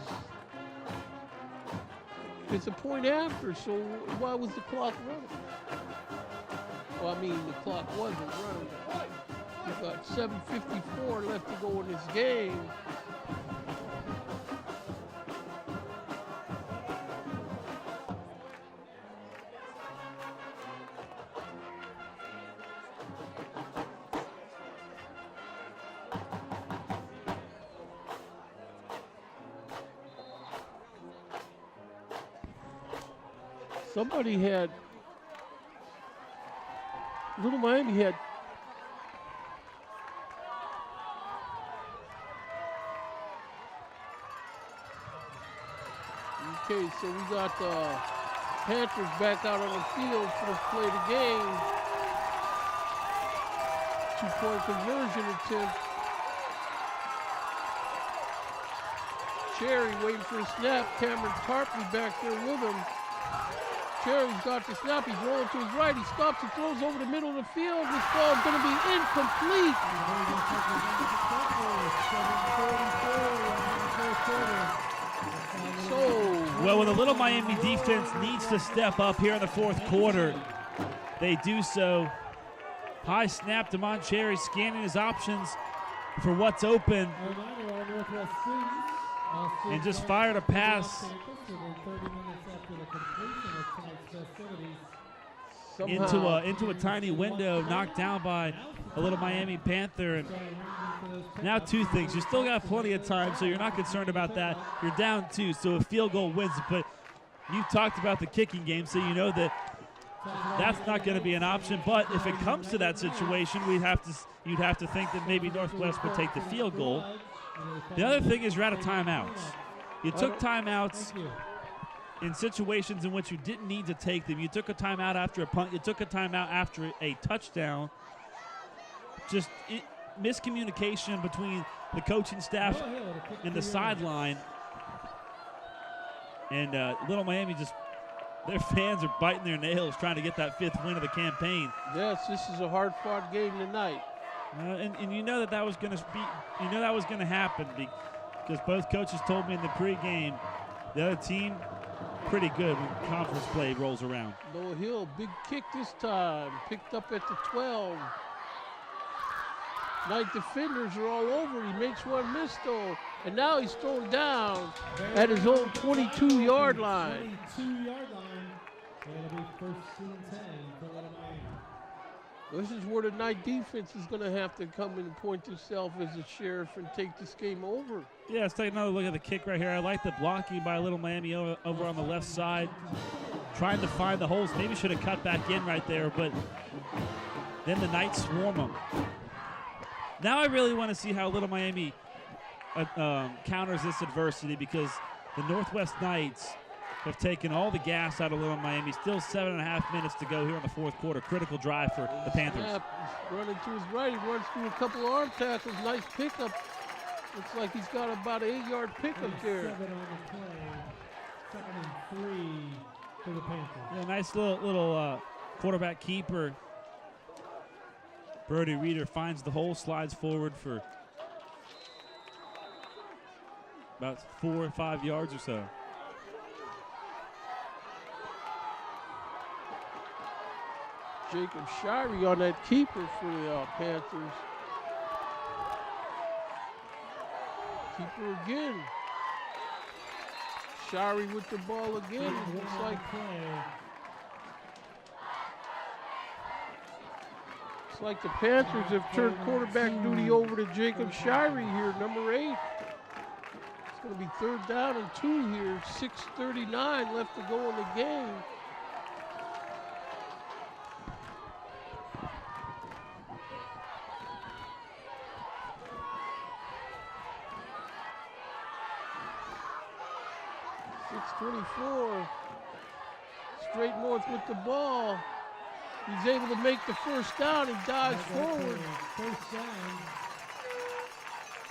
it's a point after, so why was the clock running? Well, I mean, the clock wasn't running. We've got 7:54 left to go in this game. Somebody had, Little Miami had, okay, so we got the Panthers back out on the field for the play of the game. 2-point conversion attempt. Cherry waiting for a snap. Cameron Tarpley back there with him. Cherry's got the snap. He's rolling to his right. He stops and throws over the middle of the field. This ball is going to be incomplete. Well, when the Little Miami defense needs to step up here in the fourth quarter, they do so. High snap, Damon Cherry scanning his options for what's open. And just fired a pass into a tiny window, knocked down by a Little Miami Panther. And now 2 things. You still got plenty of time, so you're not concerned about that. You're down 2, so a field goal wins. But you talked about the kicking game, so you know that that's not going to be an option. But if it comes to that situation, you'd have to think that maybe Northwest would take the field goal. The other thing is you're out of timeouts. You took timeouts in situations in which you didn't need to take them. You took a timeout after a punt. You took a timeout after a touchdown. Just miscommunication between the coaching staff and the sideline. And Little Miami their fans are biting their nails trying to get that 5th win of the campaign. Yes, this is a hard-fought game tonight. And you know that was going to happen because both coaches told me in the pregame the other team pretty good when conference play rolls around. Noah Hill, big kick this time, picked up at the 12. Knight defenders are all over. He makes one miss though, and now he's thrown down at his own 22-yard line. 22-yard line. It'll be 1st and 10 for Little Miami. This is where the Knight defense is going to have to come in and point itself as a sheriff and take this game over. Yeah, let's take another look at the kick right here. I like the blocking by Little Miami over on the left side, trying to find the holes. Maybe should have cut back in right there, but then the Knights swarm them. Now I really want to see how Little Miami counters this adversity, because the Northwest Knights have taken all the gas out of Little Miami. Still 7.5 minutes to go here in the fourth quarter. Critical drive for the Panthers. Yeah, running to his right. He runs through a couple of arm tackles. Nice pickup. Looks like he's got about an 8-yard pickup there. 7 on the play. 2nd and 3 for the Panthers. Yeah, nice little quarterback keeper. Brody Reeder finds the hole, slides forward for about 4 or 5 yards or so. Jacob Shirey on that keeper for the Panthers. Keeper again. Shirey with the ball again. It's like the Panthers have turned quarterback duty over to Jacob Shirey here, number 8. It's going to be 3rd down and 2 here. 6:39 left to go in the game. Straight north with the ball. He's able to make the 1st down. He dives forward.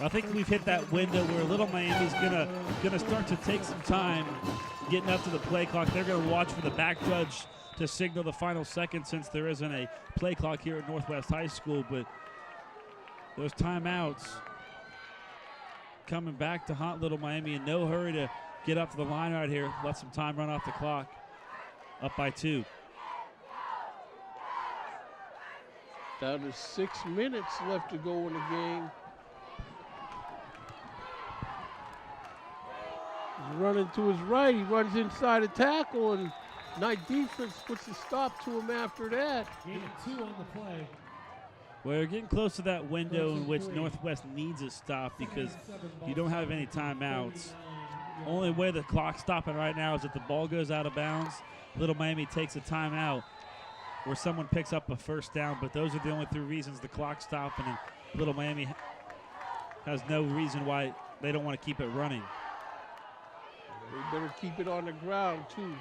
I think we've hit that window where Little Miami's gonna start to take some time getting up to the play clock. They're gonna watch for the back judge to signal the final second, since there isn't a play clock here at Northwest High School. But those timeouts coming back to haunt Little Miami, in no hurry to get up to the line right here. Let some time run off the clock. Up by 2. Down to 6 minutes left to go in the game. He's running to his right. He runs inside a tackle, and Knight defense puts a stop to him after that. Gain of 2 on the play. We're getting close to that window in which Northwest needs a stop, because you don't have any timeouts. Only way the clock's stopping right now is if the ball goes out of bounds. Little Miami takes a timeout, where someone picks up a 1st down, but those are the only 3 reasons the clock's stopping, and Little Miami has no reason why they don't want to keep it running. They better keep it on the ground, too.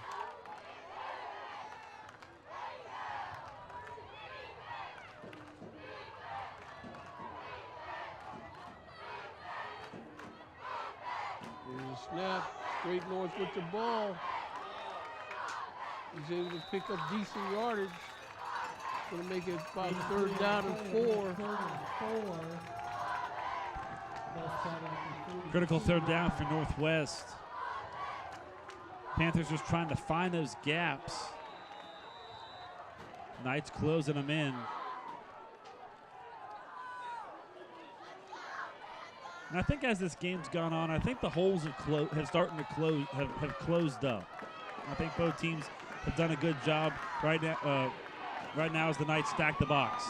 There's a snap, straight north with the ball. He's able to pick up decent yardage. Going to make it about 3rd down and 4. Critical 3rd down for Northwest. Panthers just trying to find those gaps. Knight's closing them in. And I think as this game's gone on, I think the holes have started to close, have closed up. I think both teams have done a good job right now. Right now, as the Knights stack the box.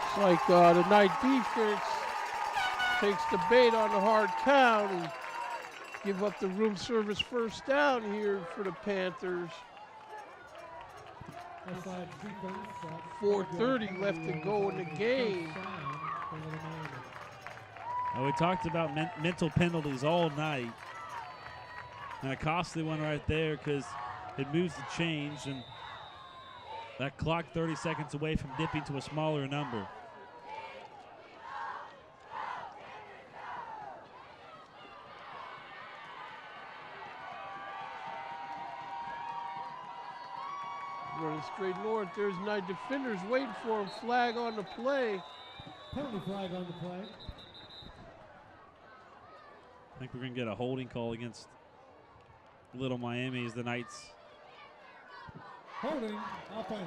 It's like the Knight defense takes the bait on the hard count and give up the room service 1st down here for the Panthers. 4:30 left to go in the game. Well, we talked about mental penalties all night. And a costly one right there, because it moves the change, and that clock 30 seconds away from dipping to a smaller number. Running straight north, there's Knight defenders waiting for him. Flag on the play. Penalty flag on the play. I think we're going to get a holding call against Little Miami as the Knights. Holding offense.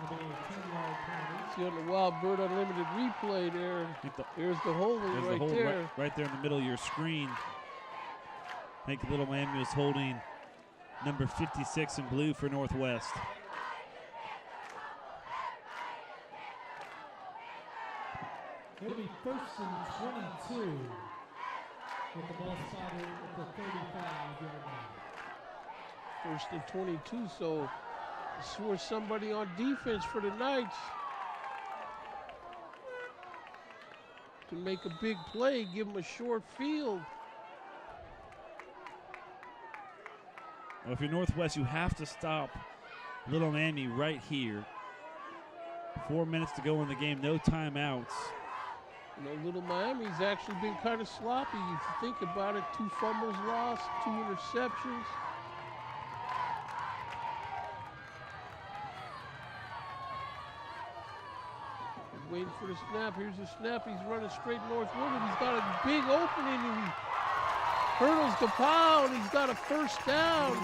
It'll be a 10-yard penalty. See on the Wild Bird Unlimited replay there. There's the holding right there. Right there in the middle of your screen. I think Little Miami was holding number 56 in blue for Northwest. It'll be 1st and 22 with the ball spotted at the 35-yard line. 1st and 22, so this was somebody on defense for the Knights to make a big play, give them a short field. Well, if you're Northwest, you have to stop Little Miami right here. 4 minutes to go in the game, no timeouts. You know, Little Miami's actually been kind of sloppy. If you think about it, 2 fumbles lost, 2 interceptions. Waiting for the snap. Here's the snap. He's running straight north with it. He's got a big opening, and Hurdles the pound. He's got a first down.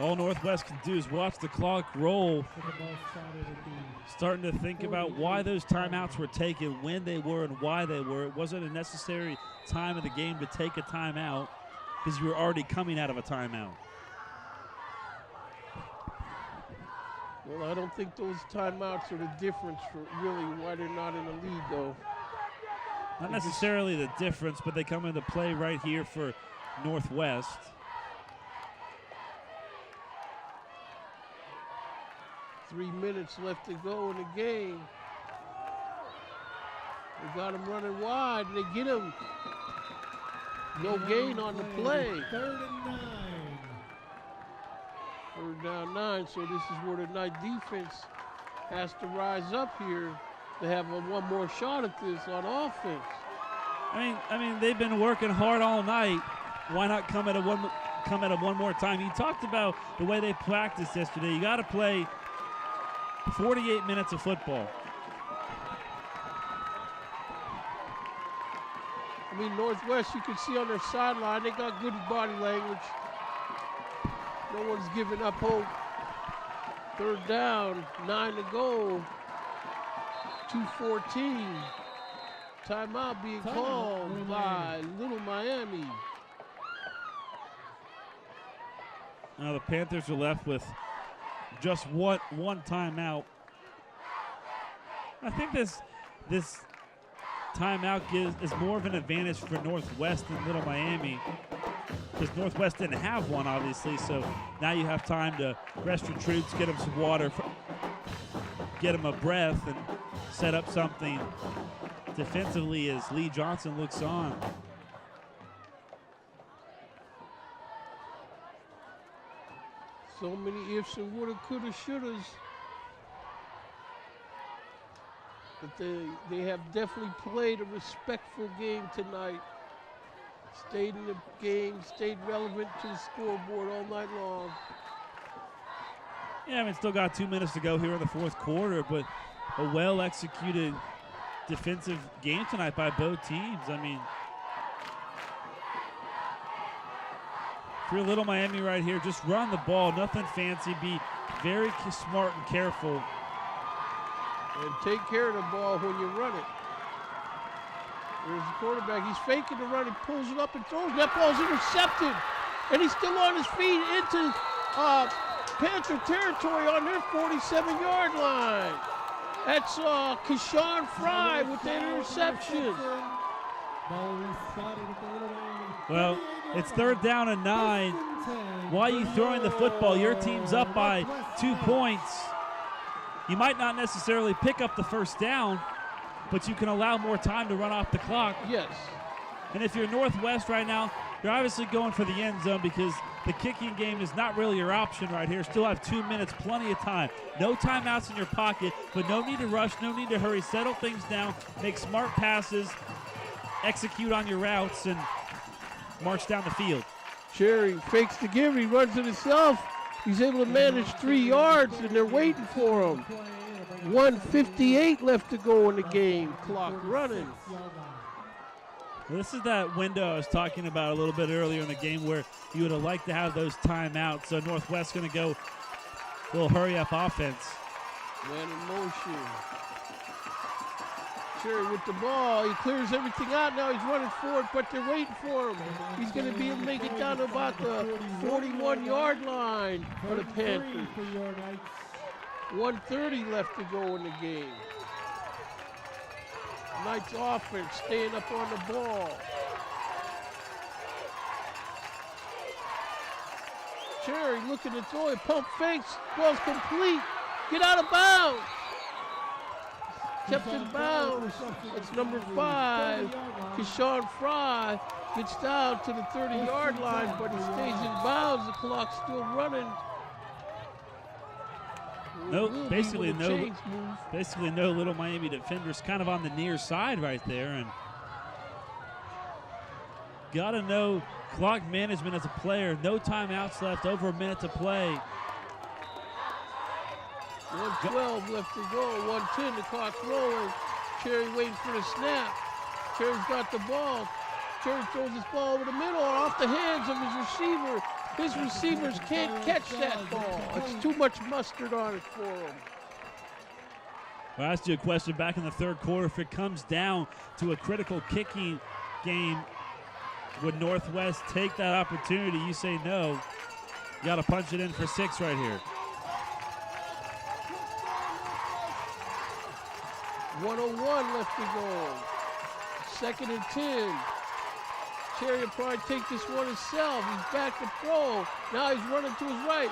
All Northwest can do is watch the clock roll, starting to think about why those timeouts were taken, when they were, and why they were. It wasn't a necessary time of the game to take a timeout because you were already coming out of a timeout. Well, I don't think those timeouts are the difference for really why they're not in the lead, though. Not necessarily the difference, but they come into play right here for Northwest. Three minutes left to go in the game. They got him running wide, and they get him. No gain on the play. 3rd and 9. Third down 9, so this is where the night defense has to rise up here to have one more shot at this on offense. I mean, they've been working hard all night. Why not come at it one more time? You talked about the way they practiced yesterday. You got to play 48 minutes of football. I mean, Northwest, you can see on their sideline, they got good body language. No one's giving up hope. Third down, 9 to go. 2:14. Timeout being called by Little Miami. Now the Panthers are left with just one timeout. I think this timeout is more of an advantage for Northwest than Little Miami, because Northwest didn't have one, obviously, so now you have time to rest your troops, get them some water, get them a breath, and set up something defensively as Lee Johnson looks on. So many ifs and woulda, coulda, shouldas. But they have definitely played a respectful game tonight. Stayed in the game, stayed relevant to the scoreboard all night long. Yeah, I mean, still got 2 minutes to go here in the fourth quarter, but a well-executed defensive game tonight by both teams. I mean, if you're Little Miami right here, just run the ball, nothing fancy, be very smart and careful. And take care of the ball when you run it. There's the quarterback. He's faking the run. He pulls it up and throws. That ball's intercepted. And he's still on his feet into Panther territory on their 47-yard line. That's Keyshawn Fry with the interception. Well, it's 3rd down and 9. Why are you throwing the football? Your team's up by 2 points. You might not necessarily pick up the first down, but you can allow more time to run off the clock. Yes. And if you're Northwest right now, you're obviously going for the end zone because the kicking game is not really your option right here. Still have 2 minutes, plenty of time. No timeouts in your pocket, but no need to rush, no need to hurry. Settle things down, make smart passes, execute on your routes, and march down the field. Cherry fakes the give. He runs it himself. He's able to manage 3 yards, and they're waiting for him. 1:58 left to go in the game. Clock running. Well, this is that window I was talking about a little bit earlier in the game where you would have liked to have those timeouts. So Northwest going to go a little hurry-up offense. Man in motion. Cherry with the ball. He clears everything out. Now he's running forward, but they're waiting for him. He's going to be able to make it down to about the 41-yard line for the Panthers. 1:30 left to go in the game. Knight's offense staying up on the ball. Cherry looking to throw it. Pump fakes. Ball's complete. Get out of bounds. Kept in bounds. It's number 5. Keyshawn Fry gets down to the 30-yard line, but he stays in bounds. The clock's still running. Basically no Little Miami defenders, kind of on the near side right there, and got to know clock management as a player. No timeouts left, over a minute to play. 1:12 left to go, 1:10, the clock's rolling. Cherry waiting for the snap. Cherry's got the ball. Cherry throws his ball over the middle off the hands of his receiver. His receivers can't catch that ball. It's too much mustard on it for him. I'll ask you a question back in the third quarter. If it comes down to a critical kicking game, would Northwest take that opportunity? You say no. You got to punch it in for 6 right here. 1:01 left to go. 2nd and 10. Cherry will probably take this one himself. He's back to throw. Now he's running to his right.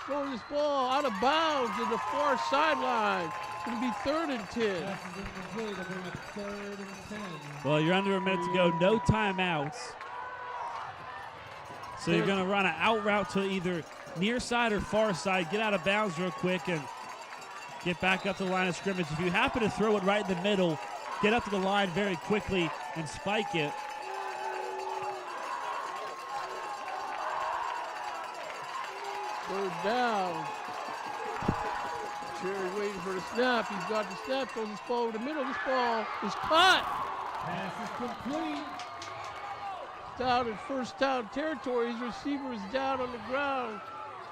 Throwing this ball out of bounds in the far sideline. It's going to be 3rd and 10. Well, you're under a minute to go. No timeouts. So you're going to run an out route to either near side or far side. Get out of bounds real quick and get back up to the line of scrimmage. If you happen to throw it right in the middle, get up to the line very quickly and spike it. Third down. Cherry waiting for the snap. He's got the snap. Throws this ball over the middle. This ball is caught. Pass is complete. Down in first down territory. His receiver is down on the ground,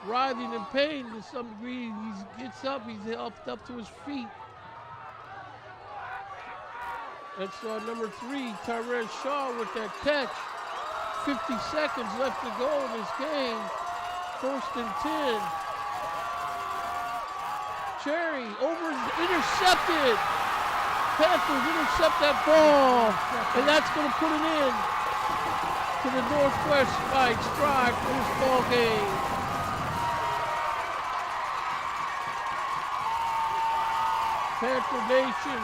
writhing in pain to some degree. He gets up. He's up to his feet. That's number 3, Tyrese Shaw with that catch. 50 seconds left to go in this game. 1st and 10. Cherry intercepted. Panthers intercept that ball, and that's going to put it in to the Northwest Spikes drive for this ball game. Panther Nation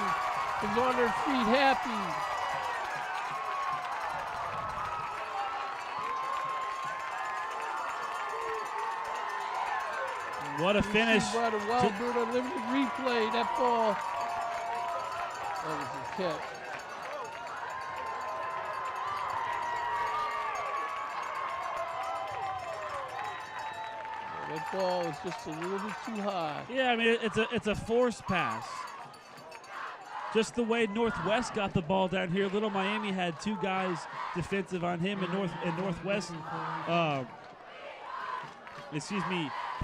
is on their feet happy. What a finish. By the Wild Bird Unlimited replay. That ball. That was a catch. That ball was just a little bit too high. Yeah, I mean, it's a forced pass. Just the way Northwest got the ball down here. Little Miami had 2 guys defensive on him, and Northwest,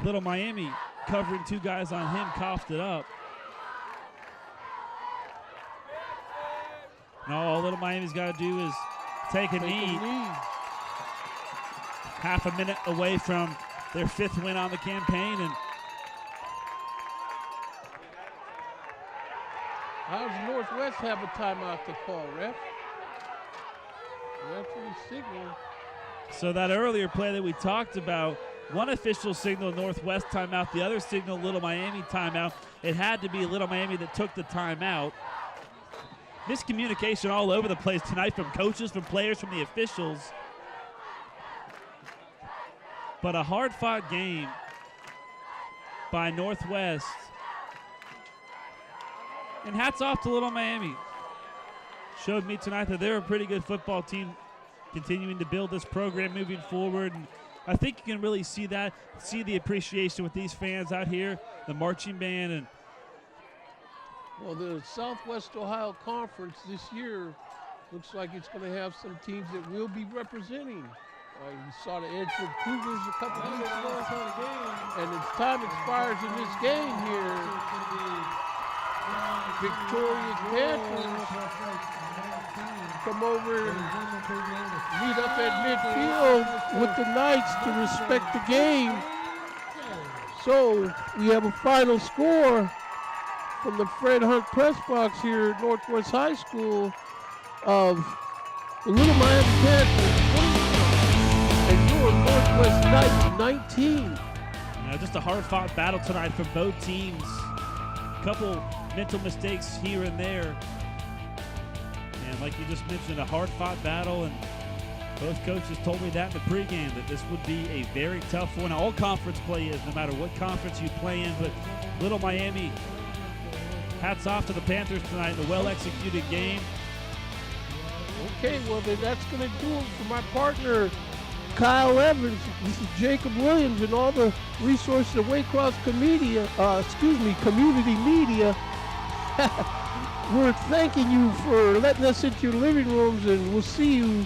Little Miami covering 2 guys on him, coughed it up. Now all Little Miami's got to do is take a knee. Half a minute away from their 5th win on the campaign, and how does Northwest have a timeout to call, ref? Referee signal. so that earlier play that we talked about, one official signaled Northwest timeout, the other signaled Little Miami timeout. It had to be Little Miami that took the timeout. Miscommunication all over the place tonight from coaches, from players, from the officials. But a hard-fought game by Northwest. And hats off to Little Miami. Showed me tonight that they're a pretty good football team, continuing to build this program moving forward. And I think you can really see that, see the appreciation with these fans out here, the marching band. And well, the Southwest Ohio Conference this year looks like it's going to have some teams that will be representing. We saw the Edgewood Cougars a couple weeks ago, and as time expires in this game here, Victoria Panthers come over and meet up at midfield with the Knights to respect the game. So we have a final score from the Fred Hunt press box here at Northwest High School of the Little Miami Panthers 20 and your Northwest Knights 19. just a hard-fought battle tonight for both teams. A couple mental mistakes here and there. And like you just mentioned, a hard-fought battle, and both coaches told me that in the pregame, that this would be a very tough one. All conference play is, no matter what conference you play in, but Little Miami, hats off to the Panthers tonight in a well-executed game. Okay, well then that's going to do it for my partner, Kyle Evans. This is Jacob Williams and all the resources of Waycross Community Media. We're thanking you for letting us into your living rooms, and we'll see you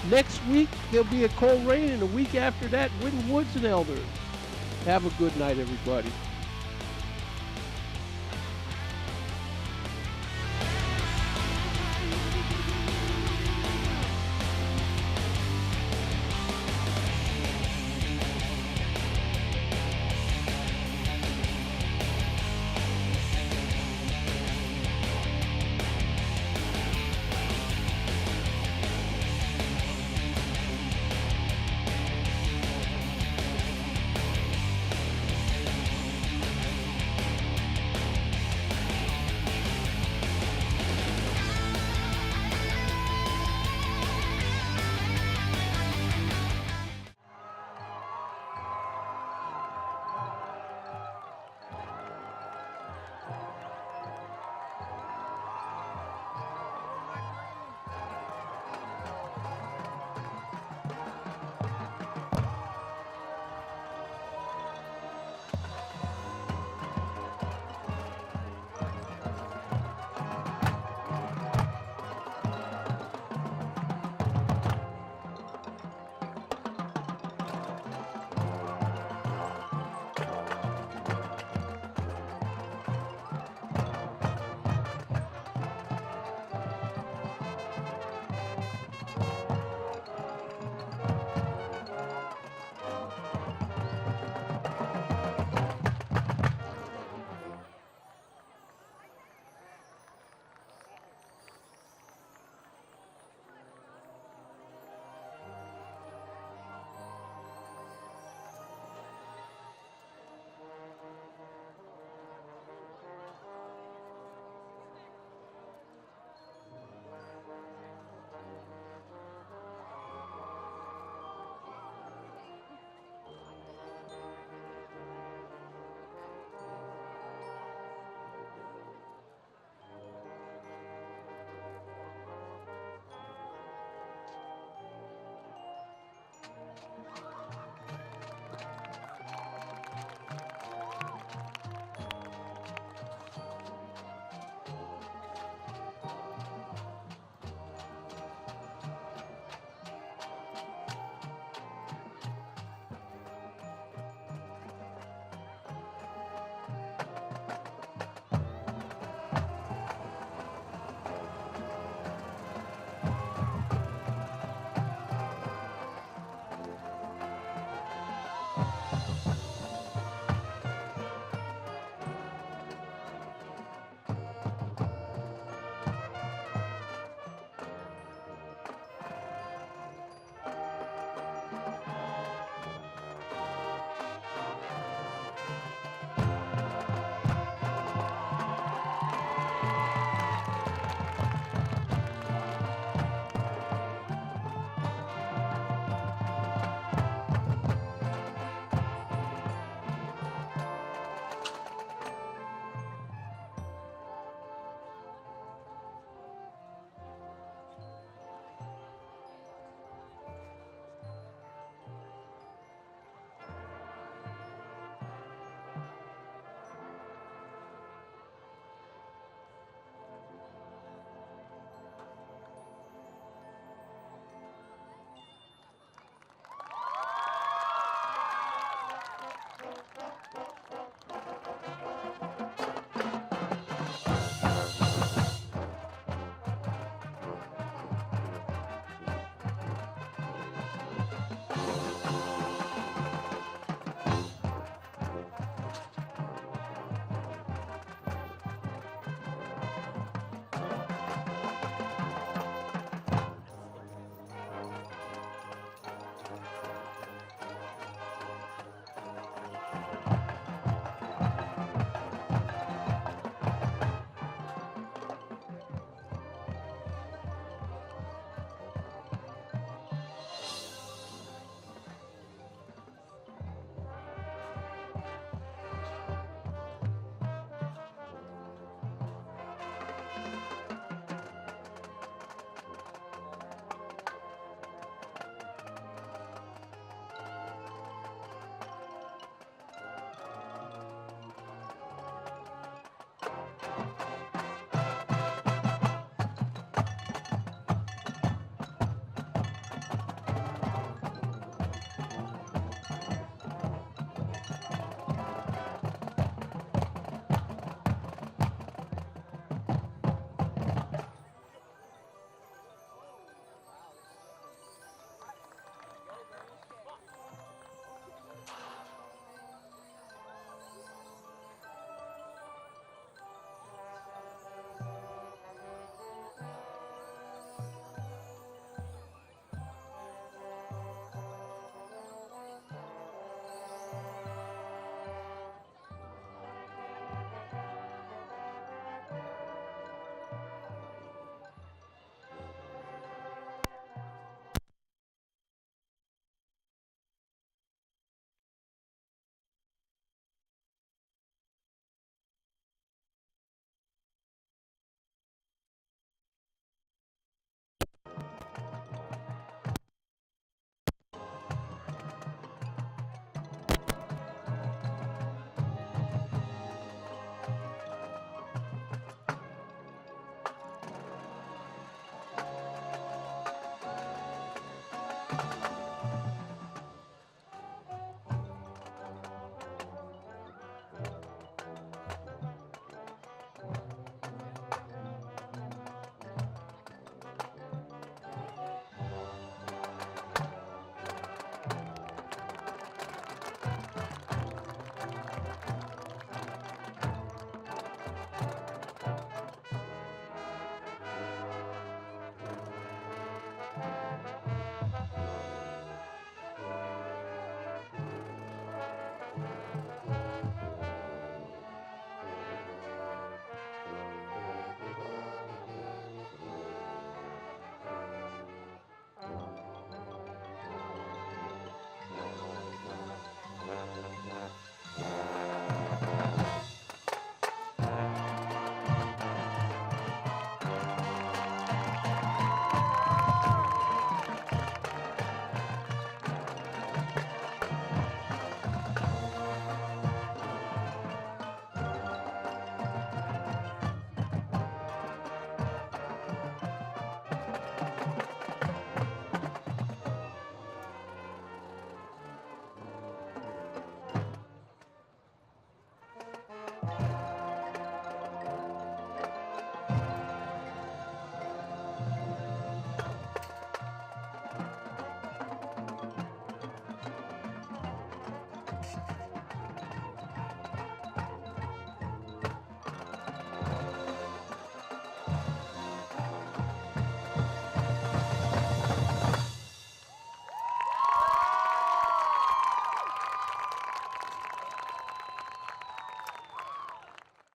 next week. There'll be a cold rain, and a week after that, Winton Woods and Elders. Have a good night, everybody.